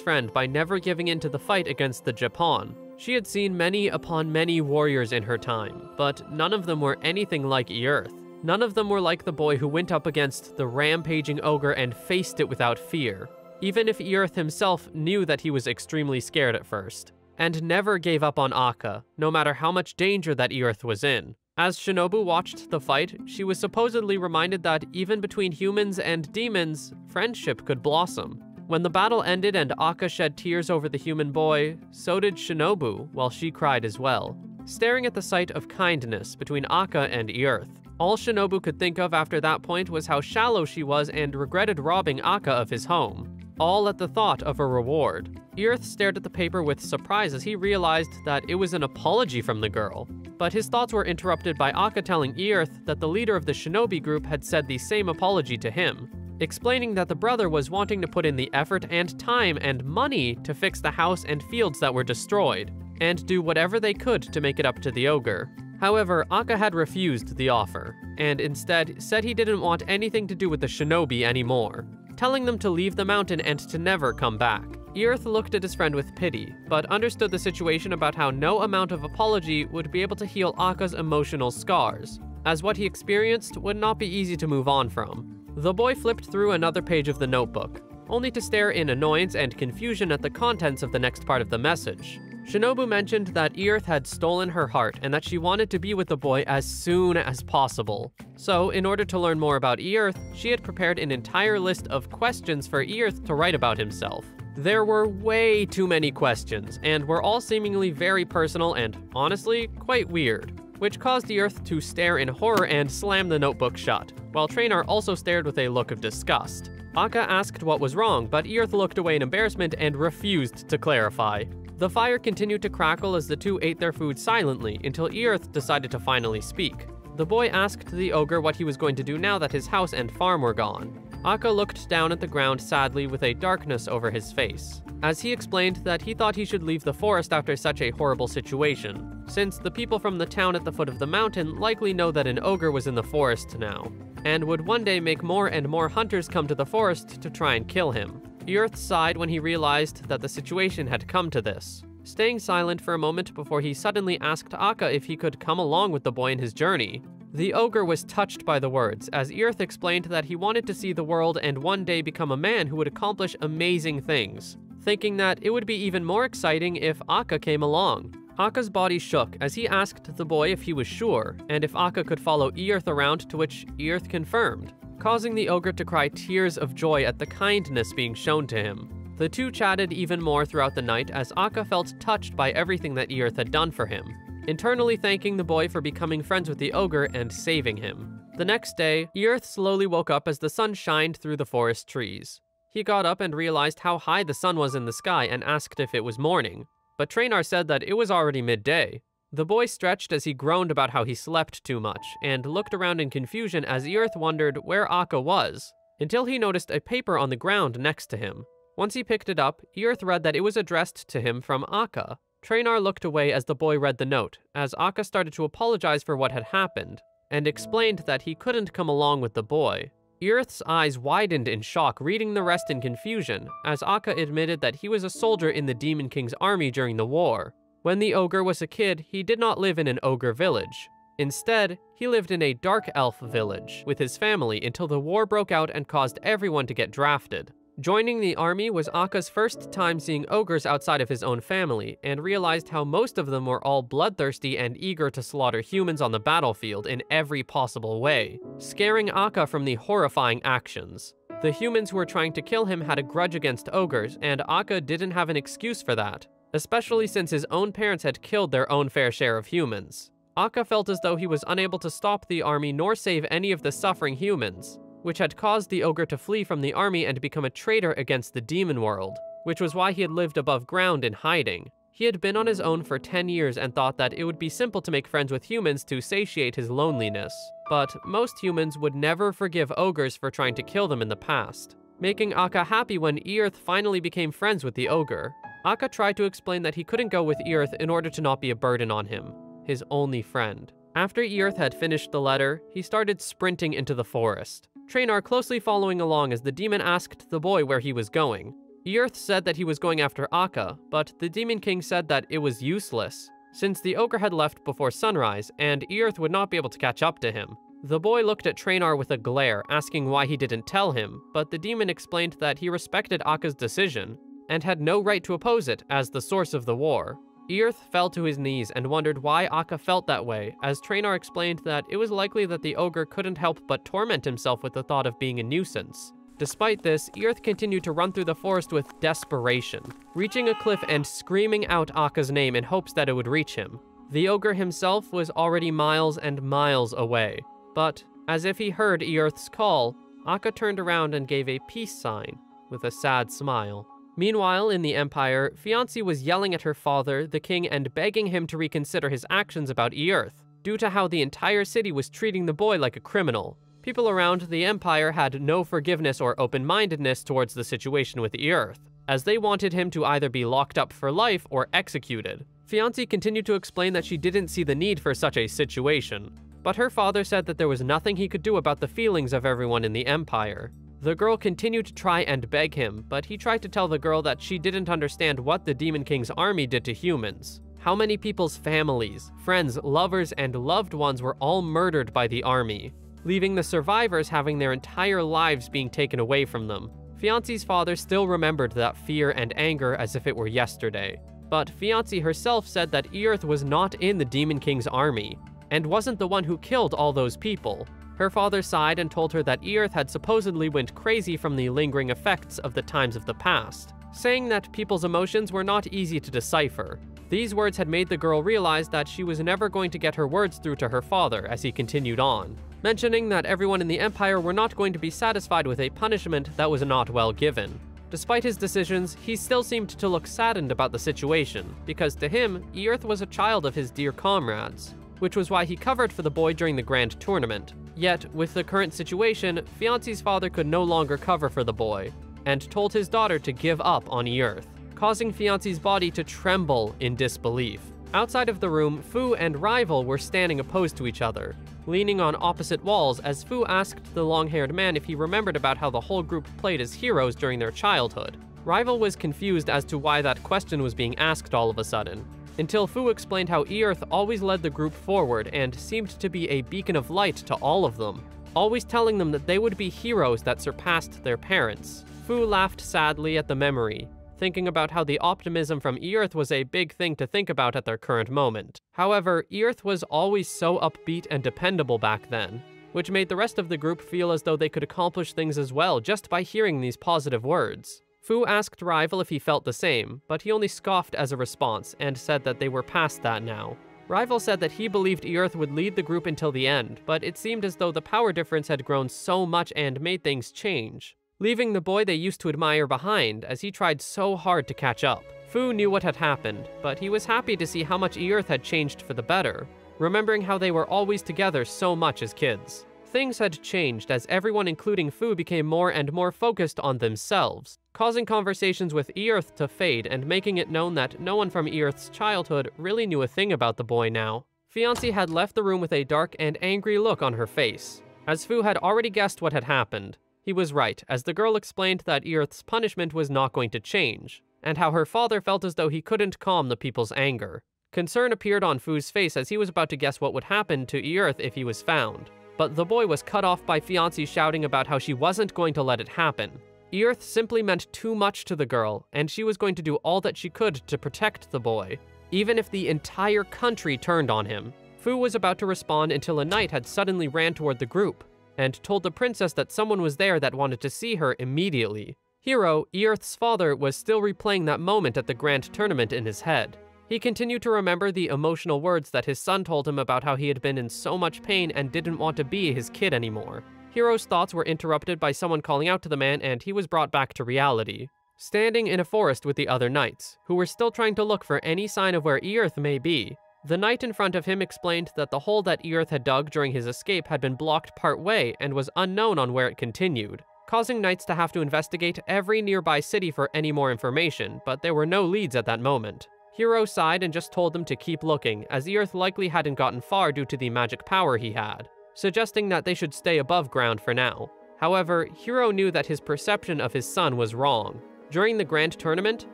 friend by never giving in to the fight against the Japan. She had seen many upon many warriors in her time, but none of them were anything like Earth. None of them were like the boy who went up against the rampaging ogre and faced it without fear, even if Earth himself knew that he was extremely scared at first, and never gave up on Akka, no matter how much danger that Earth was in. As Shinobu watched the fight, she was supposedly reminded that even between humans and demons, friendship could blossom. When the battle ended and Akka shed tears over the human boy, so did Shinobu, while she cried as well, staring at the sight of kindness between Akka and Earth. All Shinobu could think of after that point was how shallow she was and regretted robbing Akka of his home, all at the thought of a reward. Earth stared at the paper with surprise as he realized that it was an apology from the girl, but his thoughts were interrupted by Akka telling Earth that the leader of the shinobi group had said the same apology to him, explaining that the brother was wanting to put in the effort and time and money to fix the house and fields that were destroyed, and do whatever they could to make it up to the ogre. However, Akka had refused the offer, and instead said he didn't want anything to do with the shinobi anymore, telling them to leave the mountain and to never come back. Earth looked at his friend with pity, but understood the situation about how no amount of apology would be able to heal Akka's emotional scars, as what he experienced would not be easy to move on from. The boy flipped through another page of the notebook, only to stare in annoyance and confusion at the contents of the next part of the message. Shinobu mentioned that Earth had stolen her heart and that she wanted to be with the boy as soon as possible. So, in order to learn more about Earth, she had prepared an entire list of questions for Earth to write about himself. There were way too many questions, and were all seemingly very personal and, honestly, quite weird, which caused Earth to stare in horror and slam the notebook shut, while Trainer also stared with a look of disgust. Akka asked what was wrong, but Earth looked away in embarrassment and refused to clarify. The fire continued to crackle as the two ate their food silently until Earth decided to finally speak. The boy asked the ogre what he was going to do now that his house and farm were gone. Akka looked down at the ground sadly with a darkness over his face, as he explained that he thought he should leave the forest after such a horrible situation, since the people from the town at the foot of the mountain likely know that an ogre was in the forest now, and would one day make more and more hunters come to the forest to try and kill him. Earth sighed when he realized that the situation had come to this, staying silent for a moment before he suddenly asked Akka if he could come along with the boy in his journey. The ogre was touched by the words, as Earth explained that he wanted to see the world and one day become a man who would accomplish amazing things, thinking that it would be even more exciting if Akka came along. Akka's body shook as he asked the boy if he was sure, and if Akka could follow Earth around, to which Earth confirmed, causing the ogre to cry tears of joy at the kindness being shown to him. The two chatted even more throughout the night as Akka felt touched by everything that Earth had done for him, internally thanking the boy for becoming friends with the ogre and saving him. The next day, Earth slowly woke up as the sun shined through the forest trees. He got up and realized how high the sun was in the sky and asked if it was morning, but Trainer said that it was already midday. The boy stretched as he groaned about how he slept too much, and looked around in confusion as Earth wondered where Akka was, until he noticed a paper on the ground next to him. Once he picked it up, Earth read that it was addressed to him from Akka. Trainer looked away as the boy read the note, as Akka started to apologize for what had happened, and explained that he couldn't come along with the boy. Earth's eyes widened in shock, reading the rest in confusion, as Akka admitted that he was a soldier in the Demon King's army during the war. When the ogre was a kid, he did not live in an ogre village. Instead, he lived in a dark elf village with his family until the war broke out and caused everyone to get drafted. Joining the army was Akka's first time seeing ogres outside of his own family, and realized how most of them were all bloodthirsty and eager to slaughter humans on the battlefield in every possible way, scaring Akka from the horrifying actions. The humans who were trying to kill him had a grudge against ogres, and Akka didn't have an excuse for that, especially since his own parents had killed their own fair share of humans. Akka felt as though he was unable to stop the army nor save any of the suffering humans, which had caused the ogre to flee from the army and become a traitor against the demon world, which was why he had lived above ground in hiding. He had been on his own for 10 years and thought that it would be simple to make friends with humans to satiate his loneliness. But most humans would never forgive ogres for trying to kill them in the past, making Akka happy when Earth finally became friends with the ogre. Akka tried to explain that he couldn't go with Earth in order to not be a burden on him, his only friend. After Earth had finished the letter, he started sprinting into the forest, Traynor closely following along as the demon asked the boy where he was going. Earth said that he was going after Akka, but the Demon King said that it was useless, since the ogre had left before sunrise, and Earth would not be able to catch up to him. The boy looked at Traynor with a glare, asking why he didn't tell him, but the demon explained that he respected Akka's decision, and had no right to oppose it as the source of the war. Earth fell to his knees and wondered why Akka felt that way, as Traynor explained that it was likely that the ogre couldn't help but torment himself with the thought of being a nuisance. Despite this, Earth continued to run through the forest with desperation, reaching a cliff and screaming out Akka's name in hopes that it would reach him. The ogre himself was already miles and miles away, but as if he heard Earth's call, Akka turned around and gave a peace sign with a sad smile. Meanwhile, in the Empire, Fiancée was yelling at her father, the king, and begging him to reconsider his actions about Earth, due to how the entire city was treating the boy like a criminal. People around the Empire had no forgiveness or open-mindedness towards the situation with Earth, as they wanted him to either be locked up for life or executed. Fiancée continued to explain that she didn't see the need for such a situation, but her father said that there was nothing he could do about the feelings of everyone in the Empire. The girl continued to try and beg him, but he tried to tell the girl that she didn't understand what the Demon King's army did to humans. How many people's families, friends, lovers, and loved ones were all murdered by the army, leaving the survivors having their entire lives being taken away from them. Fiancée's father still remembered that fear and anger as if it were yesterday. But Fiancée herself said that Earth was not in the Demon King's army, and wasn't the one who killed all those people. Her father sighed and told her that Earth had supposedly went crazy from the lingering effects of the times of the past, saying that people's emotions were not easy to decipher. These words had made the girl realize that she was never going to get her words through to her father as he continued on, mentioning that everyone in the Empire were not going to be satisfied with a punishment that was not well given. Despite his decisions, he still seemed to look saddened about the situation, because to him, Earth was a child of his dear comrades, which was why he covered for the boy during the grand tournament. Yet, with the current situation, Fiancée's father could no longer cover for the boy, and told his daughter to give up on Earth, causing Fiancée's body to tremble in disbelief. Outside of the room, Fu and Rival were standing opposed to each other, leaning on opposite walls as Fu asked the long-haired man if he remembered about how the whole group played as heroes during their childhood. Rival was confused as to why that question was being asked all of a sudden, until Fu explained how Earth always led the group forward and seemed to be a beacon of light to all of them, always telling them that they would be heroes that surpassed their parents. Fu laughed sadly at the memory, thinking about how the optimism from Earth was a big thing to think about at their current moment. However, Earth was always so upbeat and dependable back then, which made the rest of the group feel as though they could accomplish things as well just by hearing these positive words. Fu asked Rival if he felt the same, but he only scoffed as a response and said that they were past that now. Rival said that he believed Earth would lead the group until the end, but it seemed as though the power difference had grown so much and made things change, leaving the boy they used to admire behind as he tried so hard to catch up. Fu knew what had happened, but he was happy to see how much Earth had changed for the better, remembering how they were always together so much as kids. Things had changed as everyone, including Fu, became more and more focused on themselves, causing conversations with Earth to fade and making it known that no one from Earth's childhood really knew a thing about the boy now. Fiancée had left the room with a dark and angry look on her face, as Fu had already guessed what had happened. He was right, as the girl explained that Earth's punishment was not going to change, and how her father felt as though he couldn't calm the people's anger. Concern appeared on Fu's face as he was about to guess what would happen to Earth if he was found. But the boy was cut off by Fiancée shouting about how she wasn't going to let it happen, Earth simply meant too much to the girl, and she was going to do all that she could to protect the boy, even if the entire country turned on him. Fu was about to respond until a knight had suddenly ran toward the group and told the princess that someone was there that wanted to see her immediately. Hiro, Earth's father, was still replaying that moment at the grand tournament in his head. He continued to remember the emotional words that his son told him about how he had been in so much pain and didn't want to be his kid anymore. Hiro's thoughts were interrupted by someone calling out to the man, and he was brought back to reality. Standing in a forest with the other knights, who were still trying to look for any sign of where Earth may be, the knight in front of him explained that the hole that Earth had dug during his escape had been blocked part way and was unknown on where it continued, causing knights to have to investigate every nearby city for any more information, but there were no leads at that moment. Hiro sighed and just told them to keep looking, as Earth likely hadn't gotten far due to the magic power he had, suggesting that they should stay above ground for now. However, Hiro knew that his perception of his son was wrong. During the grand tournament,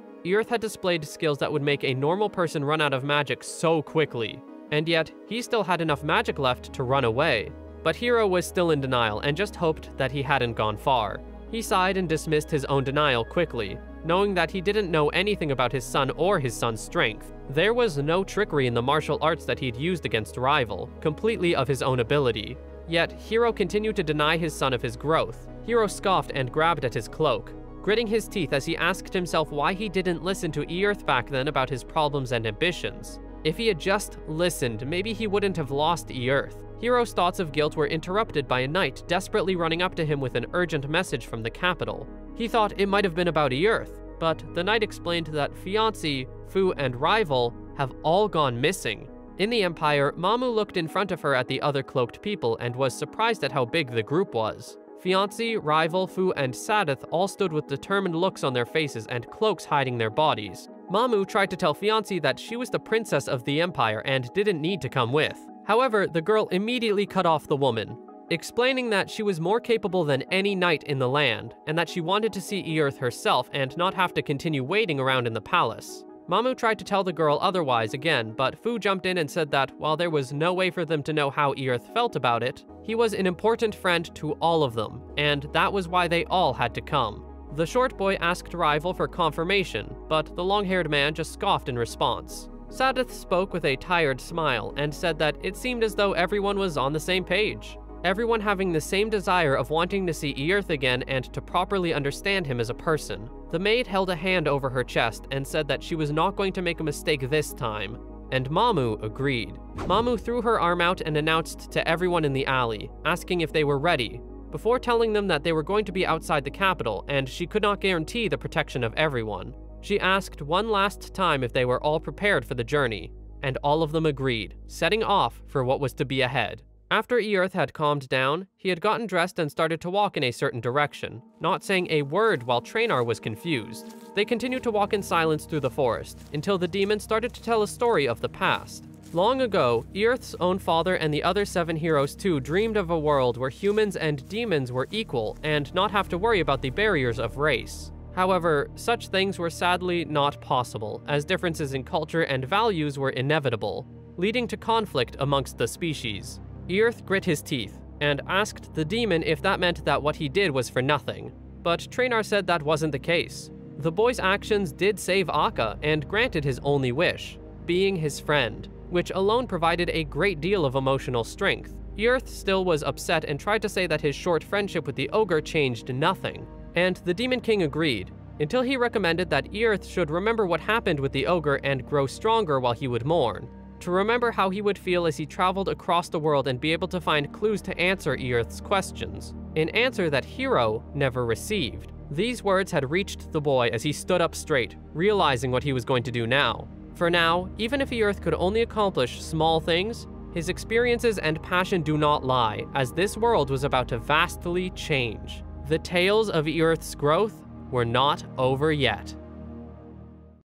Earth had displayed skills that would make a normal person run out of magic so quickly, and yet he still had enough magic left to run away. But Hiro was still in denial and just hoped that he hadn't gone far. He sighed and dismissed his own denial quickly, knowing that he didn't know anything about his son or his son's strength. There was no trickery in the martial arts that he'd used against Rival, completely of his own ability. Yet, Hiro continued to deny his son of his growth. Hiro scoffed and grabbed at his cloak, gritting his teeth as he asked himself why he didn't listen to Earth back then about his problems and ambitions. If he had just listened, maybe he wouldn't have lost Earth. Hiro's thoughts of guilt were interrupted by a knight desperately running up to him with an urgent message from the capital. He thought it might have been about Earth, but the knight explained that Fiancé, Fu, and Rival have all gone missing. In the Empire, Mamu looked in front of her at the other cloaked people and was surprised at how big the group was. Fiancé, Rival, Fu, and Sadith all stood with determined looks on their faces and cloaks hiding their bodies. Mamu tried to tell Fiancé that she was the princess of the Empire and didn't need to come with. However, the girl immediately cut off the woman, explaining that she was more capable than any knight in the land, and that she wanted to see Earth herself and not have to continue waiting around in the palace. Mamu tried to tell the girl otherwise again, but Fu jumped in and said that while there was no way for them to know how Earth felt about it, he was an important friend to all of them, and that was why they all had to come. The short boy asked Rival for confirmation, but the long-haired man just scoffed in response. Sadith spoke with a tired smile and said that it seemed as though everyone was on the same page. Everyone having the same desire of wanting to see Earth again and to properly understand him as a person. The maid held a hand over her chest and said that she was not going to make a mistake this time, and Mamu agreed. Mamu threw her arm out and announced to everyone in the alley, asking if they were ready, before telling them that they were going to be outside the capital and she could not guarantee the protection of everyone. She asked one last time if they were all prepared for the journey, and all of them agreed, setting off for what was to be ahead. After Earth had calmed down, he had gotten dressed and started to walk in a certain direction, not saying a word while Traynor was confused. They continued to walk in silence through the forest, until the demon started to tell a story of the past. Long ago, Earth's own father and the other 7 heroes too dreamed of a world where humans and demons were equal and not have to worry about the barriers of race. However, such things were sadly not possible, as differences in culture and values were inevitable, leading to conflict amongst the species. Earth grit his teeth and asked the demon if that meant that what he did was for nothing, but Traynor said that wasn't the case. The boy's actions did save Akka and granted his only wish, being his friend, which alone provided a great deal of emotional strength. Earth still was upset and tried to say that his short friendship with the ogre changed nothing, and the Demon King agreed, until he recommended that Earth should remember what happened with the ogre and grow stronger while he would mourn, to remember how he would feel as he traveled across the world and be able to find clues to answer Earth's questions, an answer that Hiro never received. These words had reached the boy as he stood up straight, realizing what he was going to do now. For now, even if Earth could only accomplish small things, his experiences and passion do not lie, as this world was about to vastly change. The tales of Earth's growth were not over yet.